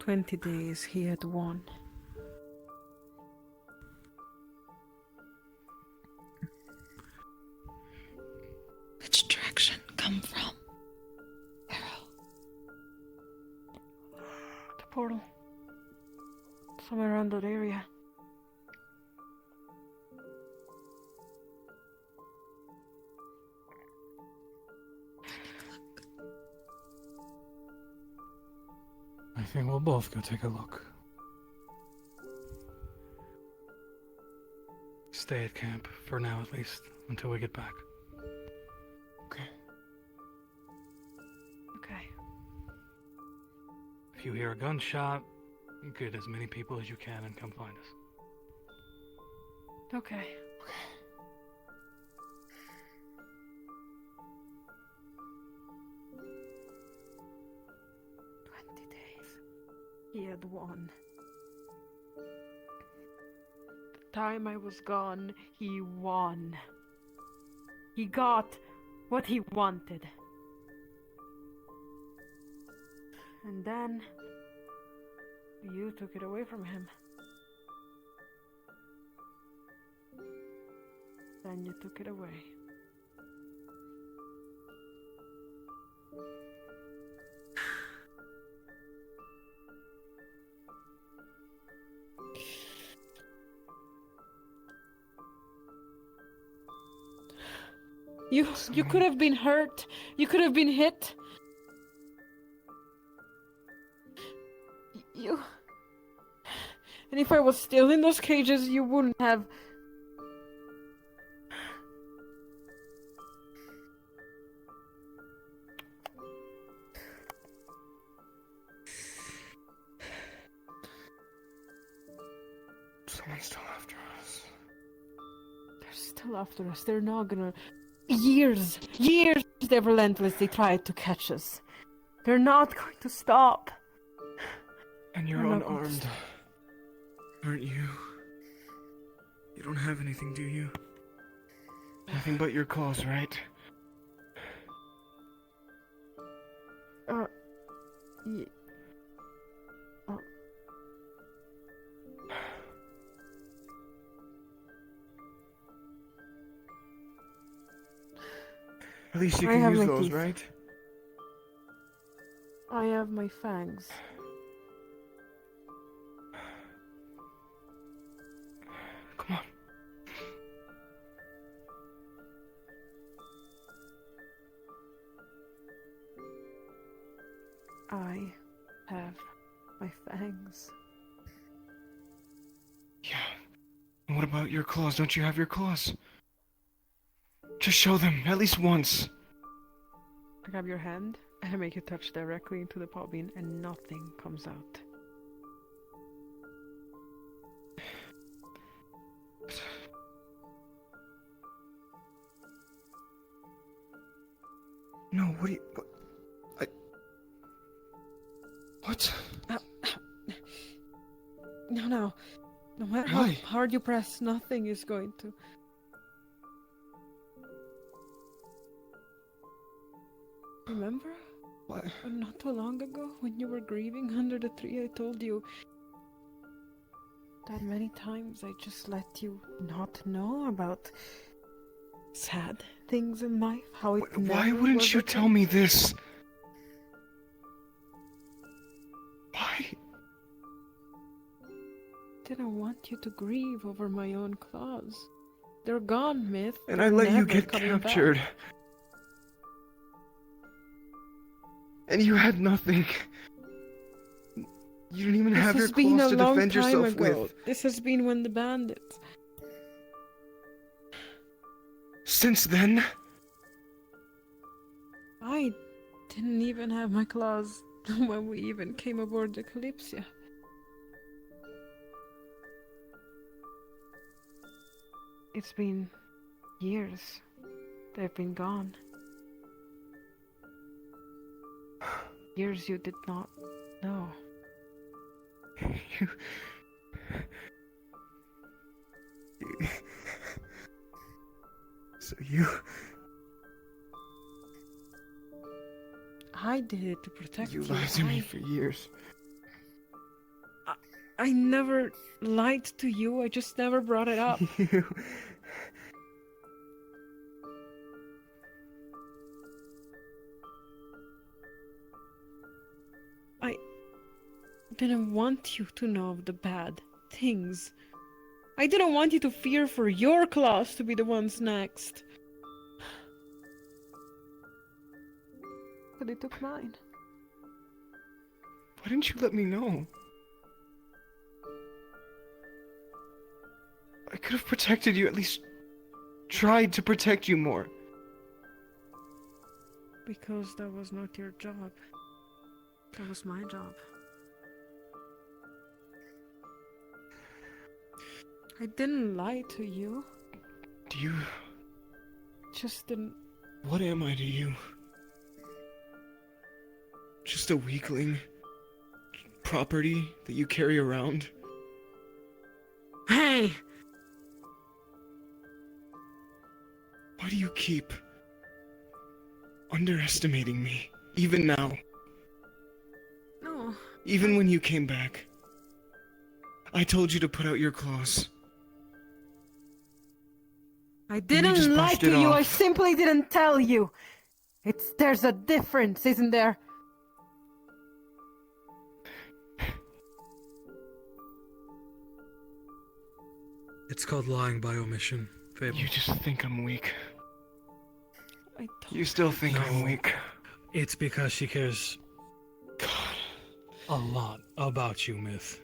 "20 days he had won. Which direction come from? The portal. Somewhere around that area. I think we'll both go take a look. Stay at camp, for now at least, until we get back. Okay. If you hear a gunshot, get as many people as you can and come find us. Okay. 20 days. He had won. The time I was gone, he won. He got what he wanted. And then you took it away from him. Then you took it away. You could have been hurt. You could have been hit. You... And if I was still in those cages, you wouldn't have... Someone's still after us. They're still after us. They're not gonna... Years they've relentlessly tried to catch us. They're not going to stop. And you're They're not going to unarmed, stop. aren't you? You don't have anything, do you? Nothing but your claws, right? Ye- At least you I can have use my those, teeth. right? I have my fangs. Come on. I have my fangs. Yeah. And what about your claws? Don't you have your claws? Just show them, at least once. I grab your hand and I make you touch directly into the paw bean and nothing comes out. No, what do you... What? No. No matter Why? how hard you press, nothing is going to... Remember? What? Not too long ago, when you were grieving under the tree, I told you that many times I just let you not know about sad things in life, how it Why never wouldn't was you okay. tell me this? Why? Didn't want you to grieve over my own claws. They're gone, Myth. And They're I let you never get coming back. captured. And you had nothing. You didn't even This have your has been claws a to long defend time yourself ago. with. This has been when the bandits... Since then? I didn't even have my claws when we even came aboard the Kalypsia. It's been years. They've been gone. Years you did not know. So you... I did it to protect you. You lied to me for years. I never lied to you, I just never brought it up. You... I didn't want you to know of the bad things. I didn't want you to fear for your claws to be the ones next. But they took mine. Why didn't you let me know? I could have protected you, at least tried to protect you more. Because that was not your job. That was my job. I didn't lie to you. Do you... Just didn't... What am I to you? Just a weakling? Property that you carry around? Hey! Why do you keep underestimating me, even now. No. Even when you came back. I told you to put out your claws. I just didn't lie brushed to it you, I off. simply didn't tell you. There's a difference, isn't there? It's called lying by omission, Fable. You just think I'm weak. I You still think I'm No. weak. It's because she cares a lot about you, Myth.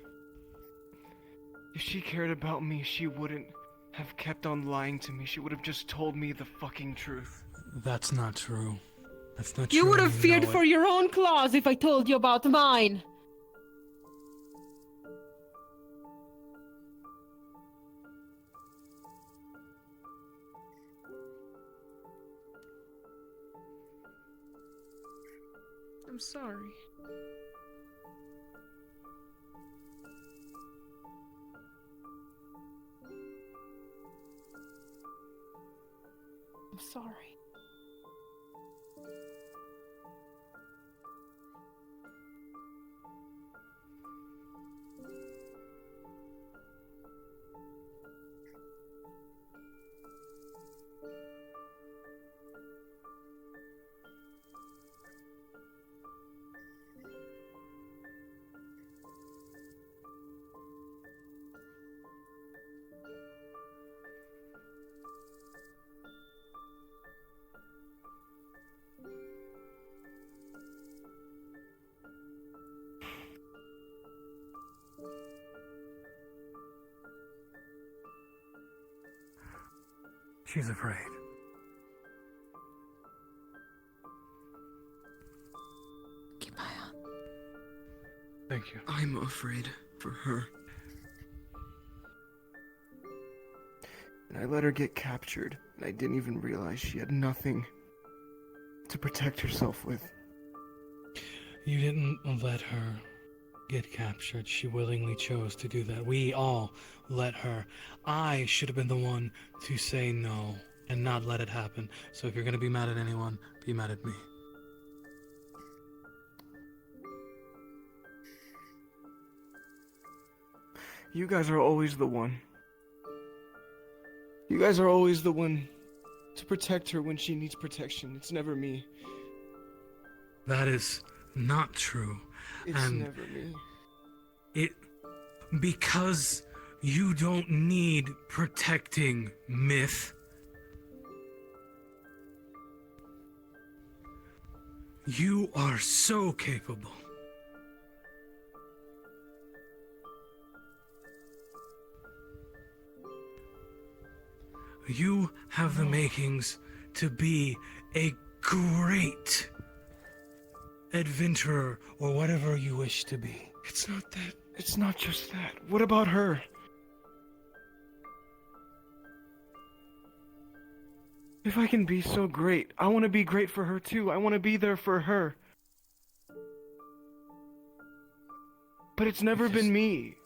If she cared about me, she wouldn't have kept on lying to me. She would have just told me the fucking truth. That's not true. That's not You true. would have and feared know for it. your own claws if I told you about mine. I'm sorry. I'm sorry. She's afraid. Keep eye on. Thank you. I'm afraid for her. And I let her get captured, and I didn't even realize she had nothing to protect herself with. You didn't let her get captured. She willingly chose to do that. We all let her. I should have been the one to say no and not let it happen. So if you're gonna be mad at anyone, be mad at me. You guys are always the one. You guys are always the one to protect her when she needs protection. It's never me. That is not true. It's and never me. Because you don't need protecting, Myth. You are so capable. You have the makings to be a great adventurer or whatever you wish to be. It's not that. It's not just that. What about her? If I can be so great, I want to be great for her too. I want to be there for her. But it's never been me.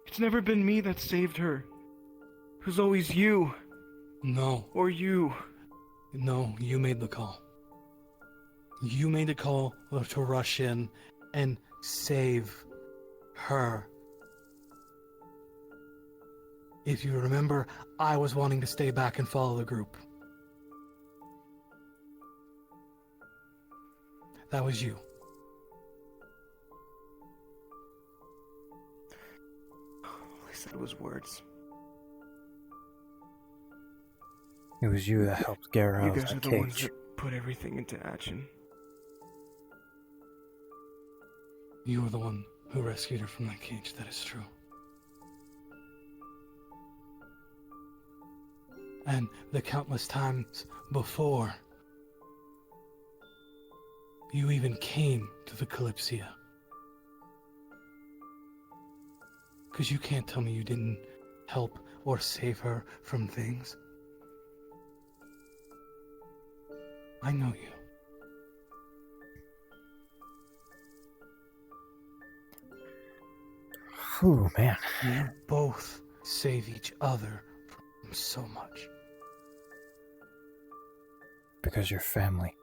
It's never been me that saved her. It was always you. No. Or you. No, you made the call. You made the call to rush in and save her. If you remember, I was wanting to stay back and follow the group. That was you. All I said was words. It was you that helped get her You out of guys are that the ones cage. that put everything into action. You were the one who rescued her from that cage, that is true. And the countless times before you even came to the Kalypsia. Because you can't tell me you didn't help or save her from things. I know you. Ooh, man. You both save each other from so much. because you're family.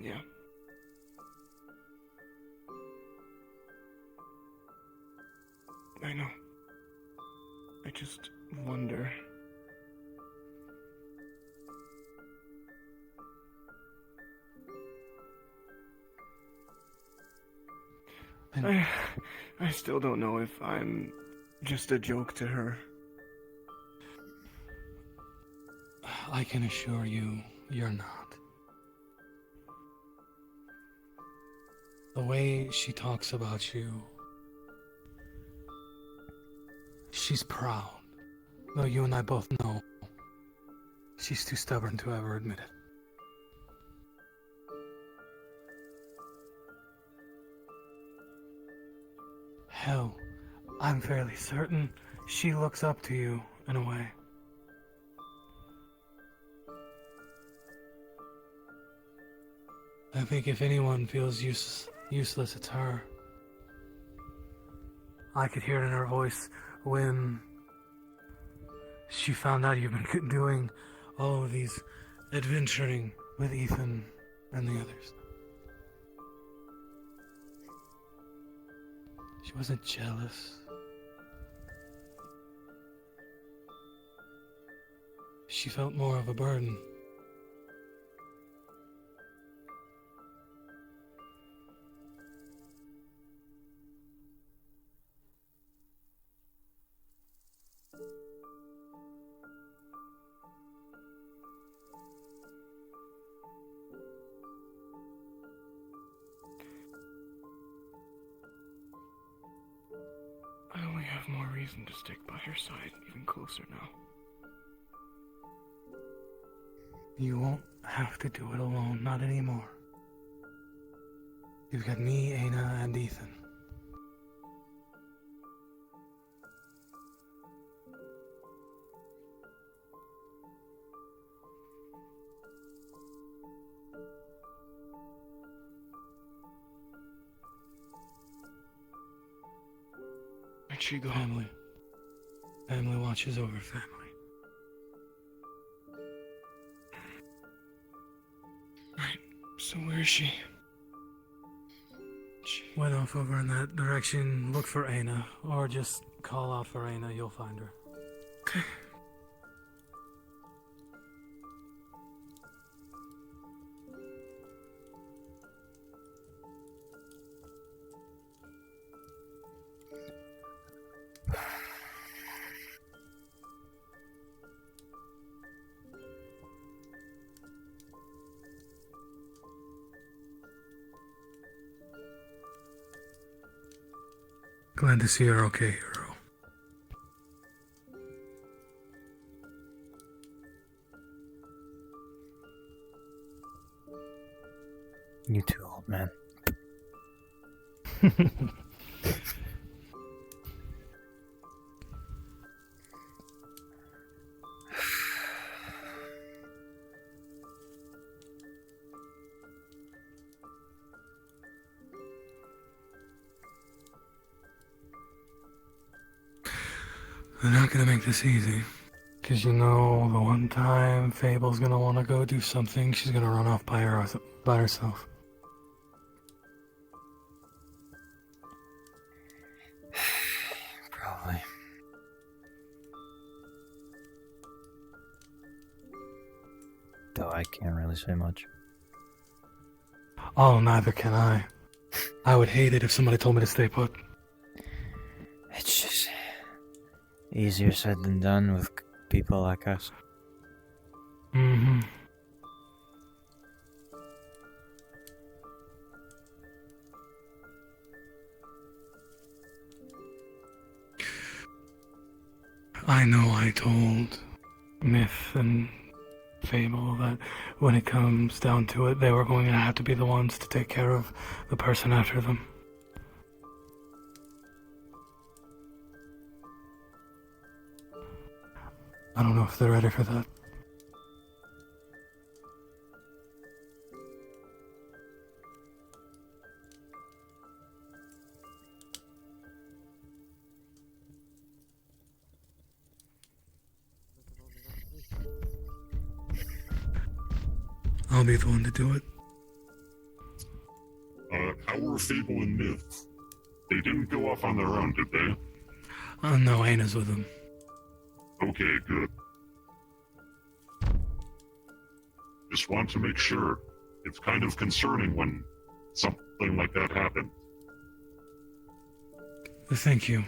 Yeah. I know. I just wonder. I still don't know if I'm just a joke to her. I can assure you, you're not. The way she talks about you, she's proud. Though you and I both know she's too stubborn to ever admit it. Hell, I'm fairly certain she looks up to you in a way. I think if anyone feels useless, it's her. I could hear it in her voice when she found out you've been doing all of these adventuring with Ethan and the others. She wasn't jealous. She felt more of a burden. I only have more reason to stick by her side, even closer now. You won't have to do it alone, not anymore. You've got me, Aina, and Ethan. Where'd she go? Family. Family watches over family. Right, so where is she? She went off over in that direction. Look for Aina, or just call out for Aina, you'll find her. Okay. Glad to see you're okay, hero. You too, old man. They're not gonna make this easy. Cause you know, the one time Fable's gonna wanna go do something, she's gonna run off by herself. Probably. Though I can't really say much. Oh, neither can I. I would hate it if somebody told me to stay put. It's just easier said than done with people like us. Mm-hmm. I know I told Myth and Fable that when it comes down to it, they were going to have to be the ones to take care of the person after them. I don't know if they're ready for that. I'll be the one to do it. How were Fable and Myth? They didn't go off on their own, did they? No, Aina's with them. Okay, good. Just want to make sure. It's kind of concerning when something like that happens. Thank you.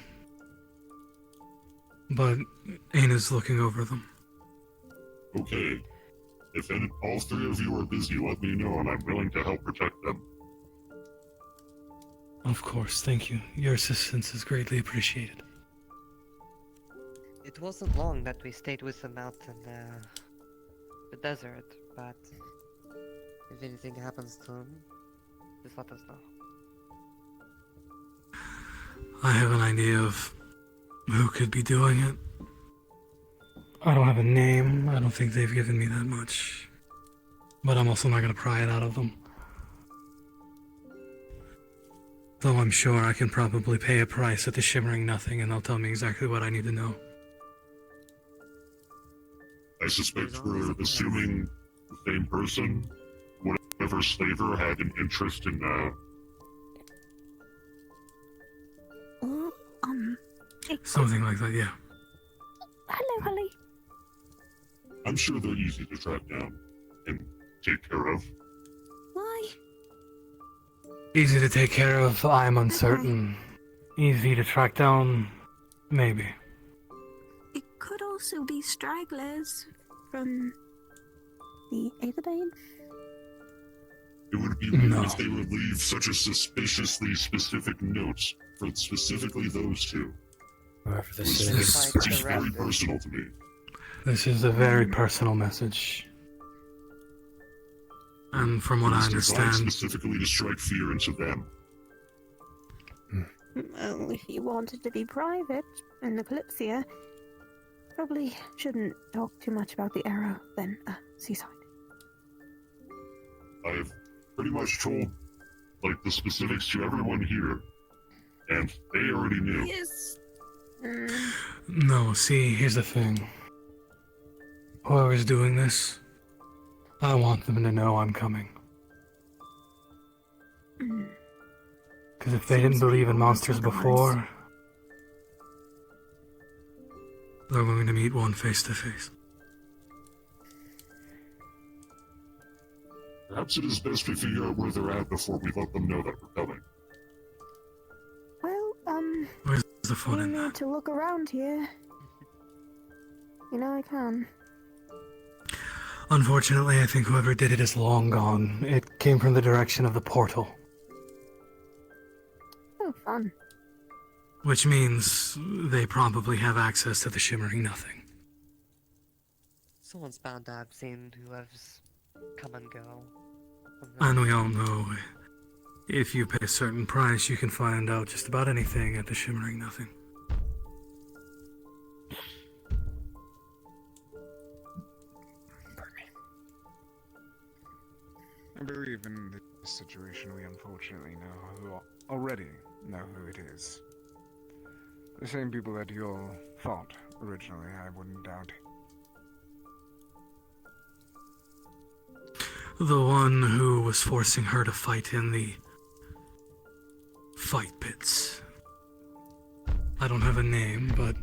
But Aina's looking over them. Okay. If all three of you are busy, let me know and I'm willing to help protect them. Of course, thank you. Your assistance is greatly appreciated. It wasn't long that we stayed with them out in the desert, but if anything happens to them, just let us know. I have an idea of who could be doing it. I don't have a name. I don't think they've given me that much. But I'm also not going to pry it out of them. Though I'm sure I can probably pay a price at the Shimmering Nothing and they'll tell me exactly what I need to know. I suspect we're assuming the same person. Whatever slaver had an interest in Something like that, yeah. Hello, Holly. I'm sure they're easy to track down and take care of. Why? Easy to take care of, I'm uncertain. Easy to track down, maybe. It could also be stragglers from the Aetherbane. It would be weird if they would leave such a suspiciously specific note for specifically those two. Whoever this Seems very personal to me. This is a very personal message. And from what I It was designed understand... specifically to strike fear into them. Well, if you wanted to be private in the Kalypsia, probably shouldn't talk too much about the arrow then, Seaside. I've pretty much told, the specifics to everyone here, and they already knew. Yes. No, see, here's the thing. Whoever's doing this, I want them to know I'm coming. Because if they didn't believe in monsters before, they're going to meet one face to face. Perhaps it is best we figure out where they're at before we let them know that we're coming. Well, Where's the fun you in need to look around here. You know I can. Unfortunately, I think whoever did it is long gone. It came from the direction of the portal. Oh, fun. Which means they probably have access to the Shimmering Nothing. Someone's bound to have seen whoever's come and go. And we all know, if you pay a certain price, you can find out just about anything at the Shimmering Nothing. I believe in this situation we unfortunately already know who it is. The same people that you all thought originally, I wouldn't doubt. The one who was forcing her to fight in the fight pits. I don't have a name, but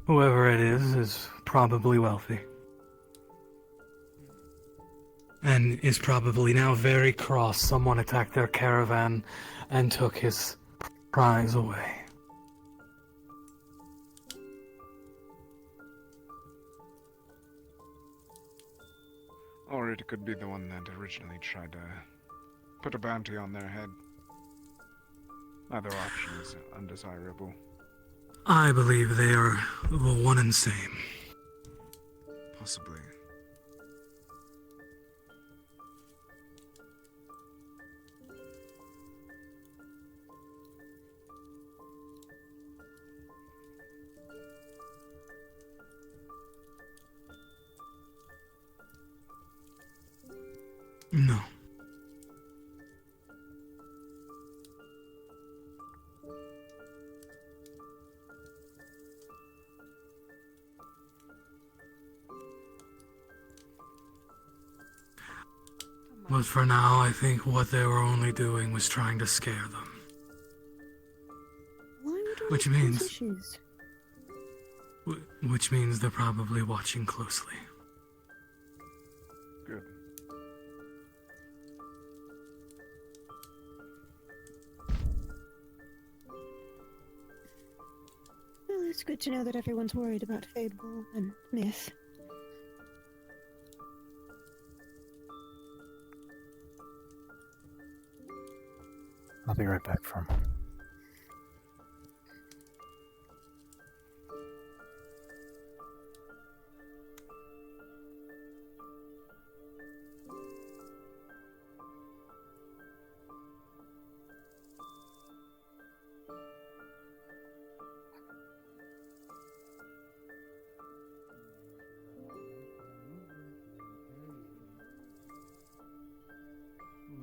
whoever it is probably wealthy. And is probably now very cross. Someone attacked their caravan and took his prize away. Or it could be the one that originally tried to put a bounty on their head. Either option is undesirable. I believe they are the one and same. Possibly. No. But for now, I think what they were only doing was trying to scare them. Why would all Which these means- issues? Which means they're probably watching closely. Good. Well, it's good to know that everyone's worried about Fable and Myth. I'll be right back for a moment.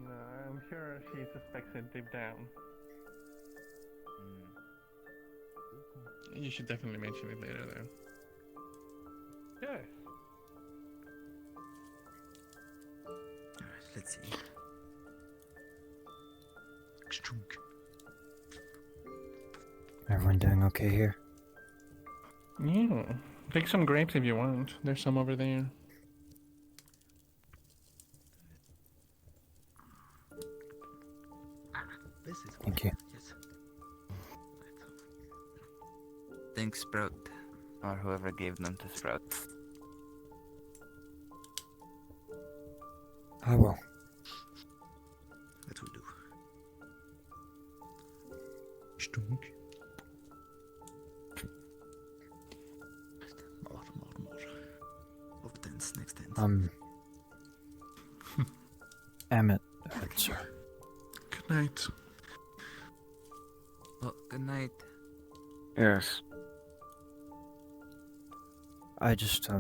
No, I'm sure she suspects it deep down. You should definitely mention it later, though. Yes. Alright, let's see. Everyone doing okay here? Yeah. Take some grapes if you want. There's some over there. This is Thank you. Yes. Thanks, Sprout. Or whoever gave them to Sprout. I will. That will do. Stunk. More. Over tense, next tense. Emmett, sir. Good night. Oh, good night. Yes. I just,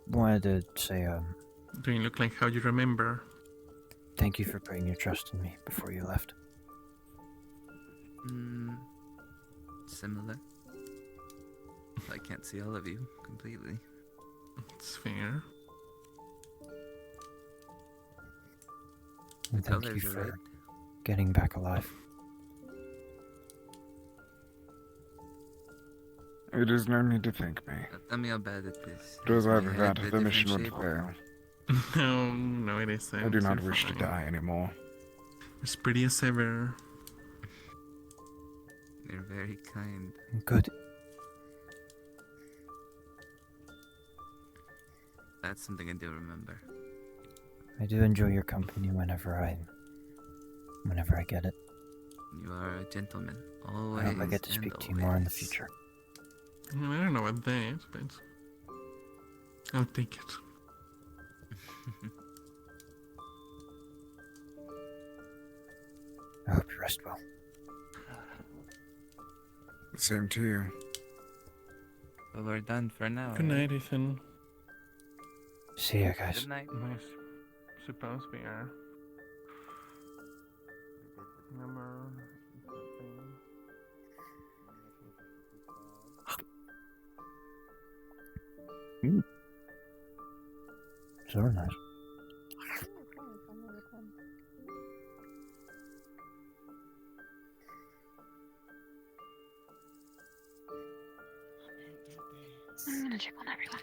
wanted to say, Do you look like how you remember? thank you for putting your trust in me before you left. Similar. I can't see all of you completely. It's fair. And thank Colors you are for right. getting back alive. It is no need to thank me. Tell me how bad it is. It was My either head that a or the mission different would shape. fail. No, it isn't. I do not You're wish to fine. die anymore. As pretty as ever. You're very kind. Good. That's something I do remember. I do enjoy your company whenever I get it. You are a gentleman. I Always. hope I get to speak to you more in the future. I don't know what that is, but I'll take it. I hope you rest well. Same to you. Well, we're done for now. Good right? night, Ethan. See ya, guys. Good night. I suppose we are. Remember something? So nice. I'm gonna check on everyone.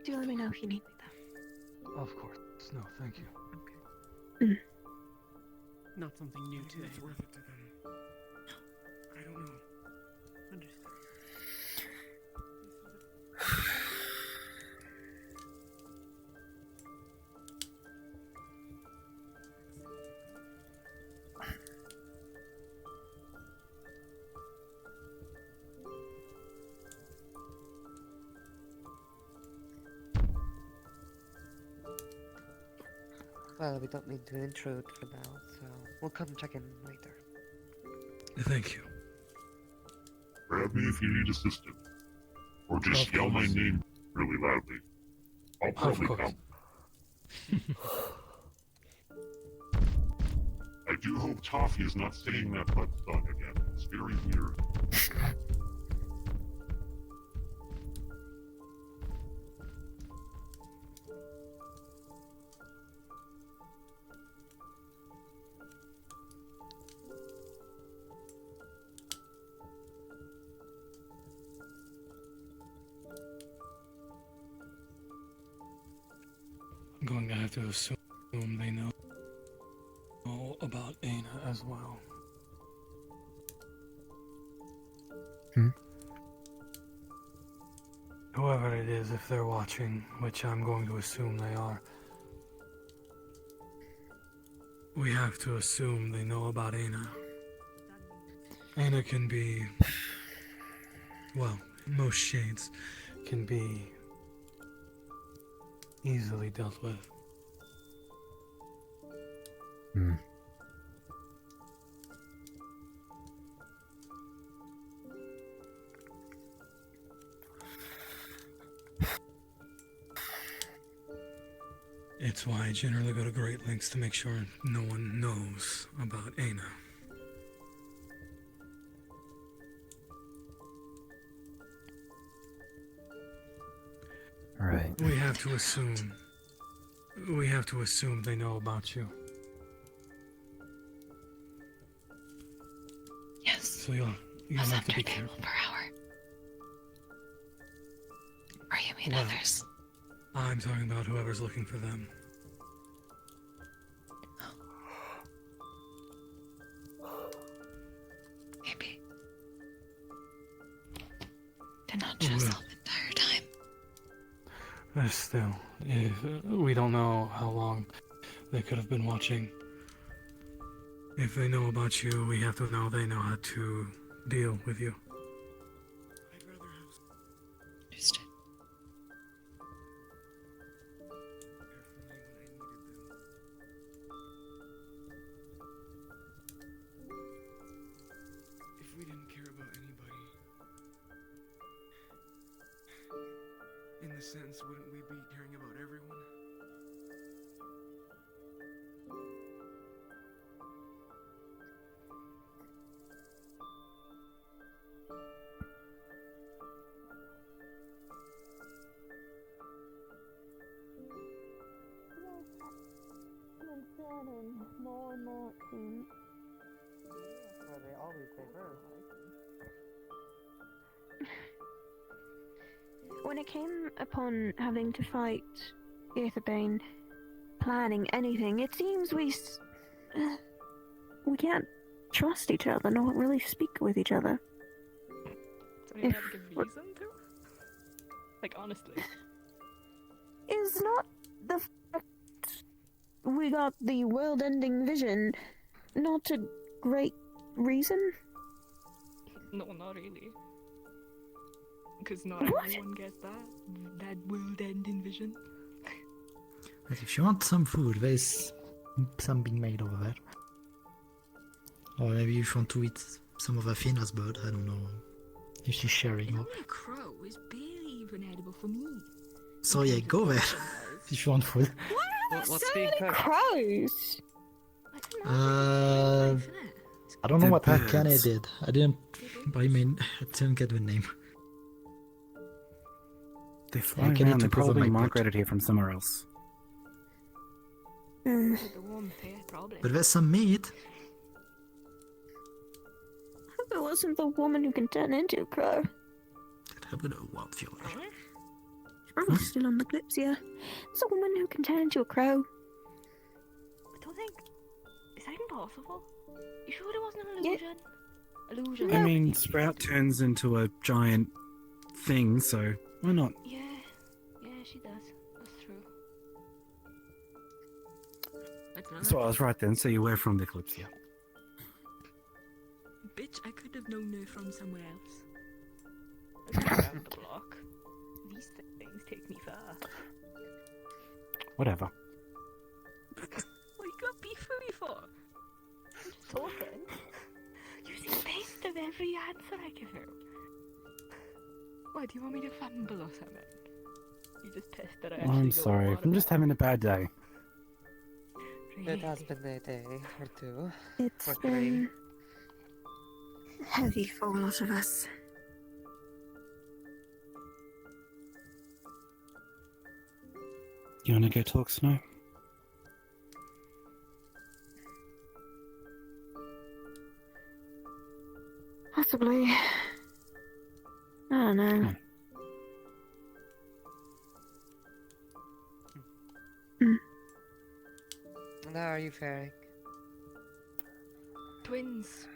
Do let me know if you need me though. Of course. No, thank you. Not something new today. It's worth it to them. I don't know. Understood. Well, we don't need to intrude for now, so we'll come check in later. Thank you. Grab me if you need assistance. Or just Of yell my course. name really loudly. I'll probably course. come. I do hope Toffee is not saying that butt song again. It's very weird. going to have to assume they know about Aina as well. Whoever it is, if they're watching, which I'm going to assume they are, we have to assume they know about Aina. Aina can be, well, in most shades, can be easily dealt with. It's why I generally go to great lengths to make sure no one knows about Aina. Right. We have to assume they know about you. Yes. So you'll Us have to after be they careful. move per hour. Or you mean Well, others? I'm talking about whoever's looking for them. Maybe. They're not just all the entire time. But still, we don't know how long they could have been watching. If they know about you, we have to know they know how to deal with you. Understood. If we didn't care about anybody, in the sense, wouldn't we be caring about everyone? Concerning more and more, it seems. Well, they always say first. When it came upon having to fight Aetherbane, planning anything, it seems we can't trust each other, nor really speak with each other. Don't even have a good reason to? Like, honestly. Is not the fact we got the world-ending vision not a great reason? No, not really. Because not everyone gets that world-ending vision. But if you want some food, there's some being made over there. Or maybe if you want to eat some of Athena's bird, I don't know if she's sharing. Or... Only a crow is barely even edible for me. So yeah, go there if you want food. What's So being many cooked? crows! I don't know They're what Arcane birds. did. I didn't get the name. They fly I can around. need They to cover probably my butt. migrated here from somewhere else. The warmth here, probably. But there's some meat. It wasn't the woman who can turn into a crow. She's probably still on the Kalypsia. It's a woman who can turn into a crow. I don't think... Is that even possible? You sure it wasn't an illusion? Illusion. I mean, Sprout turns into a giant thing, so why not? Yeah, she does. That's true. So I was right then. So you were from the Kalypsia. Bitch, I could have known her from somewhere else. Let's go around the block. These things take me far. Whatever. What you got beef with me for? I'm just talking. You see the taste of every answer I give you. What, do you want me to fumble or something? You just pissed that I actually I'm know sorry. what I'm just having a bad day. It has been a day or two. It's or three. been heavy for a lot of us. You wanna go talk, Snow? Possibly. I don't know. how are you faring? Twins.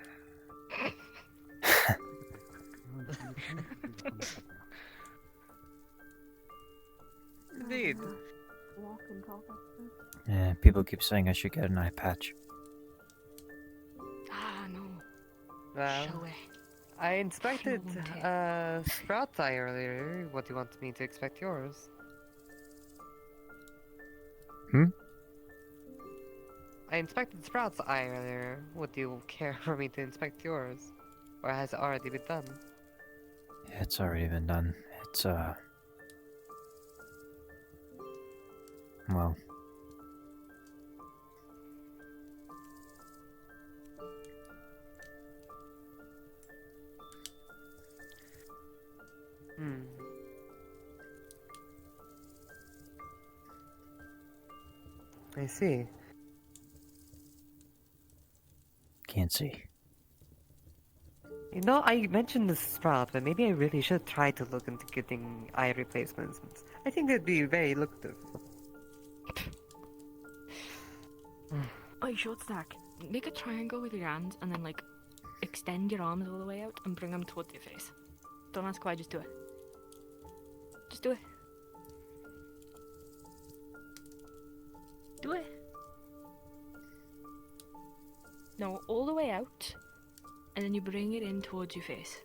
Indeed. Yeah, people keep saying I should get an eye patch. Ah, no. Well, Show it. I inspected Show it. Sprout's eye earlier. What do you want me to expect yours? Hmm? I inspected Sprout's eye earlier. Would you care for me to inspect yours? Or has it already been done? Yeah, it's already been done. It's, well... Hmm. I see. Can't see. You know, I mentioned this Sprout, but maybe I really should try to look into getting eye replacements. I think that'd be very lucrative. Oh, short stack. Make a triangle with your hands and then, like, extend your arms all the way out and bring them towards your face. Don't ask why, just do it. Just do it. Do it. No, all the way out, and then you bring it in towards your face.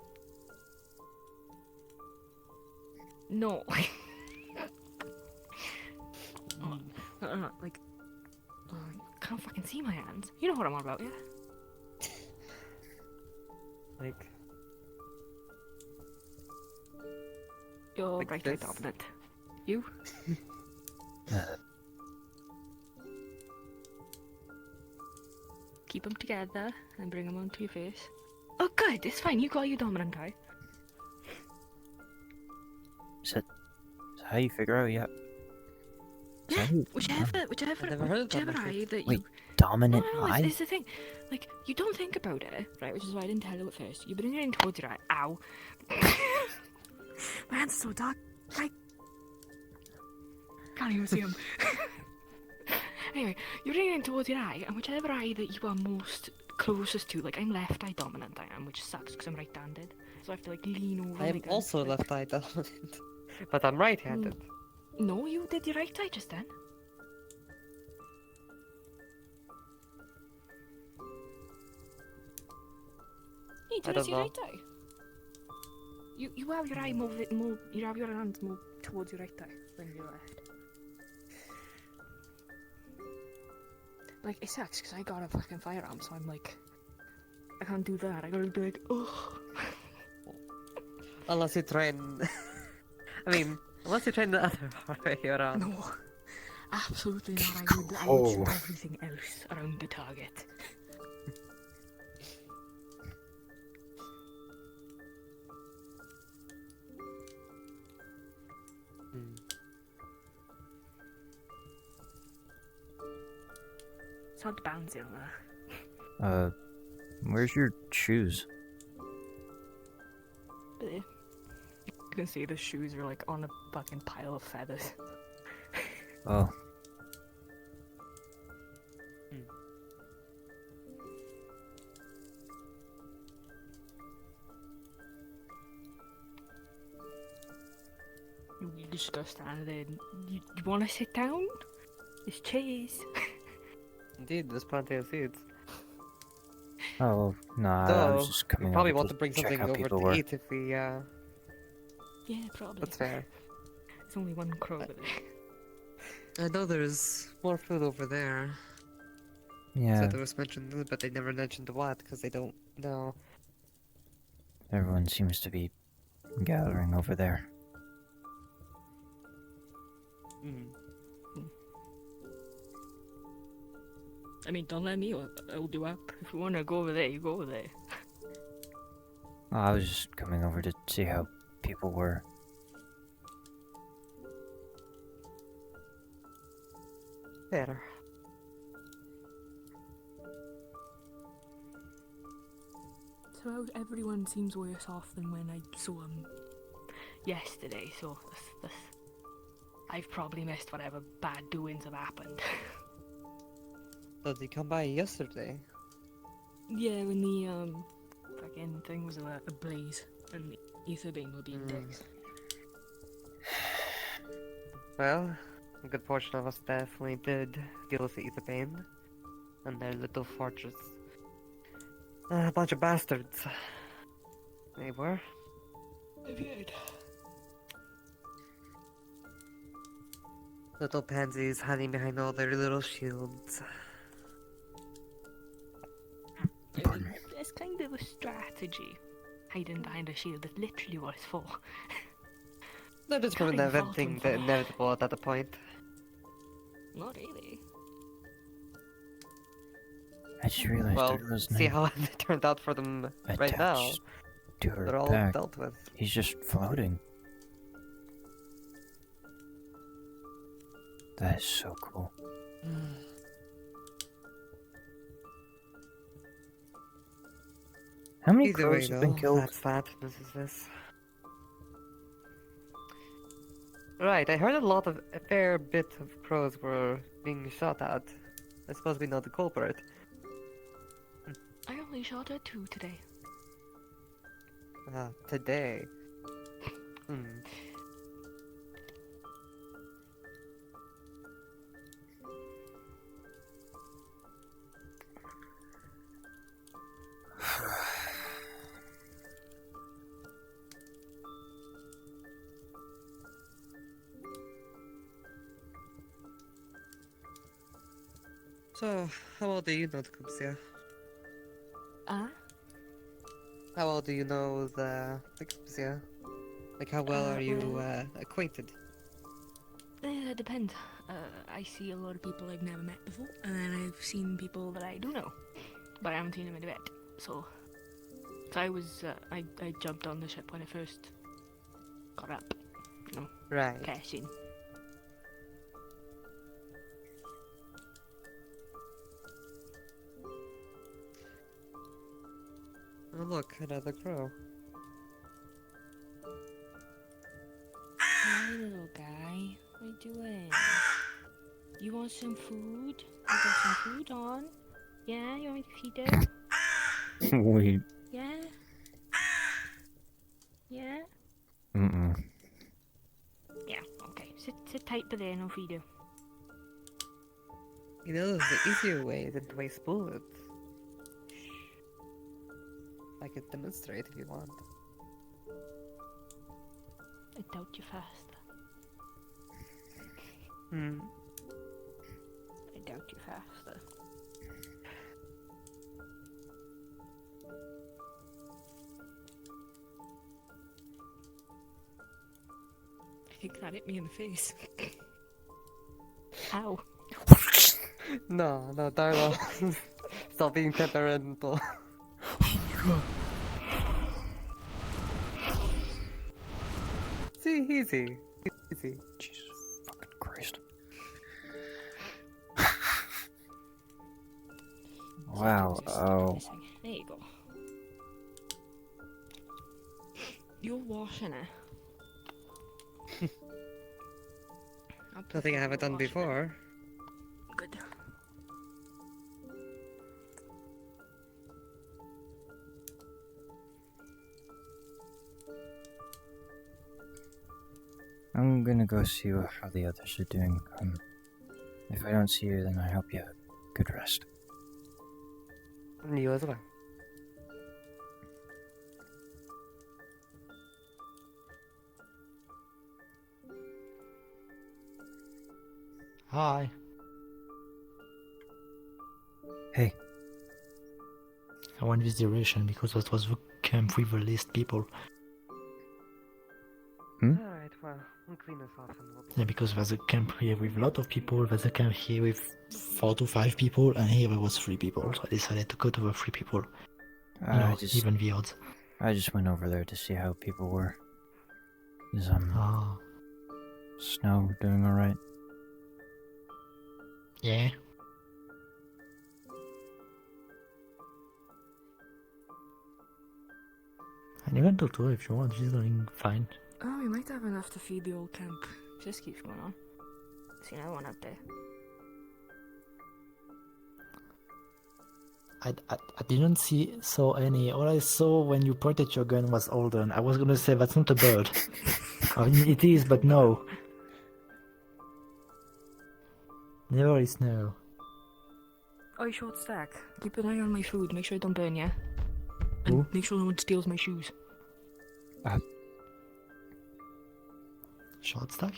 No. Like, you can't fucking see my hands. You know what I'm on about, yeah? Like... You're like right this? eye dominant. You? Keep them together and bring them onto your face. Oh, good. It's fine. You got your dominant eye. Is that how you figure out? Yeah. Yeah. Whichever eye that you. Wait, dominant no, eye? It's the thing. Like, you don't think about it, right? Which is why I didn't tell you at first. You bring it in towards your eye. Ow. My hand's so dark. I can't even see them. Anyway, you bring it in towards your eye, and whichever eye that you are most closest to, like I'm left eye dominant, I am, which sucks because I'm right-handed, so I have to like lean over. I am like also left eye dominant, but I'm right-handed. No, you did your right eye just then. You I did don't your know. right eye. You have your eye more. You have your hands more towards your right eye than your left. Like, it sucks because I got a fucking firearm, so I'm like, I can't do that. I gotta be like, oh. Unless you train. I mean, unless you train the other way around. No, absolutely not. I would shoot everything else around the target. It's not bouncy on there. Where's your shoes? There. You can see the shoes are like on a fucking pile of feathers. Oh. You just go stand there. You want to sit down? There's chairs. Indeed, there's plenty of seats. Oh, no, I So, was just coming we probably over want to bring check something how over people to were. eat if we, Yeah, probably. That's fair. There's only one crow over there. I know there's more food over there. Yeah. So there was mentioned, but they never mentioned what, because they don't know. Everyone seems to be gathering over there. I mean, don't let me hold you up. If you want to go over there, you go over there. Oh, I was just coming over to see how people were. Better. So everyone seems worse off than when I saw them yesterday, so I've probably missed whatever bad doings have happened. So did he come by yesterday? Yeah, when the fucking thing was ablaze and the ether beam were being digged. Well, a good portion of us definitely did deal with the ether bane and their little fortress. A bunch of bastards. They were. Little pansies hiding behind all their little shields. It's kind of a strategy. Hiding behind a shield that literally was for. They're just Can't even fault inventing them the for- inevitable at that point. Not really. I just realized Well, it was see night. how it turned out for them right now. Attached to her They're all back. dealt with. He's just floating. That is so cool. How many Either way, crows have been though, killed? That's that. This is this. Right, I heard a fair bit of crows were being shot at. I suppose we know the culprit. I only shot at 2 today. Today. So, how well do you know the Kalypsia? How well do you know the Kalypsia? Like, how well are you acquainted? It depends. I see a lot of people I've never met before, and then I've seen people that I do know, but I haven't seen them in a bit. So I was, I jumped on the ship when I first got up, you know, Right. cashing. Oh look, another crow. Hi, little guy. What are you doing? You want some food? I got some food on. Yeah, you want me to feed you? Wait. Yeah? Yeah? Mm-mm. Yeah, okay. Sit tight by there and I'll feed you. You know, the easier way than to waste bullets. I could demonstrate if you want. I doubt you faster. I doubt you faster. I think that hit me in the face. Ow. No, Darla. Stop being temperamental. See, easy. Easy. Jesus fucking Christ. Wow, oh. There you go. You're washing it. Nothing I haven't done before. Good. I'm gonna go see how the others are doing. If I don't see you, then I hope you have a good rest. You as well. Hi. Hey. I went this direction because that was the camp with the least people. Alright, well, we'll clean this off and we'll be... Yeah, because there's a camp here with a lot of people, there's a camp here with 4 to 5 people, and here there was 3 people, so I decided to go to the 3 people. Even the odds. I just went over there to see how people were. Is Snow doing alright? Yeah. And you can talk to her if you want, she's doing fine. Oh, we might have enough to feed the old camp. Just keeps going on. See another one up there. I didn't saw any. All I saw when you pointed your gun was Alden. I was gonna say that's not a bird. I mean, it is, but no. Never is no. Oh, short stack. Keep an eye on my food. Make sure I don't burn ya. And Who? make sure no one steals my shoes. Short stack?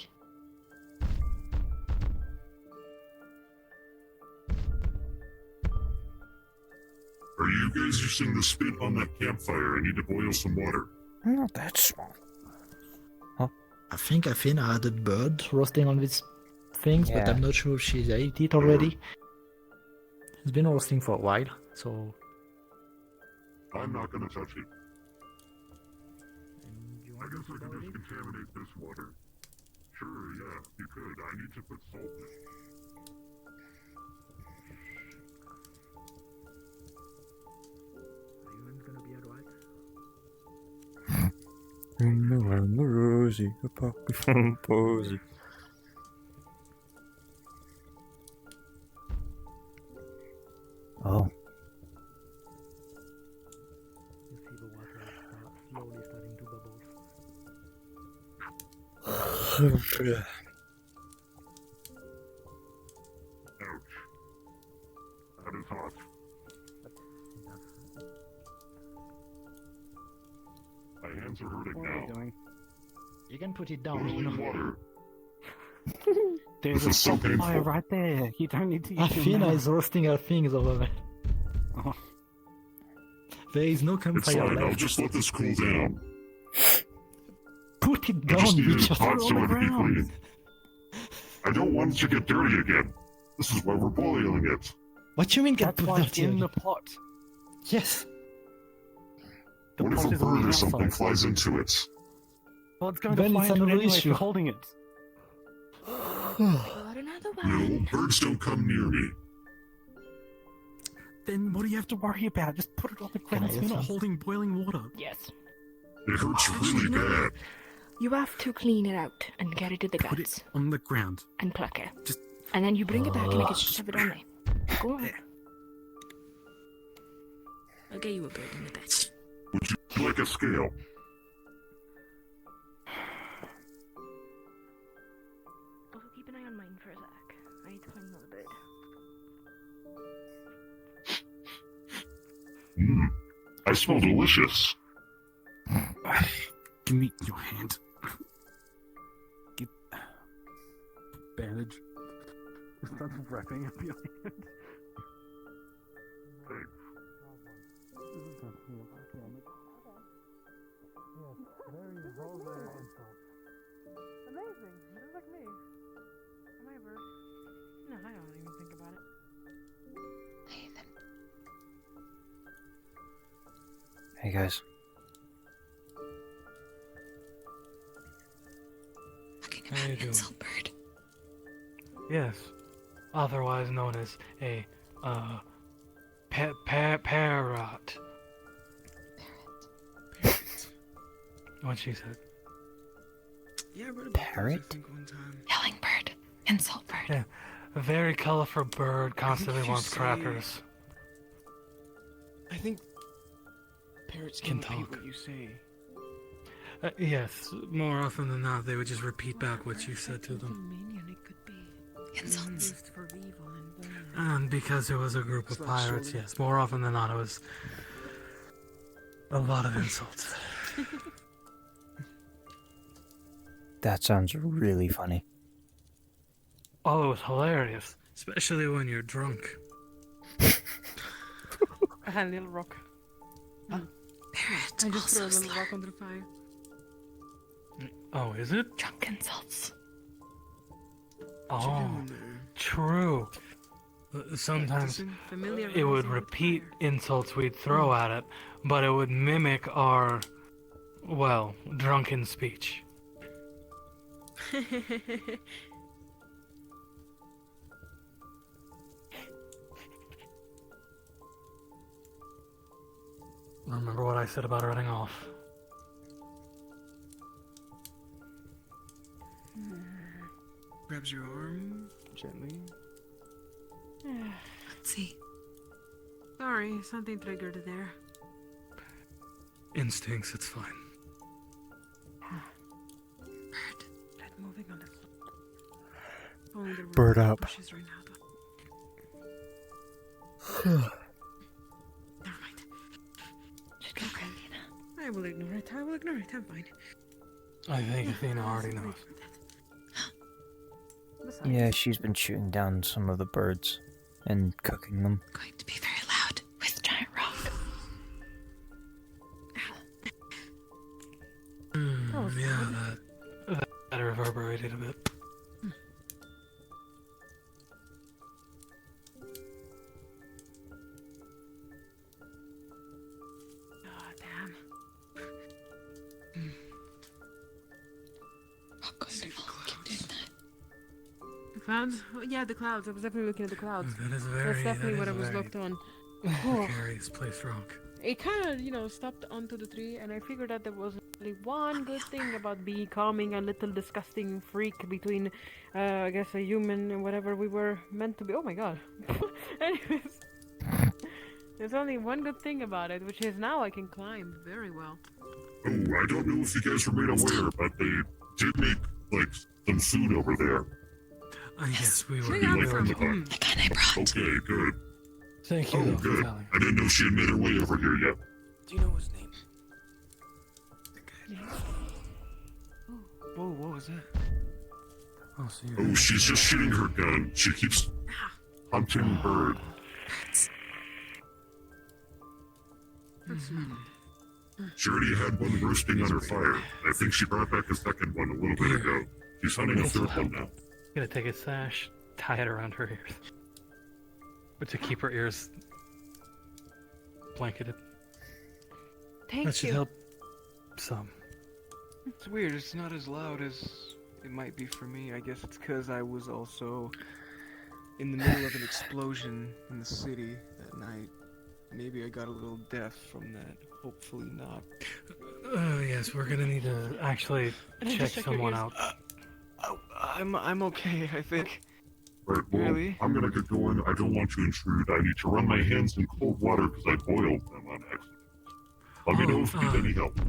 Are you guys using the spit on that campfire? I need to boil some water. Not that small. I think Athena had a bird roasting on these things, but Yeah. I'm not sure if she ate it already. It's been roasting for a while, so... I'm not gonna touch it. I guess I can just contaminate this water. Sure, yeah, you could. I need to put salt in it. I'm the rosy, a poppy from posy. Oh. You see the water slowly starting to bubble. Ouch. That is hot. My hands are hurting What are you now. doing? You can put it down, you Boiling know. water. There's This is so painful. right there. You don't need to use Athena is roasting her things over there. Oh. There is no It's campfire fine, I'll left. just let this cool down. Put it I down, just need you it just hot on so the it can be ground. clean. I don't want it to get dirty again. This is why we're boiling it. What do you mean get That's why it's dirty in again? the pot. Yes. The What if pot a is on bird the or something outside. flies into it? Well, it's going Then to fly it's into it another anyway issue. for holding it. Got another one. No, birds don't come near me. Then what do you have to worry about? Just put it on the ground I so get you're not some? holding boiling water. Yes. It hurts Actually, really no. bad. You have to clean it out and get it to the Put guts it on the ground. and pluck it. Just And then you bring it back and I can shove it on there. Go on. I'll get you a bird in a bit. Would you like a scale? Also, keep an eye on mine for a sec. I need to find another bird. I smell delicious. Give me your hand. Get bandage. start wrapping up your hand. Very vulgar insult. Amazing. You look like me. Am I a bird? No, I don't even think about it. Hey guys. How you doing? Bird. Yes, otherwise known as a parrot. What she said. Yeah, I read about Parrot? I think one time. Yelling bird. Insult bird. Yeah, a very colorful bird constantly if you wants say- crackers. I think parrots Can can repeat talk. what you say. Yes, more often than not, they would just repeat back what you said to them. Minion, it could be Insults. used for evil and bad. And because it was a group of Slash pirates, shoulder. yes, more often than not, it was a lot of insults. That sounds really funny. Oh, it was hilarious, especially when you're drunk. I had a little rock. Parrot. I just threw a Also little slur. rock on the fire. Oh, is it? Drunk insults. Oh, true. Sometimes Familiar it would on repeat insults we'd throw at it, but it would mimic our, well, drunken speech. Remember what I said about running off? Grabs your arm gently. Let's see. Sorry, something triggered it there. Instincts, it's fine. Red moving on the floor. Only the Bird room up. pushes right now, though. Never mind. Just go, Athena. I will ignore it. I will ignore it. I'm fine. I think Athena already knows. Yeah, she's been shooting down some of the birds and cooking them. Going to be very loud with giant rock. Yeah, that reverberated a bit. Oh, damn. The clouds? Oh, yeah, the clouds. I was definitely looking at the clouds. That is That's definitely what I was looked on. Oh. Precarious place rock. It kind of, stopped onto the tree, and I figured that there was only one good thing about becoming a little disgusting freak between, I guess, a human and whatever we were meant to be. Oh my god. Anyways, there's only one good thing about it, which is now I can climb very well. Oh, I don't know if you guys were made aware, but they did make, some food over there. Yes, we were. You like we were- the kind I brought. Okay, good. Thank you, Oh, though, for good. telling. I didn't know she had made her way over here yet. Do you know his name? Whoa, what was that? Oh, she's just shooting her gun. She keeps hunting bird. She already had one roasting on her fire. I think she brought back a second one a little bit ago. She's hunting a third one now. Gonna take a sash, tie it around her ears. But to keep her ears blanketed. Thank That should you. help some. It's weird, it's not as loud as it might be for me. I guess it's because I was also in the middle of an explosion in the city that night. Maybe I got a little deaf from that. Hopefully not. Yes, we're gonna need to actually check someone out. I'm okay, I think. Right, well, Really? I'm gonna get going. I don't want to intrude. I need to run my hands in cold water because I boiled them on accident. Let me know if you need any help.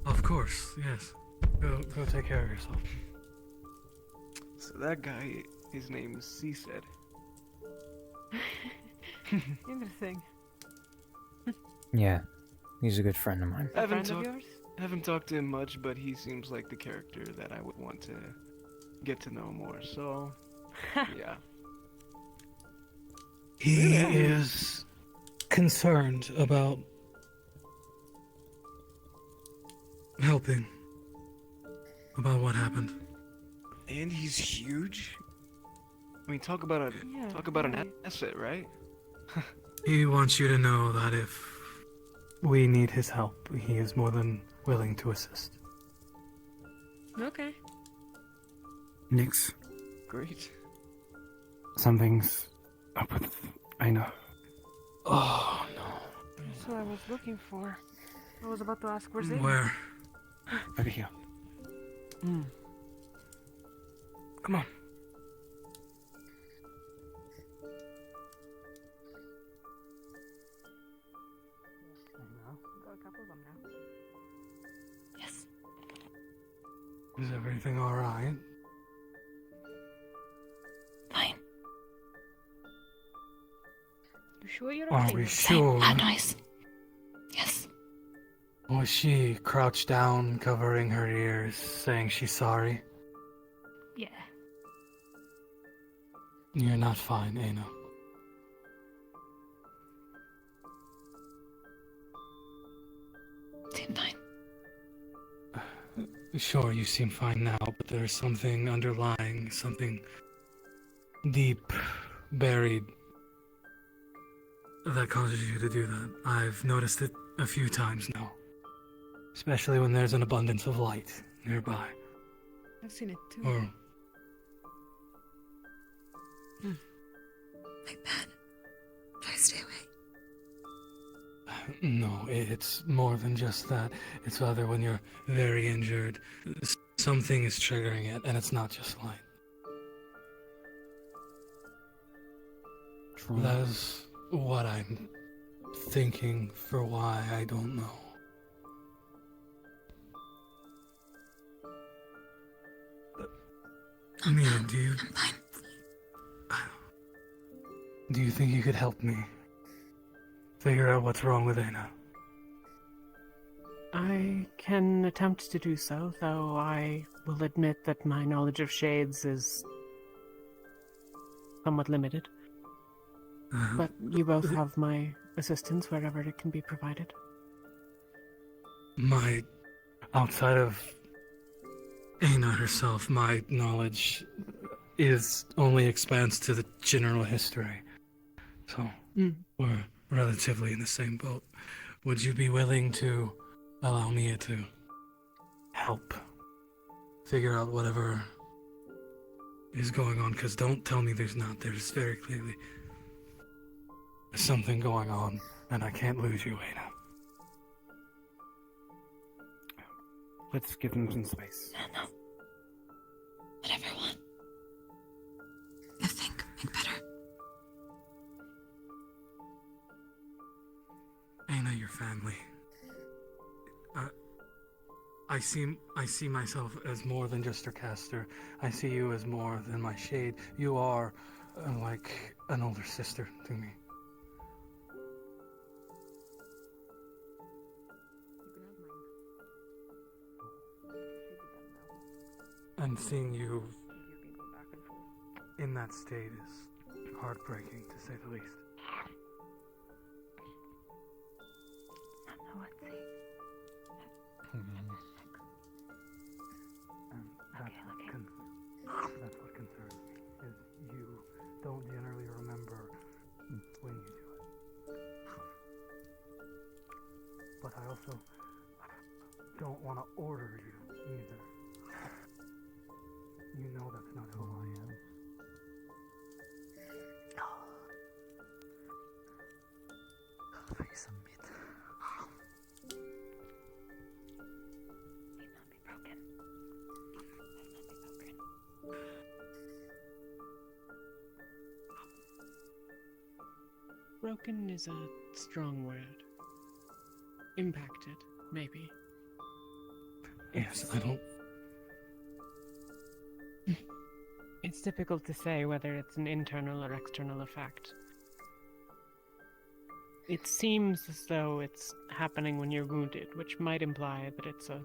Of course, yes. Go take care of yourself. So that guy, his name is C-Said. Interesting. Yeah, he's a good friend of mine. A friend of yours? Haven't talked to him much, but he seems like the character that I would want to get to know more. So, yeah. He is concerned about helping about what happened. And he's huge. I mean, talk about an asset, right? He wants you to know that if we need his help, he is more than willing to assist. Okay. Nix, Great. something's up with Aina. Oh no. That's what I was looking for. I was about to ask where's it? Where? Over here. Come on. Got a couple of them now. Yes. Is everything alright? Fine. You sure you're Are okay? we sure? That noise. Yes. Was she crouched down, covering her ears, saying she's sorry? Yeah. You're not fine, Aina. Seem fine. Sure, you seem fine now, but there's something underlying, something deep, buried, that causes you to do that. I've noticed it a few times now. Especially when there's an abundance of light nearby. I've seen it too. Or Like that. Try to stay away. no, it's more than just that. It's rather when you're very injured, something is triggering it, and it's not just light. That is what I'm thinking for why, I don't know. Mia, do you think you could help me figure out what's wrong with Aina? I can attempt to do so, though I will admit that my knowledge of shades is somewhat limited. But you both have my assistance wherever it can be provided. Outside of Aina herself, my knowledge only expands to the general history. So, we're relatively in the same boat. Would you be willing to allow Mia to help figure out whatever is going on? Because don't tell me there's not. There's very clearly something going on, and I can't lose you, Aina. Let's give them some space. No. Whatever I want. I think make better. Aina, your family. I see myself as more than just a caster. I see you as more than my shade. You are like an older sister to me. And seeing you in that state is heartbreaking, to say the least. That's what concerns me, is you don't generally remember when you do it. But I also don't want to order you either. You know that's not who I am. Face some meat. May not be broken. Broken is a strong word. Impacted, maybe. Yes, I don't... It's difficult to say whether it's an internal or external effect. It seems as though it's happening when you're wounded, which might imply that it's a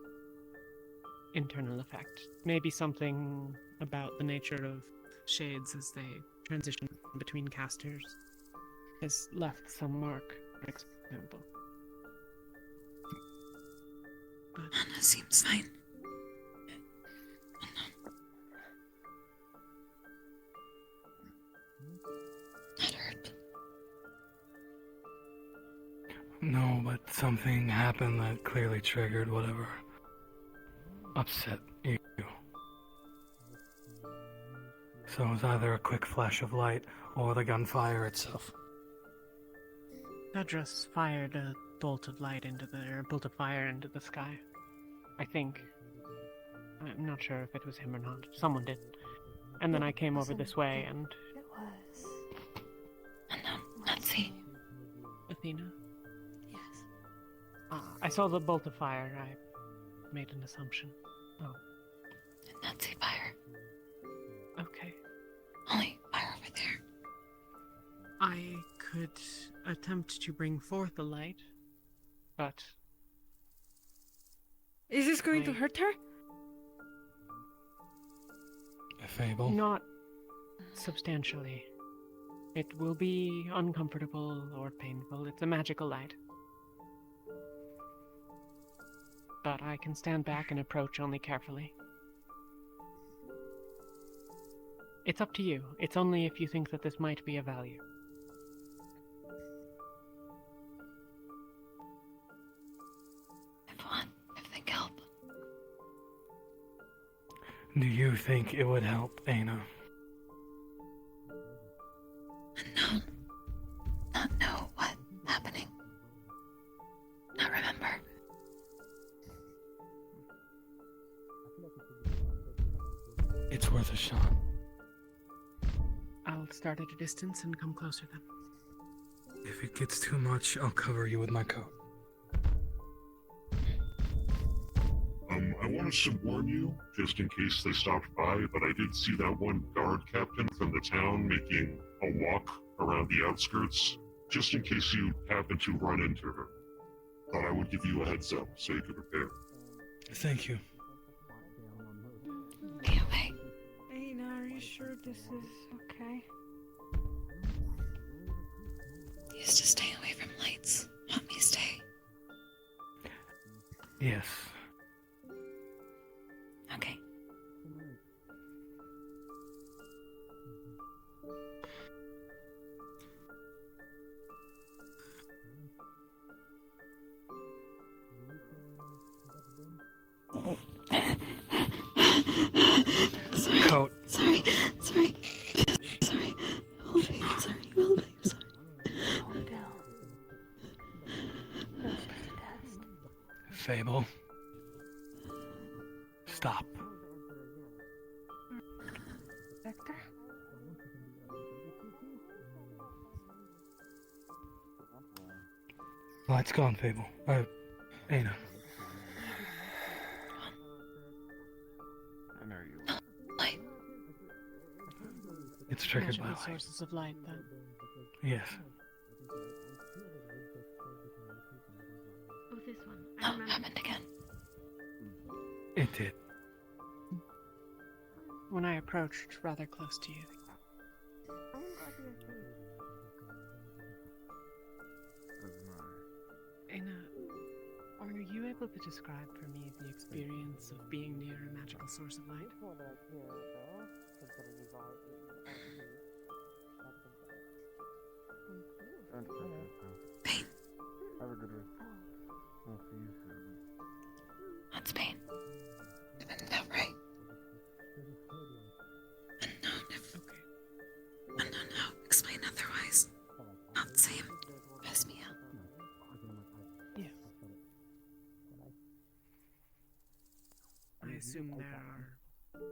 internal effect. Maybe something about the nature of shades as they transition between casters has left some mark, for example. But Anna seems fine. Not hurt. No, but something happened that clearly triggered whatever upset you. So it was either a quick flash of light or the gunfire itself. Tedros fired a bolt of light into or bolt of fire into the sky. I think. I'm not sure if it was him or not. Someone did. And then I came over this way and... It was... Unknown. Let's see. Athena? Yes. I saw the bolt of fire. I made an assumption. Oh. Did not see fire. Okay. Only fire over there. I could attempt to bring forth the light, but... Is this going to hurt her? A fable? Not substantially. It will be uncomfortable or painful. It's a magical light. But I can stand back and approach only carefully. It's up to you. It's only if you think that this might be of value. If they help. Do you think it would help, Aina? Unknown. Not know what's happening. Not remember. It's worth a shot. I'll start at a distance and come closer then. If it gets too much, I'll cover you with my coat. I wanted to warn you, just in case they stopped by, but I did see that one guard captain from the town making a walk around the outskirts, just in case you happen to run into her. Thought I would give you a heads up so you could prepare. Thank you. Aina, are you sure this is okay? Used to stay away from lights. Want me to stay? Yes. Okay. Sorry. Coat. Sorry. Sorry. Sorry. Hold me. Sorry. Hold me. Sorry. Fable. Stop. Vector? Light's gone, Fable. Aina. I know you. Light. It's triggered by Magical light. sources of light, then. Yes. Oh, this one. Oh, happened again. It did. When I approached rather close to you. Aina, are you able to describe for me the experience of being near a magical source of light? Pain. Have a good one. We'll see you soon. What's pain? Didn't that right? Unknown if... Unknown how. Explain otherwise. Not same. Pass me out. Yeah. I assume there are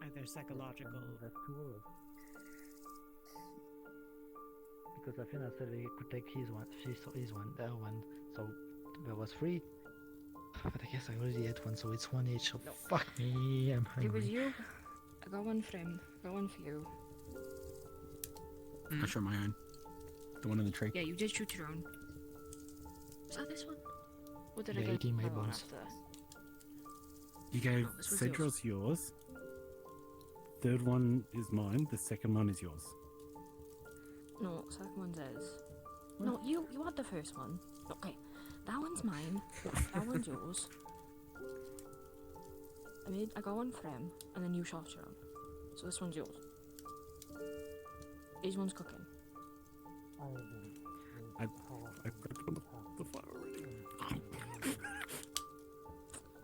either psychological... Because Athena said he could take his one, their one, so there was 3. But I guess I already had one, so it's 1 each, so fuck me, I'm hungry. It was you. I got one for him. Got one for you. I shot my own. The one in the tree. Yeah, you did shoot your own. Was that this one? What did Yeah, I get? 18 my that one bones. after? You gave this was Cedros yours. Third one is mine. The second one is yours. No, second one's his. No, you had the first one. Okay, that one's mine. That one's yours. I got one for him, and then you shot your own. So this one's yours. These one's cooking. I prepped on the fire already.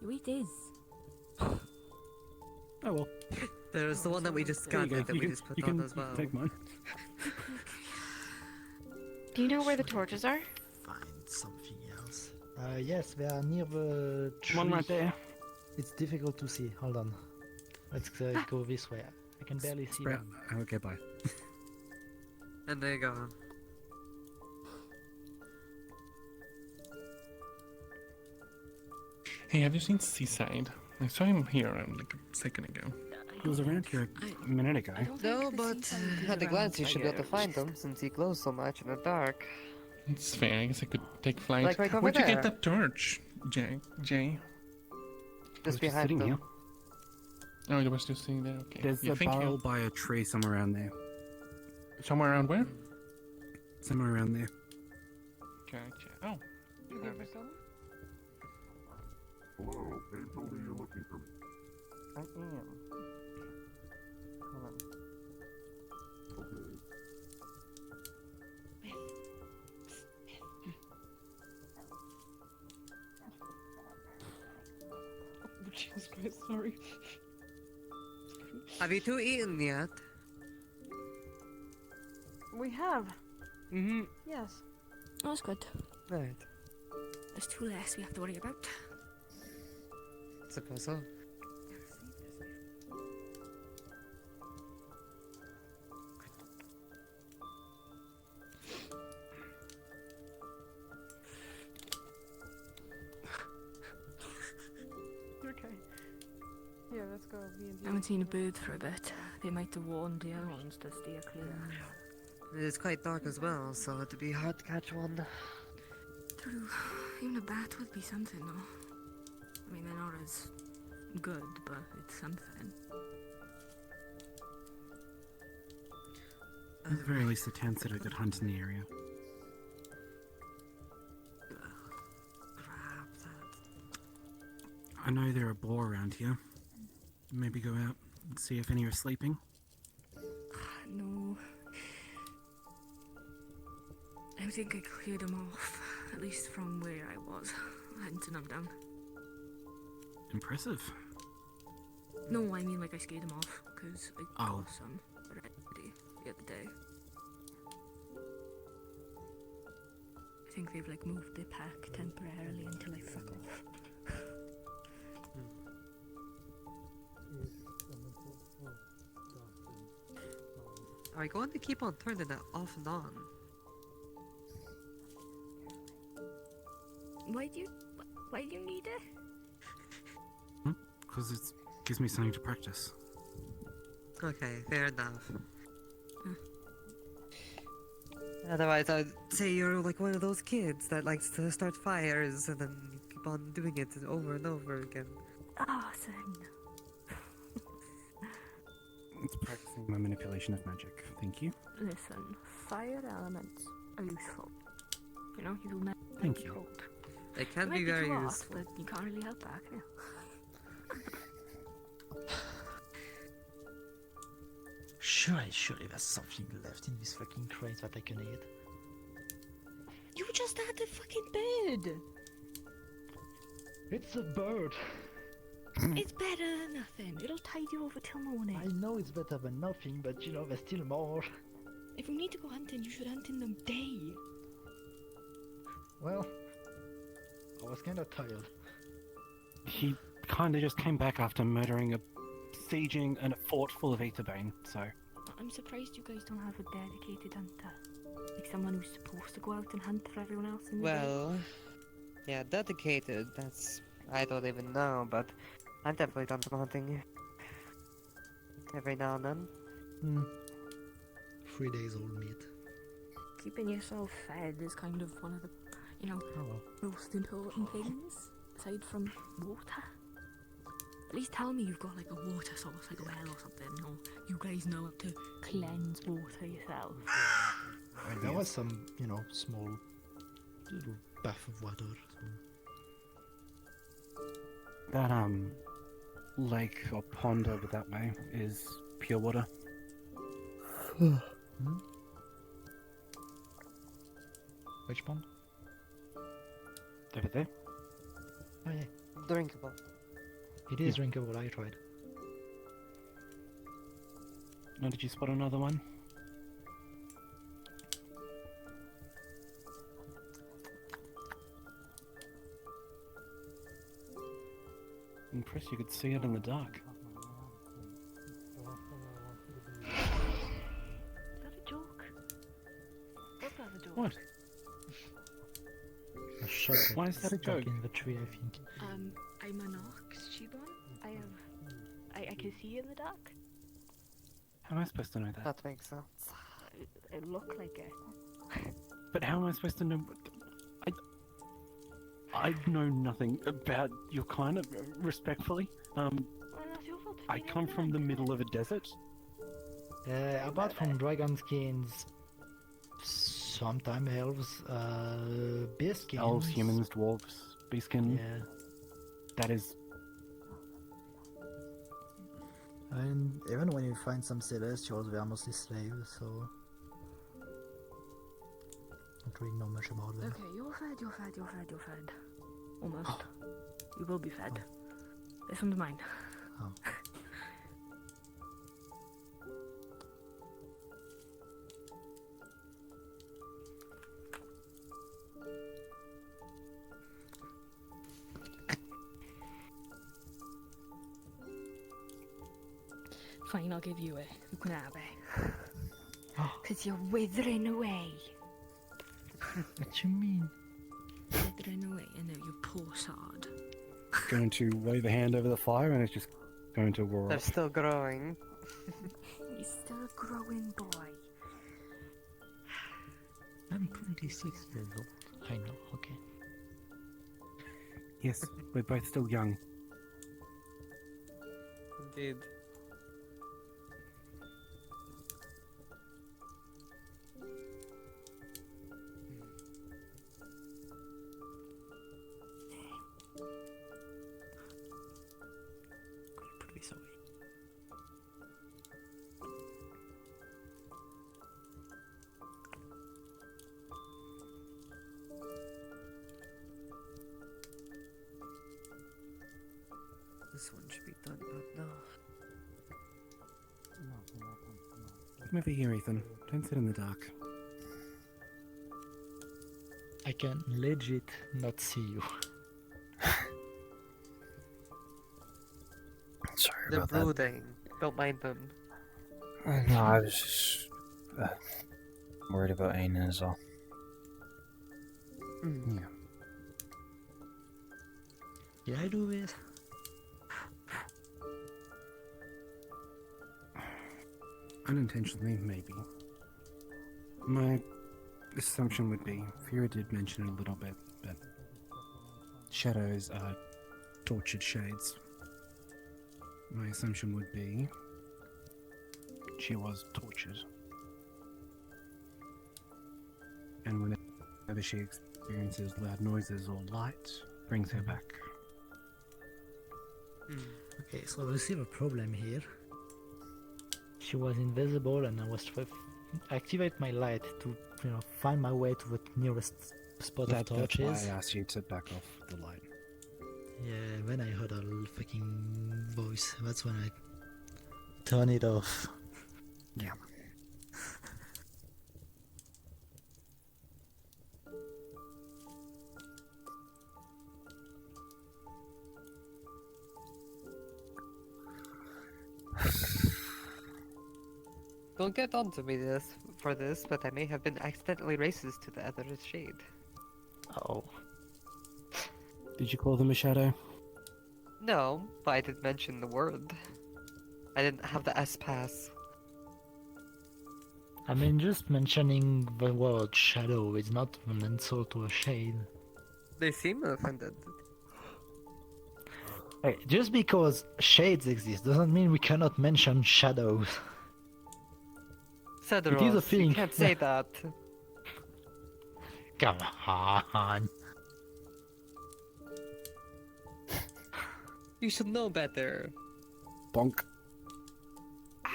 You eat his. Oh well. There's the one that we just There you gathered go. that You we can- just put you on can as well. take mine. Do you know where the torches are? Find something else. Yes, they are near the tree. One right there. It's difficult to see. Hold on. Let's go this way. I can barely see Sprout. them. Okay, bye. And there you go. Hey, have you seen Seaside? I saw him here like a second ago. He was around here a minute ago. No, but at a glance you should be able to find them since he glows so much in the dark. It's fair. I guess I could take flight. Like right over Where'd you there. get that torch, Jay? Just behind sitting them. here. Oh, you were still sitting there. Okay. There's Yeah, a thank barrel you. by a tree somewhere around there. Somewhere around where? Somewhere around there. Gotcha. Oh. You give her some? Hello, they told me you're looking for me. I am. Hold on. Okay. Jesus Christ, sorry. Have you two eaten yet? We have. Mm-hmm. Yes. Oh, that's good. Right. There's 2 less we have to worry about. Suppose so. Okay. Yeah, let's go. I haven't seen a bird for a bit. They might have warned the other ones to steer clear. It is quite dark as well, so it'd be hard to catch one. True. Even a bat would be something, though. I mean, they're not as good, but it's something. At the very least, the town said I could hunt in the area. I know there are boar around here. Maybe go out and see if any are sleeping. No. I think I cleared them off, at least from where I was, hunting them down. Impressive. No, I mean like I scared them off, because I Oh. got some already the other day. I think they've like moved their pack temporarily until I fuck off. Are you going to keep on turning that off and on? Why do you need it? Because it gives me something to practice. Okay, fair enough. Otherwise, I'd say you're like one of those kids that likes to start fires and then you keep on doing it over and over again. Awesome. It's practicing my manipulation of magic. Thank you. Listen, fire elements are useful. You know, you'll never Thank be you. cold. They can It might be very too hot, useful. but you can't really help that, can you? Surely there's something left in this fucking crate that I can eat. You just had the fucking bird. It's a bird. It's better than nothing. It'll tide you over till morning. I know it's better than nothing, but you know, there's still more. If you need to go hunting, you should hunt in the day. Well, I was kinda tired. He kind of just came back after murdering sieging a fort full of Aetherbane, so... I'm surprised you guys don't have a dedicated hunter. Like someone who's supposed to go out and hunt for everyone else in the day. Well, yeah, dedicated, that's... I don't even know, but I'm definitely done some hunting. Every now and then. 3 days old meat. Keeping yourself fed is kind of one of the, you know, most important things, aside from water. At least tell me you've got like a water source, like a well or something, or you guys know how to cleanse water yourself. There was some, you know, small little bath of water. That, lake or pond over that way is pure water. Which pond? Over there. Oh yeah. Drinkable. It is drinkable, I tried. Now, did you spot another one? Impressed you could see it in the dark. Is that a joke? What's that a joke? What? A shot Why is that a stuck joke? in the tree, I think. I'm an ox, Shibon. I can see in the dark. How am I supposed to know that? That makes sense. It looked like it. But how am I supposed to know? I know nothing about your kind, respectfully. Well, that's your fault. I come from the middle of a desert. Apart from dragon skins, sometime elves, bear skins. Elves, humans, dwarves, beastskin. Yeah. That is... And even when you find some celestials, they are mostly slaves, so... Don't really know much about them. Okay, you're fed. Almost. You will be fed. This one's mine. Oh. Fine, I'll give you it. You can have it. Because you're withering away. What you mean? Withering away, I know, you poor sod. going to wave a hand over the fire and it's just going to roar They're off. still growing. He's still a growing boy. I'm 26 years old. I know, okay. Yes, we're both still young. Indeed. Put this away. This one should be done, but no. Come over here, Ethan. Don't sit in the dark. I can legit not see you. Sorry They're about that. brooding. Don't mind them. No, I was just worried about Aina is all. Yeah. Did I do it? Unintentionally, maybe. My assumption would be, Fira did mention it a little bit, but shadows are tortured shades. My assumption would be she was tortured. And whenever she experiences loud noises or light, brings her back. Okay, so we see a problem here. She was invisible and I was trying to activate my light to, find my way to the nearest spot of That's torches. why I asked you to back off the light. Yeah, when I heard her fucking voice, that's when I turned it off. Yeah. Don't get on to me for this, but I may have been accidentally racist to the other shade. Oh. Did you call them a shadow? No, but I did mention the word. I didn't have the S pass. I mean, just mentioning the word shadow is not an insult to a shade. They seem offended. Hey, just because shades exist doesn't mean we cannot mention shadows. Cedros, It is a thing. you can't say that. Come on. You should know better. Bonk.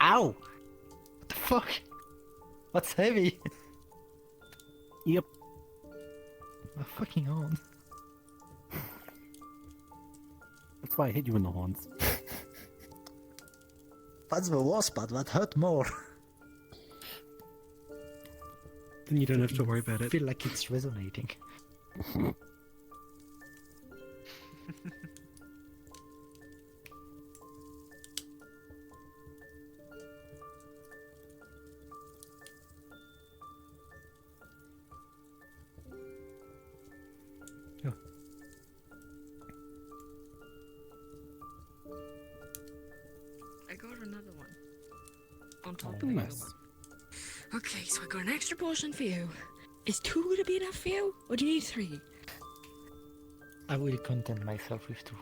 Ow! What the fuck? What's heavy? Yep. My fucking horn. That's why I hit you in the horns. That's the worst part, that hurt more. Then you don't have to worry about I it. feel like it's resonating. I got another one. On top Oh, of the nice. other one. Okay, so I got an extra portion for you. Is 2 gonna be enough for you? Or do you need 3? I will content myself with 2.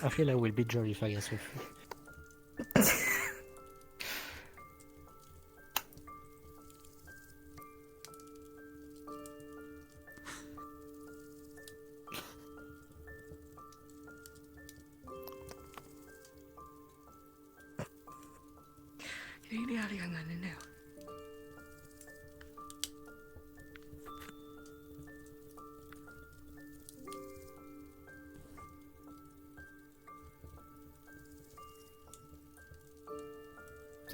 I feel I will be jolly if I guess with 3. Hindi harihan na nila.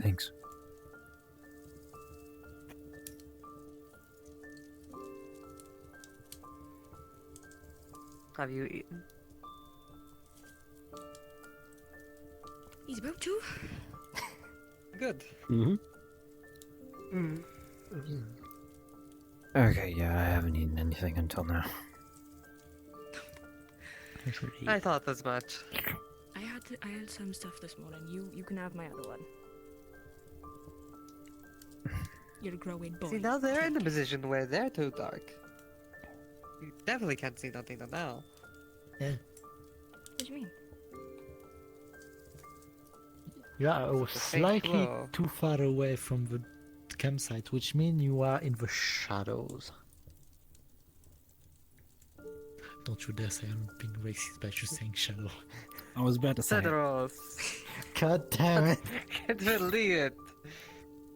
Thanks. Have you eaten? He's about to. Good. Mm-hmm. Okay, yeah, I haven't eaten anything until now. I thought as much. I had some stuff this morning. You can have my other one. You're a growing boy. See, now they're in a position where they're too dark. You definitely can't see nothing now. Yeah. What do you mean? You are It's a fake slightly glow. too far away from the campsite, which means you are in the shadows. Don't you dare say I'm being racist by just saying shadow. I was about to say. Cedros. God damn it. Can't believe it.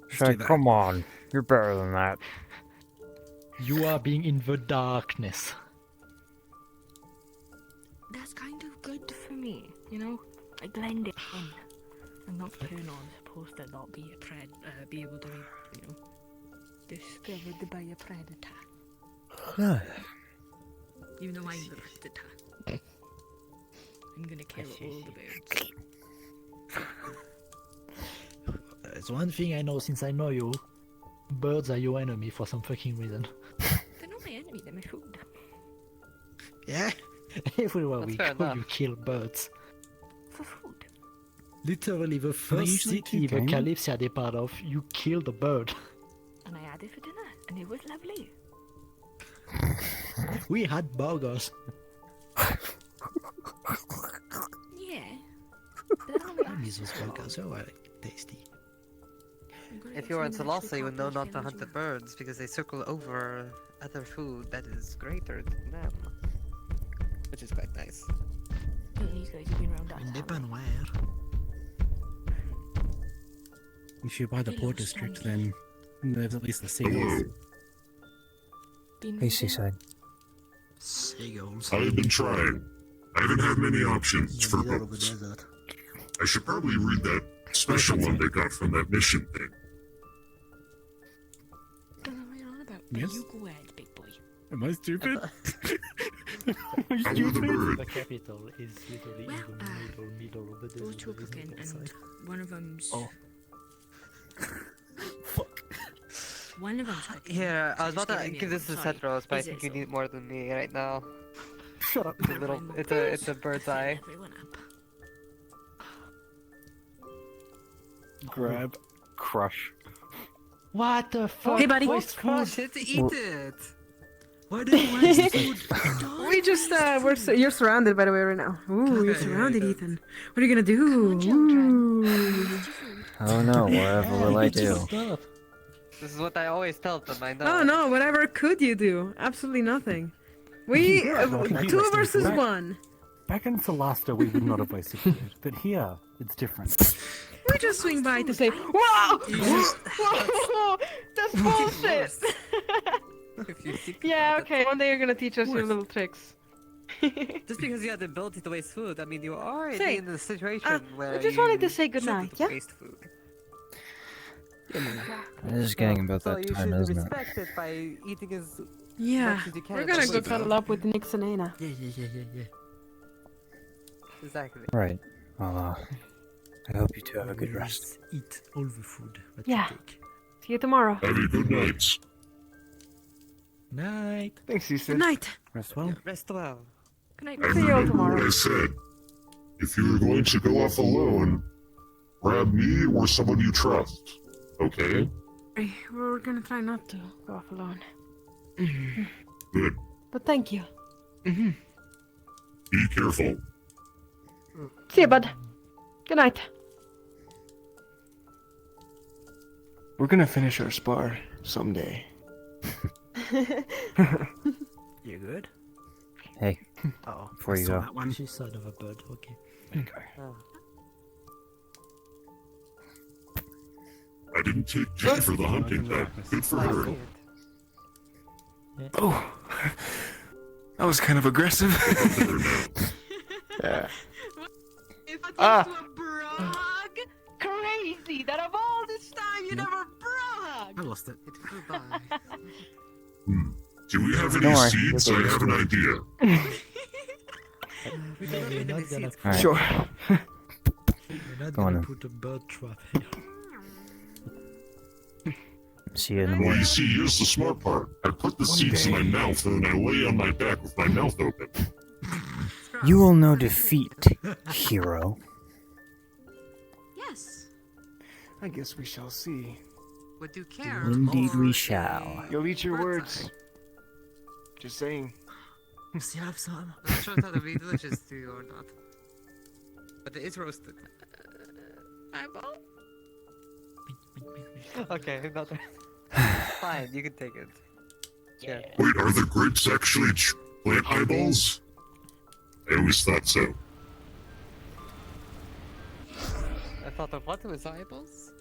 Shay, come on. You're better than that. You are being in the darkness. That's kind of good for me, you know? I blend it in. I'm not paranoid, supposed to not be be able to be, you know, discovered by a predator. Even though I'm the predator. I'm gonna kill all the birds. There's one thing I know since I know you. Birds are your enemy for some fucking reason. They're not my enemy, they're my food. Yeah? Everywhere That's we fair go, enough. you kill birds. For food. Literally, the first usually city keep the game? Kalypsia they part of, you killed a bird. And I had it for dinner, and it was lovely. We had burgers. Yeah. These was burgers, they were tasty. If you were in Salasa, you would know not to hunt the birds because they circle over other food that is greater than them. Which is quite nice. These guys have been around us. Depend where. If you buy the port district, then there's at least the seagulls. Hey, Seaside. Seagulls. I have been trying. I haven't had many options for books. I should probably read that special one they got from that mission thing. Don't know what you're on about. Yes? You go ahead, big boy. Am I stupid? How were the birds? The capital is literally in the middle of the desert. Those two are cooking, and one of them's... Oh. One of them's cooking. Here, I was so about just to me give this to one. Sorry. Cedros, but I Is think it you so? need more than me right now. Shut up. It's a bird's eye. Everyone up. Grab, crush. What the fuck? Hey, buddy. Waste Crush food. it to eat it! Why do you waste food? We just you're surrounded by the way right now. Ooh, you're surrounded, Ethan. What are you gonna do? Ooh. Oh no, whatever will I do? Stop. This is what I always tell them, I know. Oh no, whatever could you do? Absolutely nothing. We two versus one. Back in Solasta, we would not have wasted food, but here, it's different. We just swing by to say, "Whoa, whoa, that's bullshit." Yeah, okay. One day you're gonna teach us your little tricks. Just because you have the ability to waste food, I mean, you are already Say, in a situation where I just you wanted to say goodnight, shouldn't yeah? waste food. It is getting about So that you time, should isn't it? respect it by eating as Yeah, much as you can. we're gonna go cuddle up with Nix and Ana. Yeah. Exactly. Right. Well, I hope you two have a good Let's rest. Eat all the food that Yeah. you take. See you tomorrow. Have a good night. Night. Thanks, you said. Good night. Rest well. Rest well. Good night. See you all Remember tomorrow. what I said. If you're going to go off alone, grab me or someone you trust. Okay? We're gonna try not to go off alone. Good. But thank you. Be careful. See you, bud. Good night. We're gonna finish our spar someday. You good? Hey, Oh, before you saw go, that one. she's son of a bird. Okay. I didn't take pity for the hunting then. Good for her. Oh, that was kind of aggressive. Yeah. If I Ah. to a brog, crazy that of all this time you never brog. I lost it. Do we have any Don't worry, seeds? I you'll have an idea. We're not gonna, Alright. Sure. we're not Go on gonna then. put a bird trap here. see you in the Well, morning. you see, here's the smart part. I put the seeds in my mouth and then I lay on my back with my mouth open. You will know defeat, hero. Yes. I guess we shall see. Would you care? Indeed we shall. You'll eat your words. Just saying. Still have some. I'm not sure if that'll be delicious to you or not. But it is roasted. Eyeball? Okay, not fine, you can take it. Yeah. Wait, are the grapes actually plant eyeballs? I always thought so. I thought of what was eyeballs?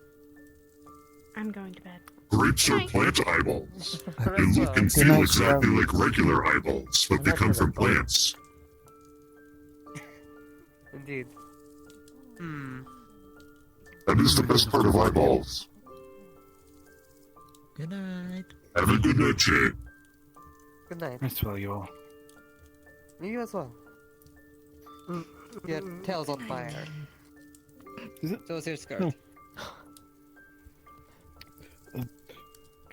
I'm going to bed. Grapes are plant eyeballs. They look and feel exactly like regular eyeballs, but they come from plants. Indeed. That is the best part of eyeballs. Good night. Have a good night, Jay. Good night. As well, you all. You as well. Your tail's on fire. Is it? So is your skirt. No.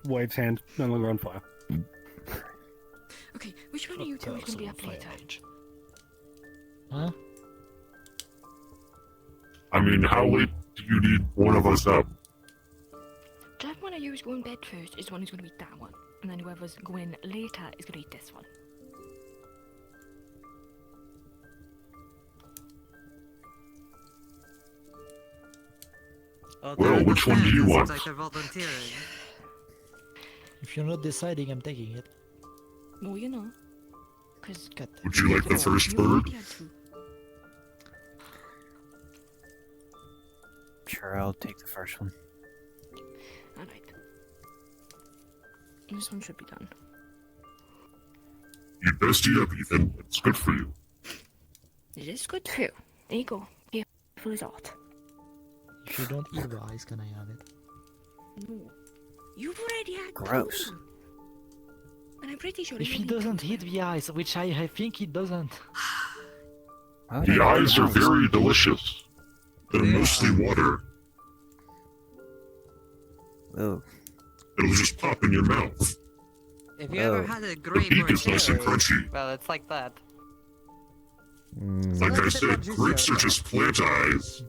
Wave's hand, no longer on fire. Okay, which one of you two is going to be up later? Huh? I mean, how late do you need one of us up? Whichever one of you is going to bed first is the one who's going to eat that one. And then whoever's going later is going to eat this one. Well, which one do you want? Like they're volunteering. If you're not deciding, I'm taking it. No, you know. Cause Would you like the first bird? Sure, I'll take the first one. Alright. This one should be done. You'd best eat up, Ethan. It's good for you. It is good too. There you go. Careful as art. If you don't eat rice, can I have it? No. You've already had Gross. two. And I'm pretty sure If he doesn't hit the eyes, which I think he doesn't. The eyes are very delicious. They're mostly water. Oh. It'll just pop in your mouth. If you ever had a The grape beak or a is nice and cherry, crunchy. well, it's like that. Like I said, grapes are just plant eyes.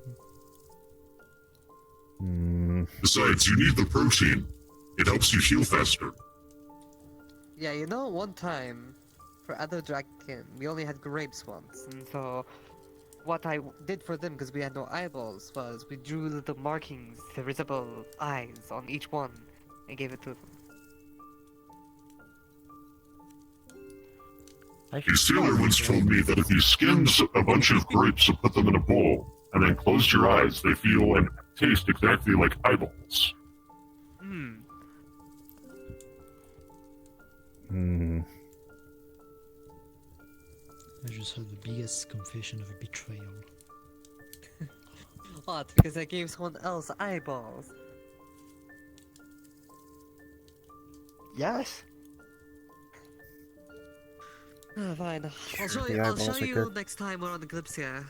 Besides, you need the protein. It helps you heal faster. Yeah, you know, one time, for other dragon, we only had grapes once, and so what I did for them, because we had no eyeballs, was we drew little markings, the visible eyes on each one, and gave it to them. A sailor once told me that if you skinned a bunch of grapes and put them in a bowl, and then closed your eyes, they feel and taste exactly like eyeballs. I just heard the biggest confession of a betrayal. What? Because I gave someone else eyeballs. Yes. Oh, fine. I'll show the you. I'll eyeballs show are you good. next time we're on the Kalypsia.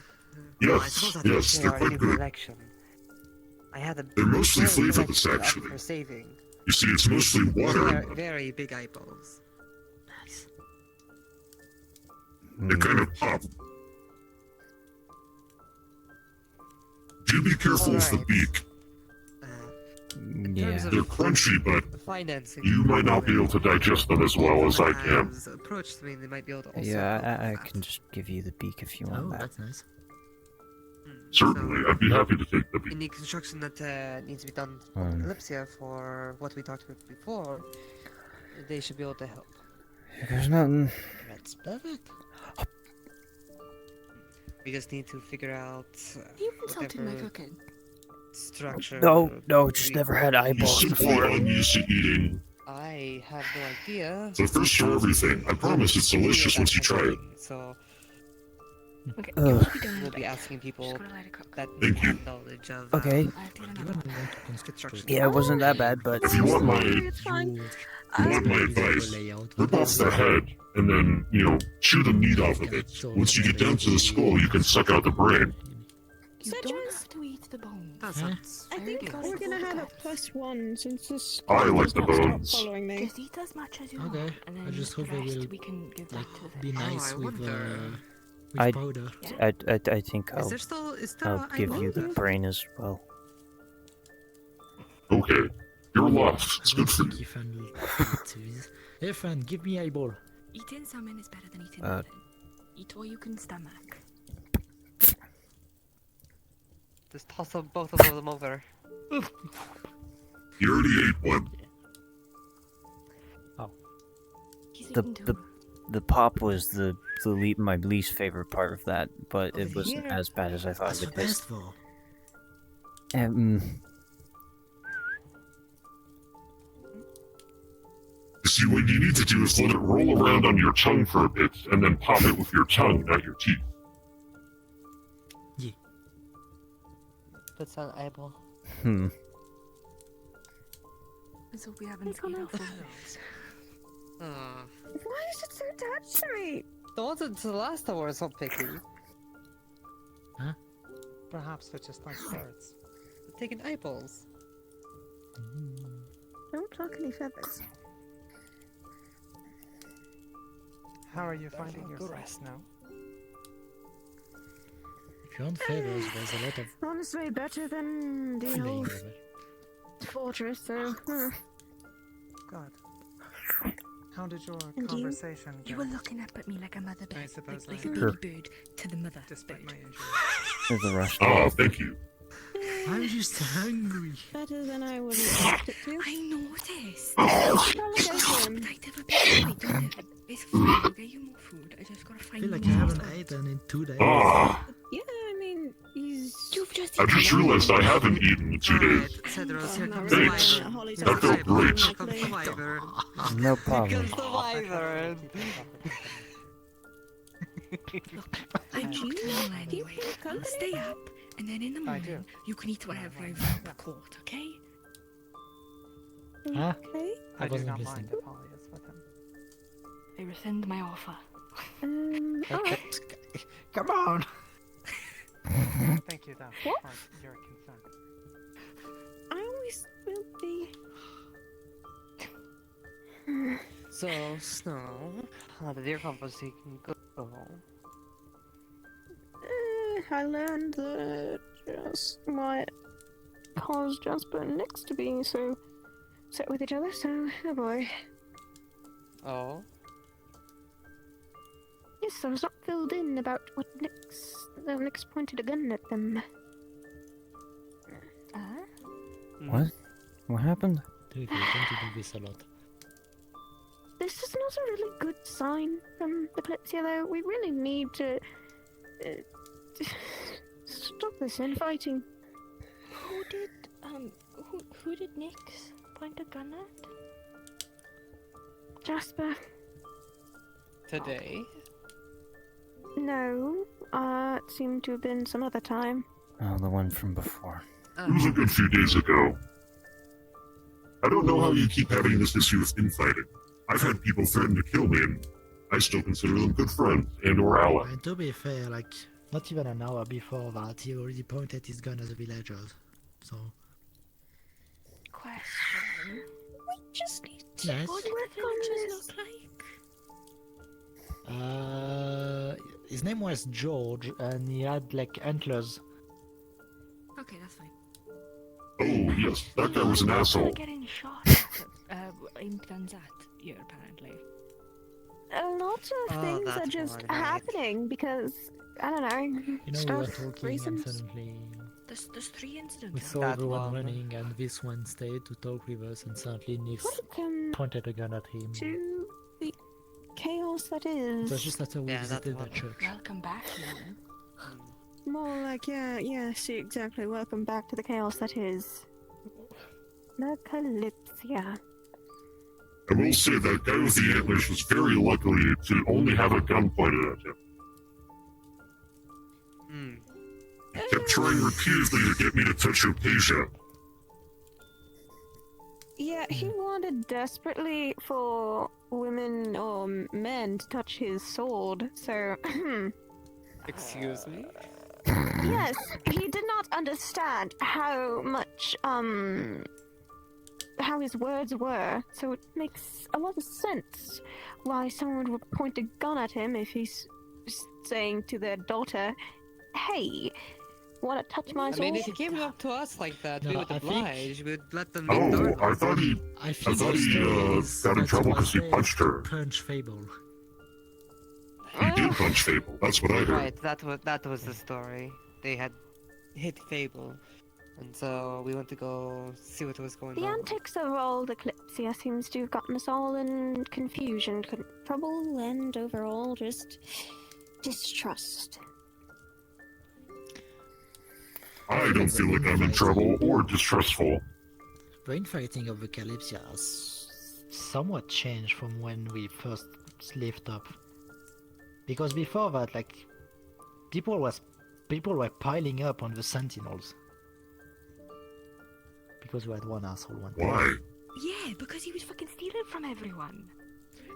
Yes, yes, they're quite good. Collection. I had a They're mostly very flavorless, collection actually. for saving. You see, it's mostly water. Very, very big eyeballs. Nice. They kind of pop. Do be careful with the beak. Yeah. They're crunchy, but Financing. you might not be able to digest them as well as I can. Has approached me, they might be able to also Yeah, I can just give you the beak if you want Oh, that. that's nice. Certainly, I'd be happy to take the beak. In the construction that needs to be done Um. on Kalypsia for what we talked about before, they should be able to help. There's nothing. That's perfect. We just need to figure out You insulting my whatever cooking. structure. No, just never had You eyeballs simply before. unused to eating. I have no idea. So first try everything. I promise it's delicious once you try it. So Okay, Ugh. it will be done in a we'll be bit. asking people Just gotta let it cook. that Thank you. have knowledge of Okay. I'll do another one. construction. Yeah, it wasn't that bad, but If you want my It's fine. advice, rip off the head and then, chew the meat off of it. Once you get down to the skull, you can suck out the brain. You don't have to eat the bones. That sounds I think very we're good. gonna have a +1 since this I like does the not stop bones. following me. Just eat as much as you Okay, want, and I then just the hope they rest will we can give like back to the be village. nice I with wonder. with powder. I think Is there still I'll give you the eyeball? brain as well. Okay, you're lost. It's I good don't for think you. you can Hey, friend, give me eyeball. Eating salmon is better than eating Uh, nothing. Eat what you can stomach. Just toss them both of them over. You already ate one. The pop was my least favorite part of that, but it wasn't here? as bad as I thought That's it the would be. best though. See, what you need to do is let it roll around on your tongue for a bit, and then pop it with your tongue, not your teeth. That's an eyeball. Let's hope we haven't seen our photos. Why is it so attached to me? The ones at the last time were so picky. Huh? Perhaps they're just like birds. Taking eyeballs. Don't pluck any feathers. How are you finding yourself now? If you want feathers, there's a lot of Honestly, better than the filling old of it. fortress, so... God. How did your And you? conversation go? You were looking up at me like a mother bird. I suppose like I a am. baby bird to the mother Despite bird. my injury. There's a rush. Oh, thank you. I'm just hungry. Better than I would expect it to. I noticed. Appetite of a baby, don't it? It's food. I'll get you more food. I just gotta I find feel like I more. haven't eaten in 2 days. Yeah, I mean, You've just I just realized I haven't eaten in 2 days. Cedros, here comes Thanks. Wyvern. That felt great. Here comes Wyvern. No problem. Wyvern. I'm not clean anyway. I'll stay up, and then in the morning you can eat whatever I've caught, okay? Huh? Okay. I I do wasn't not listening. mind Apollonius with him. I rescind my offer. Alright. Come on. Thank you, though, What? for your consent. I always will be... So, Snow, how did your conversation go? I learned that just what caused Jasper and Nyx to be so upset with each other, so, oh boy. Oh? Yes, I was not filled in about what Nyx pointed a gun at them. What? What happened? Dude, you tend to do this a lot. This is not a really good sign from Kalypsia, though. We really need to stop this infighting. Who did Nyx point a gun at? Jasper. Today? No, it seemed to have been some other time. Oh, the one from before. It was a good few days ago. I don't know how you keep having this issue with infighting. I've had people threaten to kill me, and I still consider them good friends and/or allies. And to be fair, like, not even an hour before that, he already pointed his gun at the villagers. So. Question. We just need to Yes. What do the villagers look like? His name was George, and he had like antlers. Okay, that's fine. Oh, yes, that guy was an asshole. Getting shot at, in Tanzat here, apparently. A lot of things are just happening because, I don't know, You know, stuff, we were talking reasons. and suddenly There's 3 incidents. we saw everyone running, and this one stayed to talk with us, and suddenly Nyx Welcome pointed a gun at him. to the chaos that is. It was just after we visited that church. Welcome back, man. More like, yeah, see, exactly. Welcome back to the chaos that is. The Kalypsia. I will say that guy with the antlers was very lucky to only have a gun pointed at him. He kept trying repeatedly to get me to touch Opasia. Yeah, he wanted desperately for women or men to touch his sword, so. Excuse me? Yes, he did not understand how much, how his words were, so it makes a lot of sense why someone would point a gun at him if he's saying to their daughter, "Hey, wanna touch my I soul?" mean, if he came up to us like that, we No, would I think- oblige. We would let them. Oh, I thought he I I think thought the he story is got in that trouble was because he there punched her. to punch Fable. He did punch Fable. That's what I heard. Right, that was the story. They had hit Fable, and so we went to go see what was going The on. antics of old Eclipsia seems to have gotten us all in confusion, trouble, and overall just distrust. I don't feel like I'm in trouble or distrustful. The infighting of the Kalypsia has somewhat changed from when we first lived up. Because before that, like, people were piling up on the Sentinels. Because we had one asshole one time. Why? Yeah, because he was fucking stealing from everyone.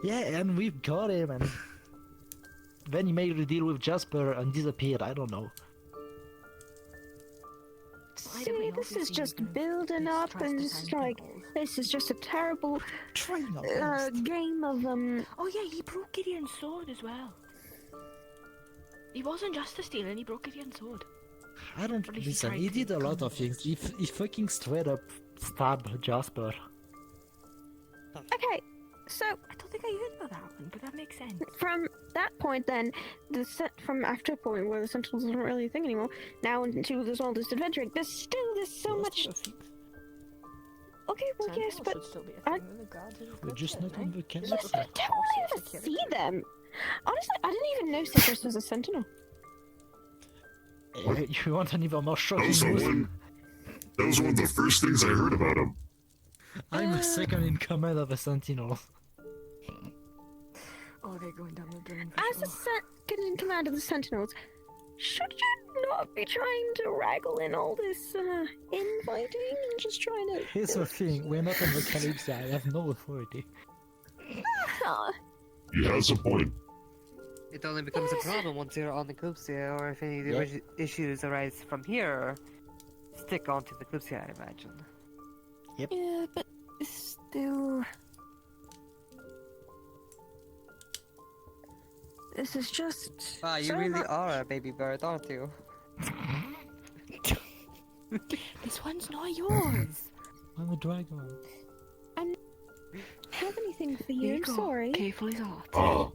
Yeah, and we got him, and then he made a deal with Jasper and disappeared. I don't know. See, this is just building up, and it's like, this is just a terrible game of Oh yeah, he broke Gideon's sword as well. He wasn't just a stealing, he broke Gideon's sword. I don't Or at least he listen. tried He to. did a lot of things. He fucking straight up stabbed Jasper. Okay, so I don't think I heard about that one, but that makes sense. from that point, then from after a point where the Sentinels aren't really a thing anymore, now into this all this adventuring, there's so much. Okay, well yes, but We're just not on the yes, Kalypsia. but don't we ever see them? Honestly, I didn't even know Citrus was a Sentinel. You want an even more shocking That was one of the first things I heard about him. I'm the second in command of the Sentinels. Oh, they're going down the drain. As the second in command of the Sentinels, should you not be trying to wrangle in all this infighting and just trying to? Here's the thing, we're not on the Kalypsia, I have no authority. He has a point. It only becomes a problem once you're on the Kalypsia, or if any of the Yeah. issues arise from here, stick onto the Kalypsia, I imagine. Yep. Yeah, but still, this is just. Wow, you so really much. are a baby bird, aren't you? This one's not yours. I'm a dragon. I have anything for Here you. you I'm go. sorry. Careful his heart.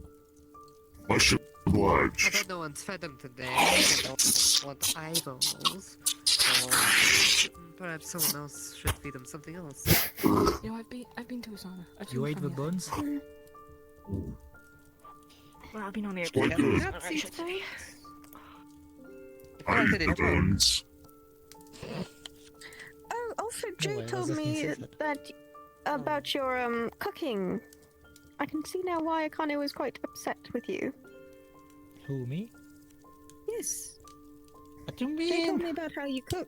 Much I obliged. bet no one's fed them today. They don't want eyeballs. Or perhaps someone else should feed them something else. You know, I've been to a sauna. You ate the bones? Well, I've been on air. Quite good. I should say. I eat the bones. Oh, also, Jay wait, told was it me inside? that about your cooking. I can see now why Akane was quite upset with you. Who, me? Yes. What do you Jay told mean? me about how you cook.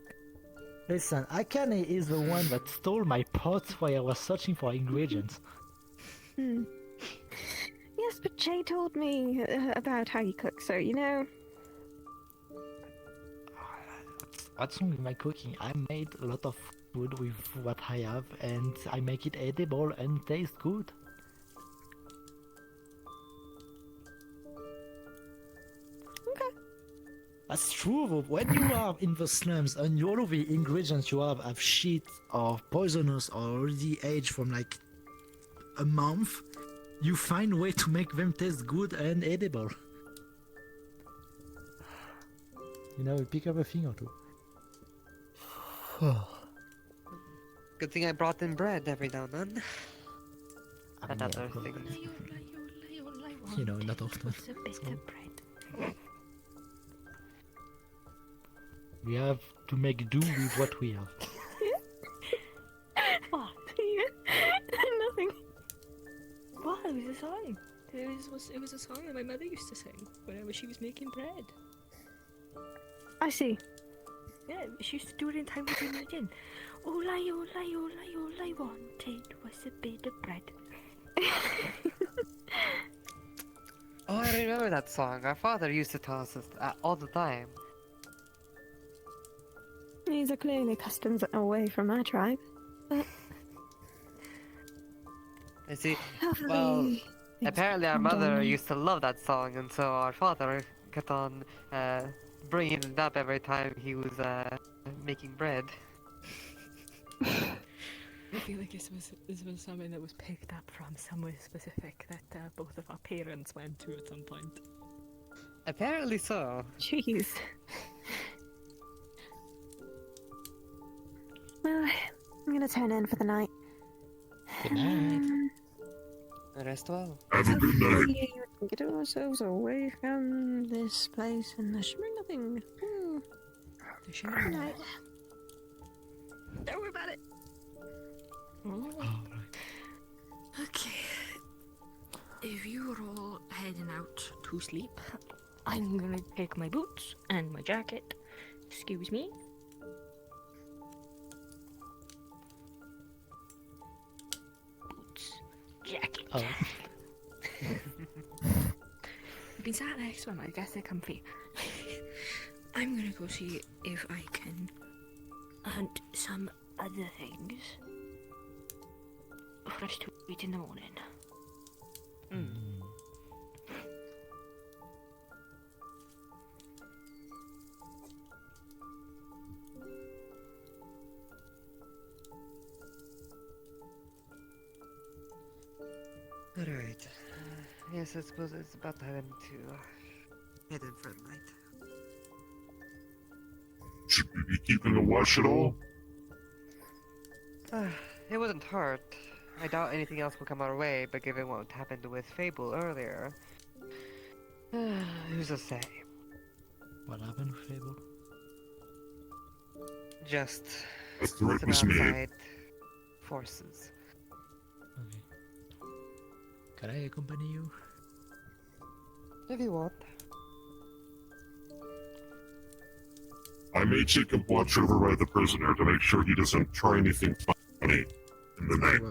Listen, Akane is the one that stole my pots while I was searching for ingredients. Hmm. Yes, but Jay told me about how you cook, so you know. What's wrong with my cooking? I made a lot of food with what I have, and I make it edible and taste good. Okay. That's true, though. When you are in the slums and all of the ingredients you have shit or poisonous or already aged from like a month, you find a way to make them taste good and edible. You know, you pick up a thing or two. Good thing I brought in bread every now and then. And yeah, other of course. things. You know, not often. It's a bit of bread. We have to make do with what we have. What? Nothing. What? It was a song. It was a song that my mother used to sing whenever she was making bread. I see. Yeah, she used to do it in time with religion. All I wanted was a bit of bread. Oh, I remember that song. Our father used to tell us this all the time. These are clearly customs away from our tribe. But I see. hopefully Well, things apparently our calm down mother now. used to love that song, and so our father kept on bringing it up every time he was making bread. I feel like this was something that was picked up from somewhere specific that both of our parents went to at some point. Apparently so. Jeez. Well, I'm gonna turn in for the night. Good night. Rest well. Have a good night. We can get ourselves away from this place and there should be nothing. The shimmering Night. Don't worry about it. Okay. If you are all heading out to sleep, I'm gonna take my boots and my jacket. Excuse me. Boots, jacket. Oh. I've been sat next to them, I guess they're comfy. I'm gonna go see if I can hunt some other things for us to eat in the morning. Alright. Yes, I suppose it's about time to head in for the night. Should we be keeping a watch at all? It wouldn't hurt. I doubt anything else will come our way, but given what happened with Fable earlier, who's to say? What happened with Fable? Just A threat some was made. outside forces. Okay. Can I accompany you? If you want. I may take a watch over by the prisoner to make sure he doesn't try anything funny in the night.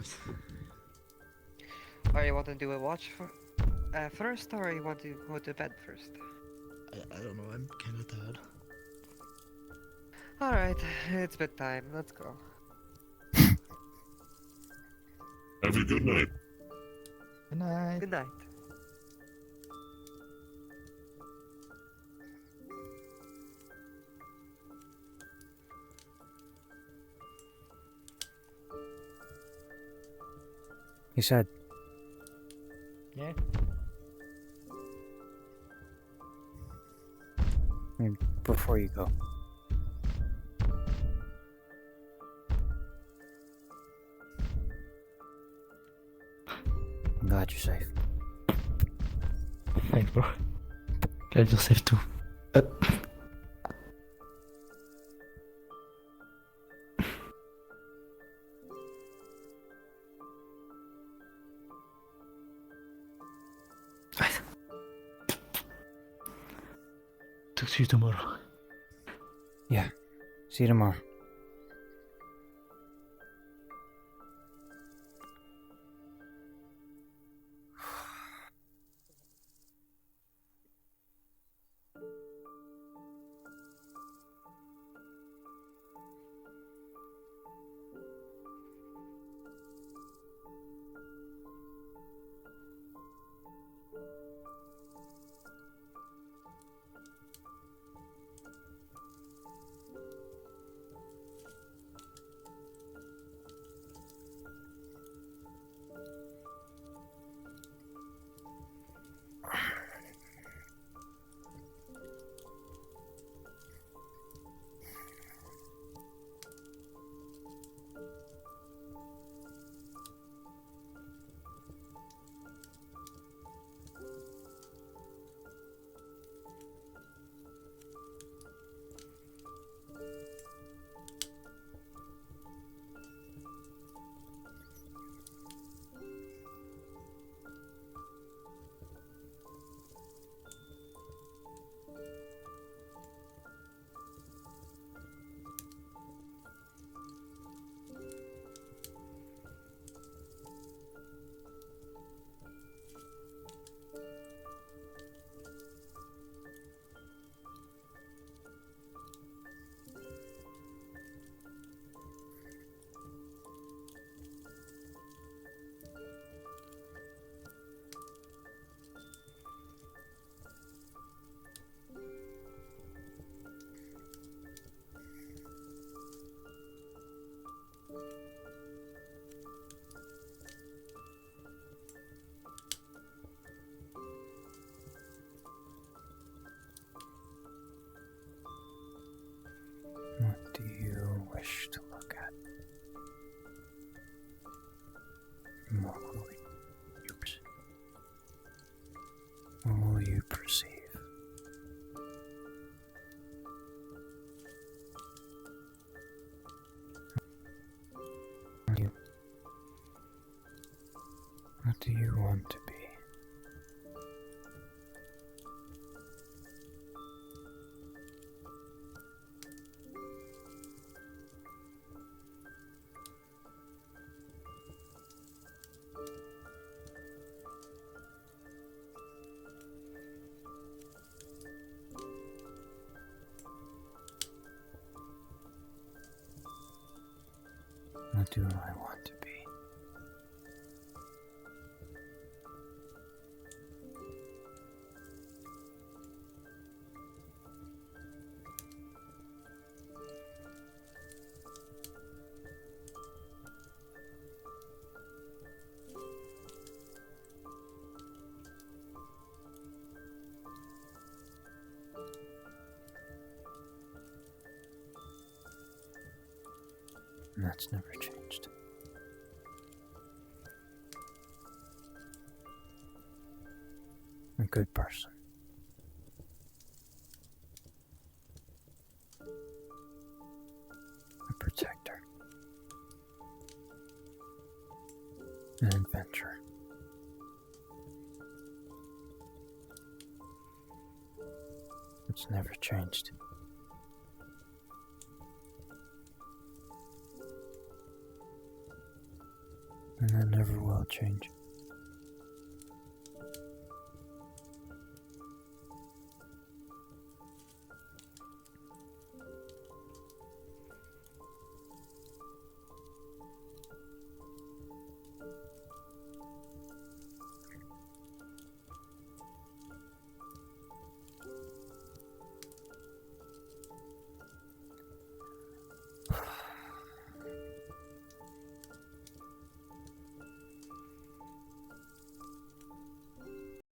Or you want to do a watch first, or you want to go to bed first? I don't know, I'm kinda tired. Alright, it's bedtime, let's go. Have a good night. Good night. Good night. He said, Yeah? before you go. I'm glad you're safe. Thanks, bro. Glad you're safe too. Talk to you tomorrow. Yeah. See you tomorrow. What will you perceive? What do you want to be? What do I want to be? And that's never changed. A good person. A protector. An adventurer. It's never changed. And that never will change.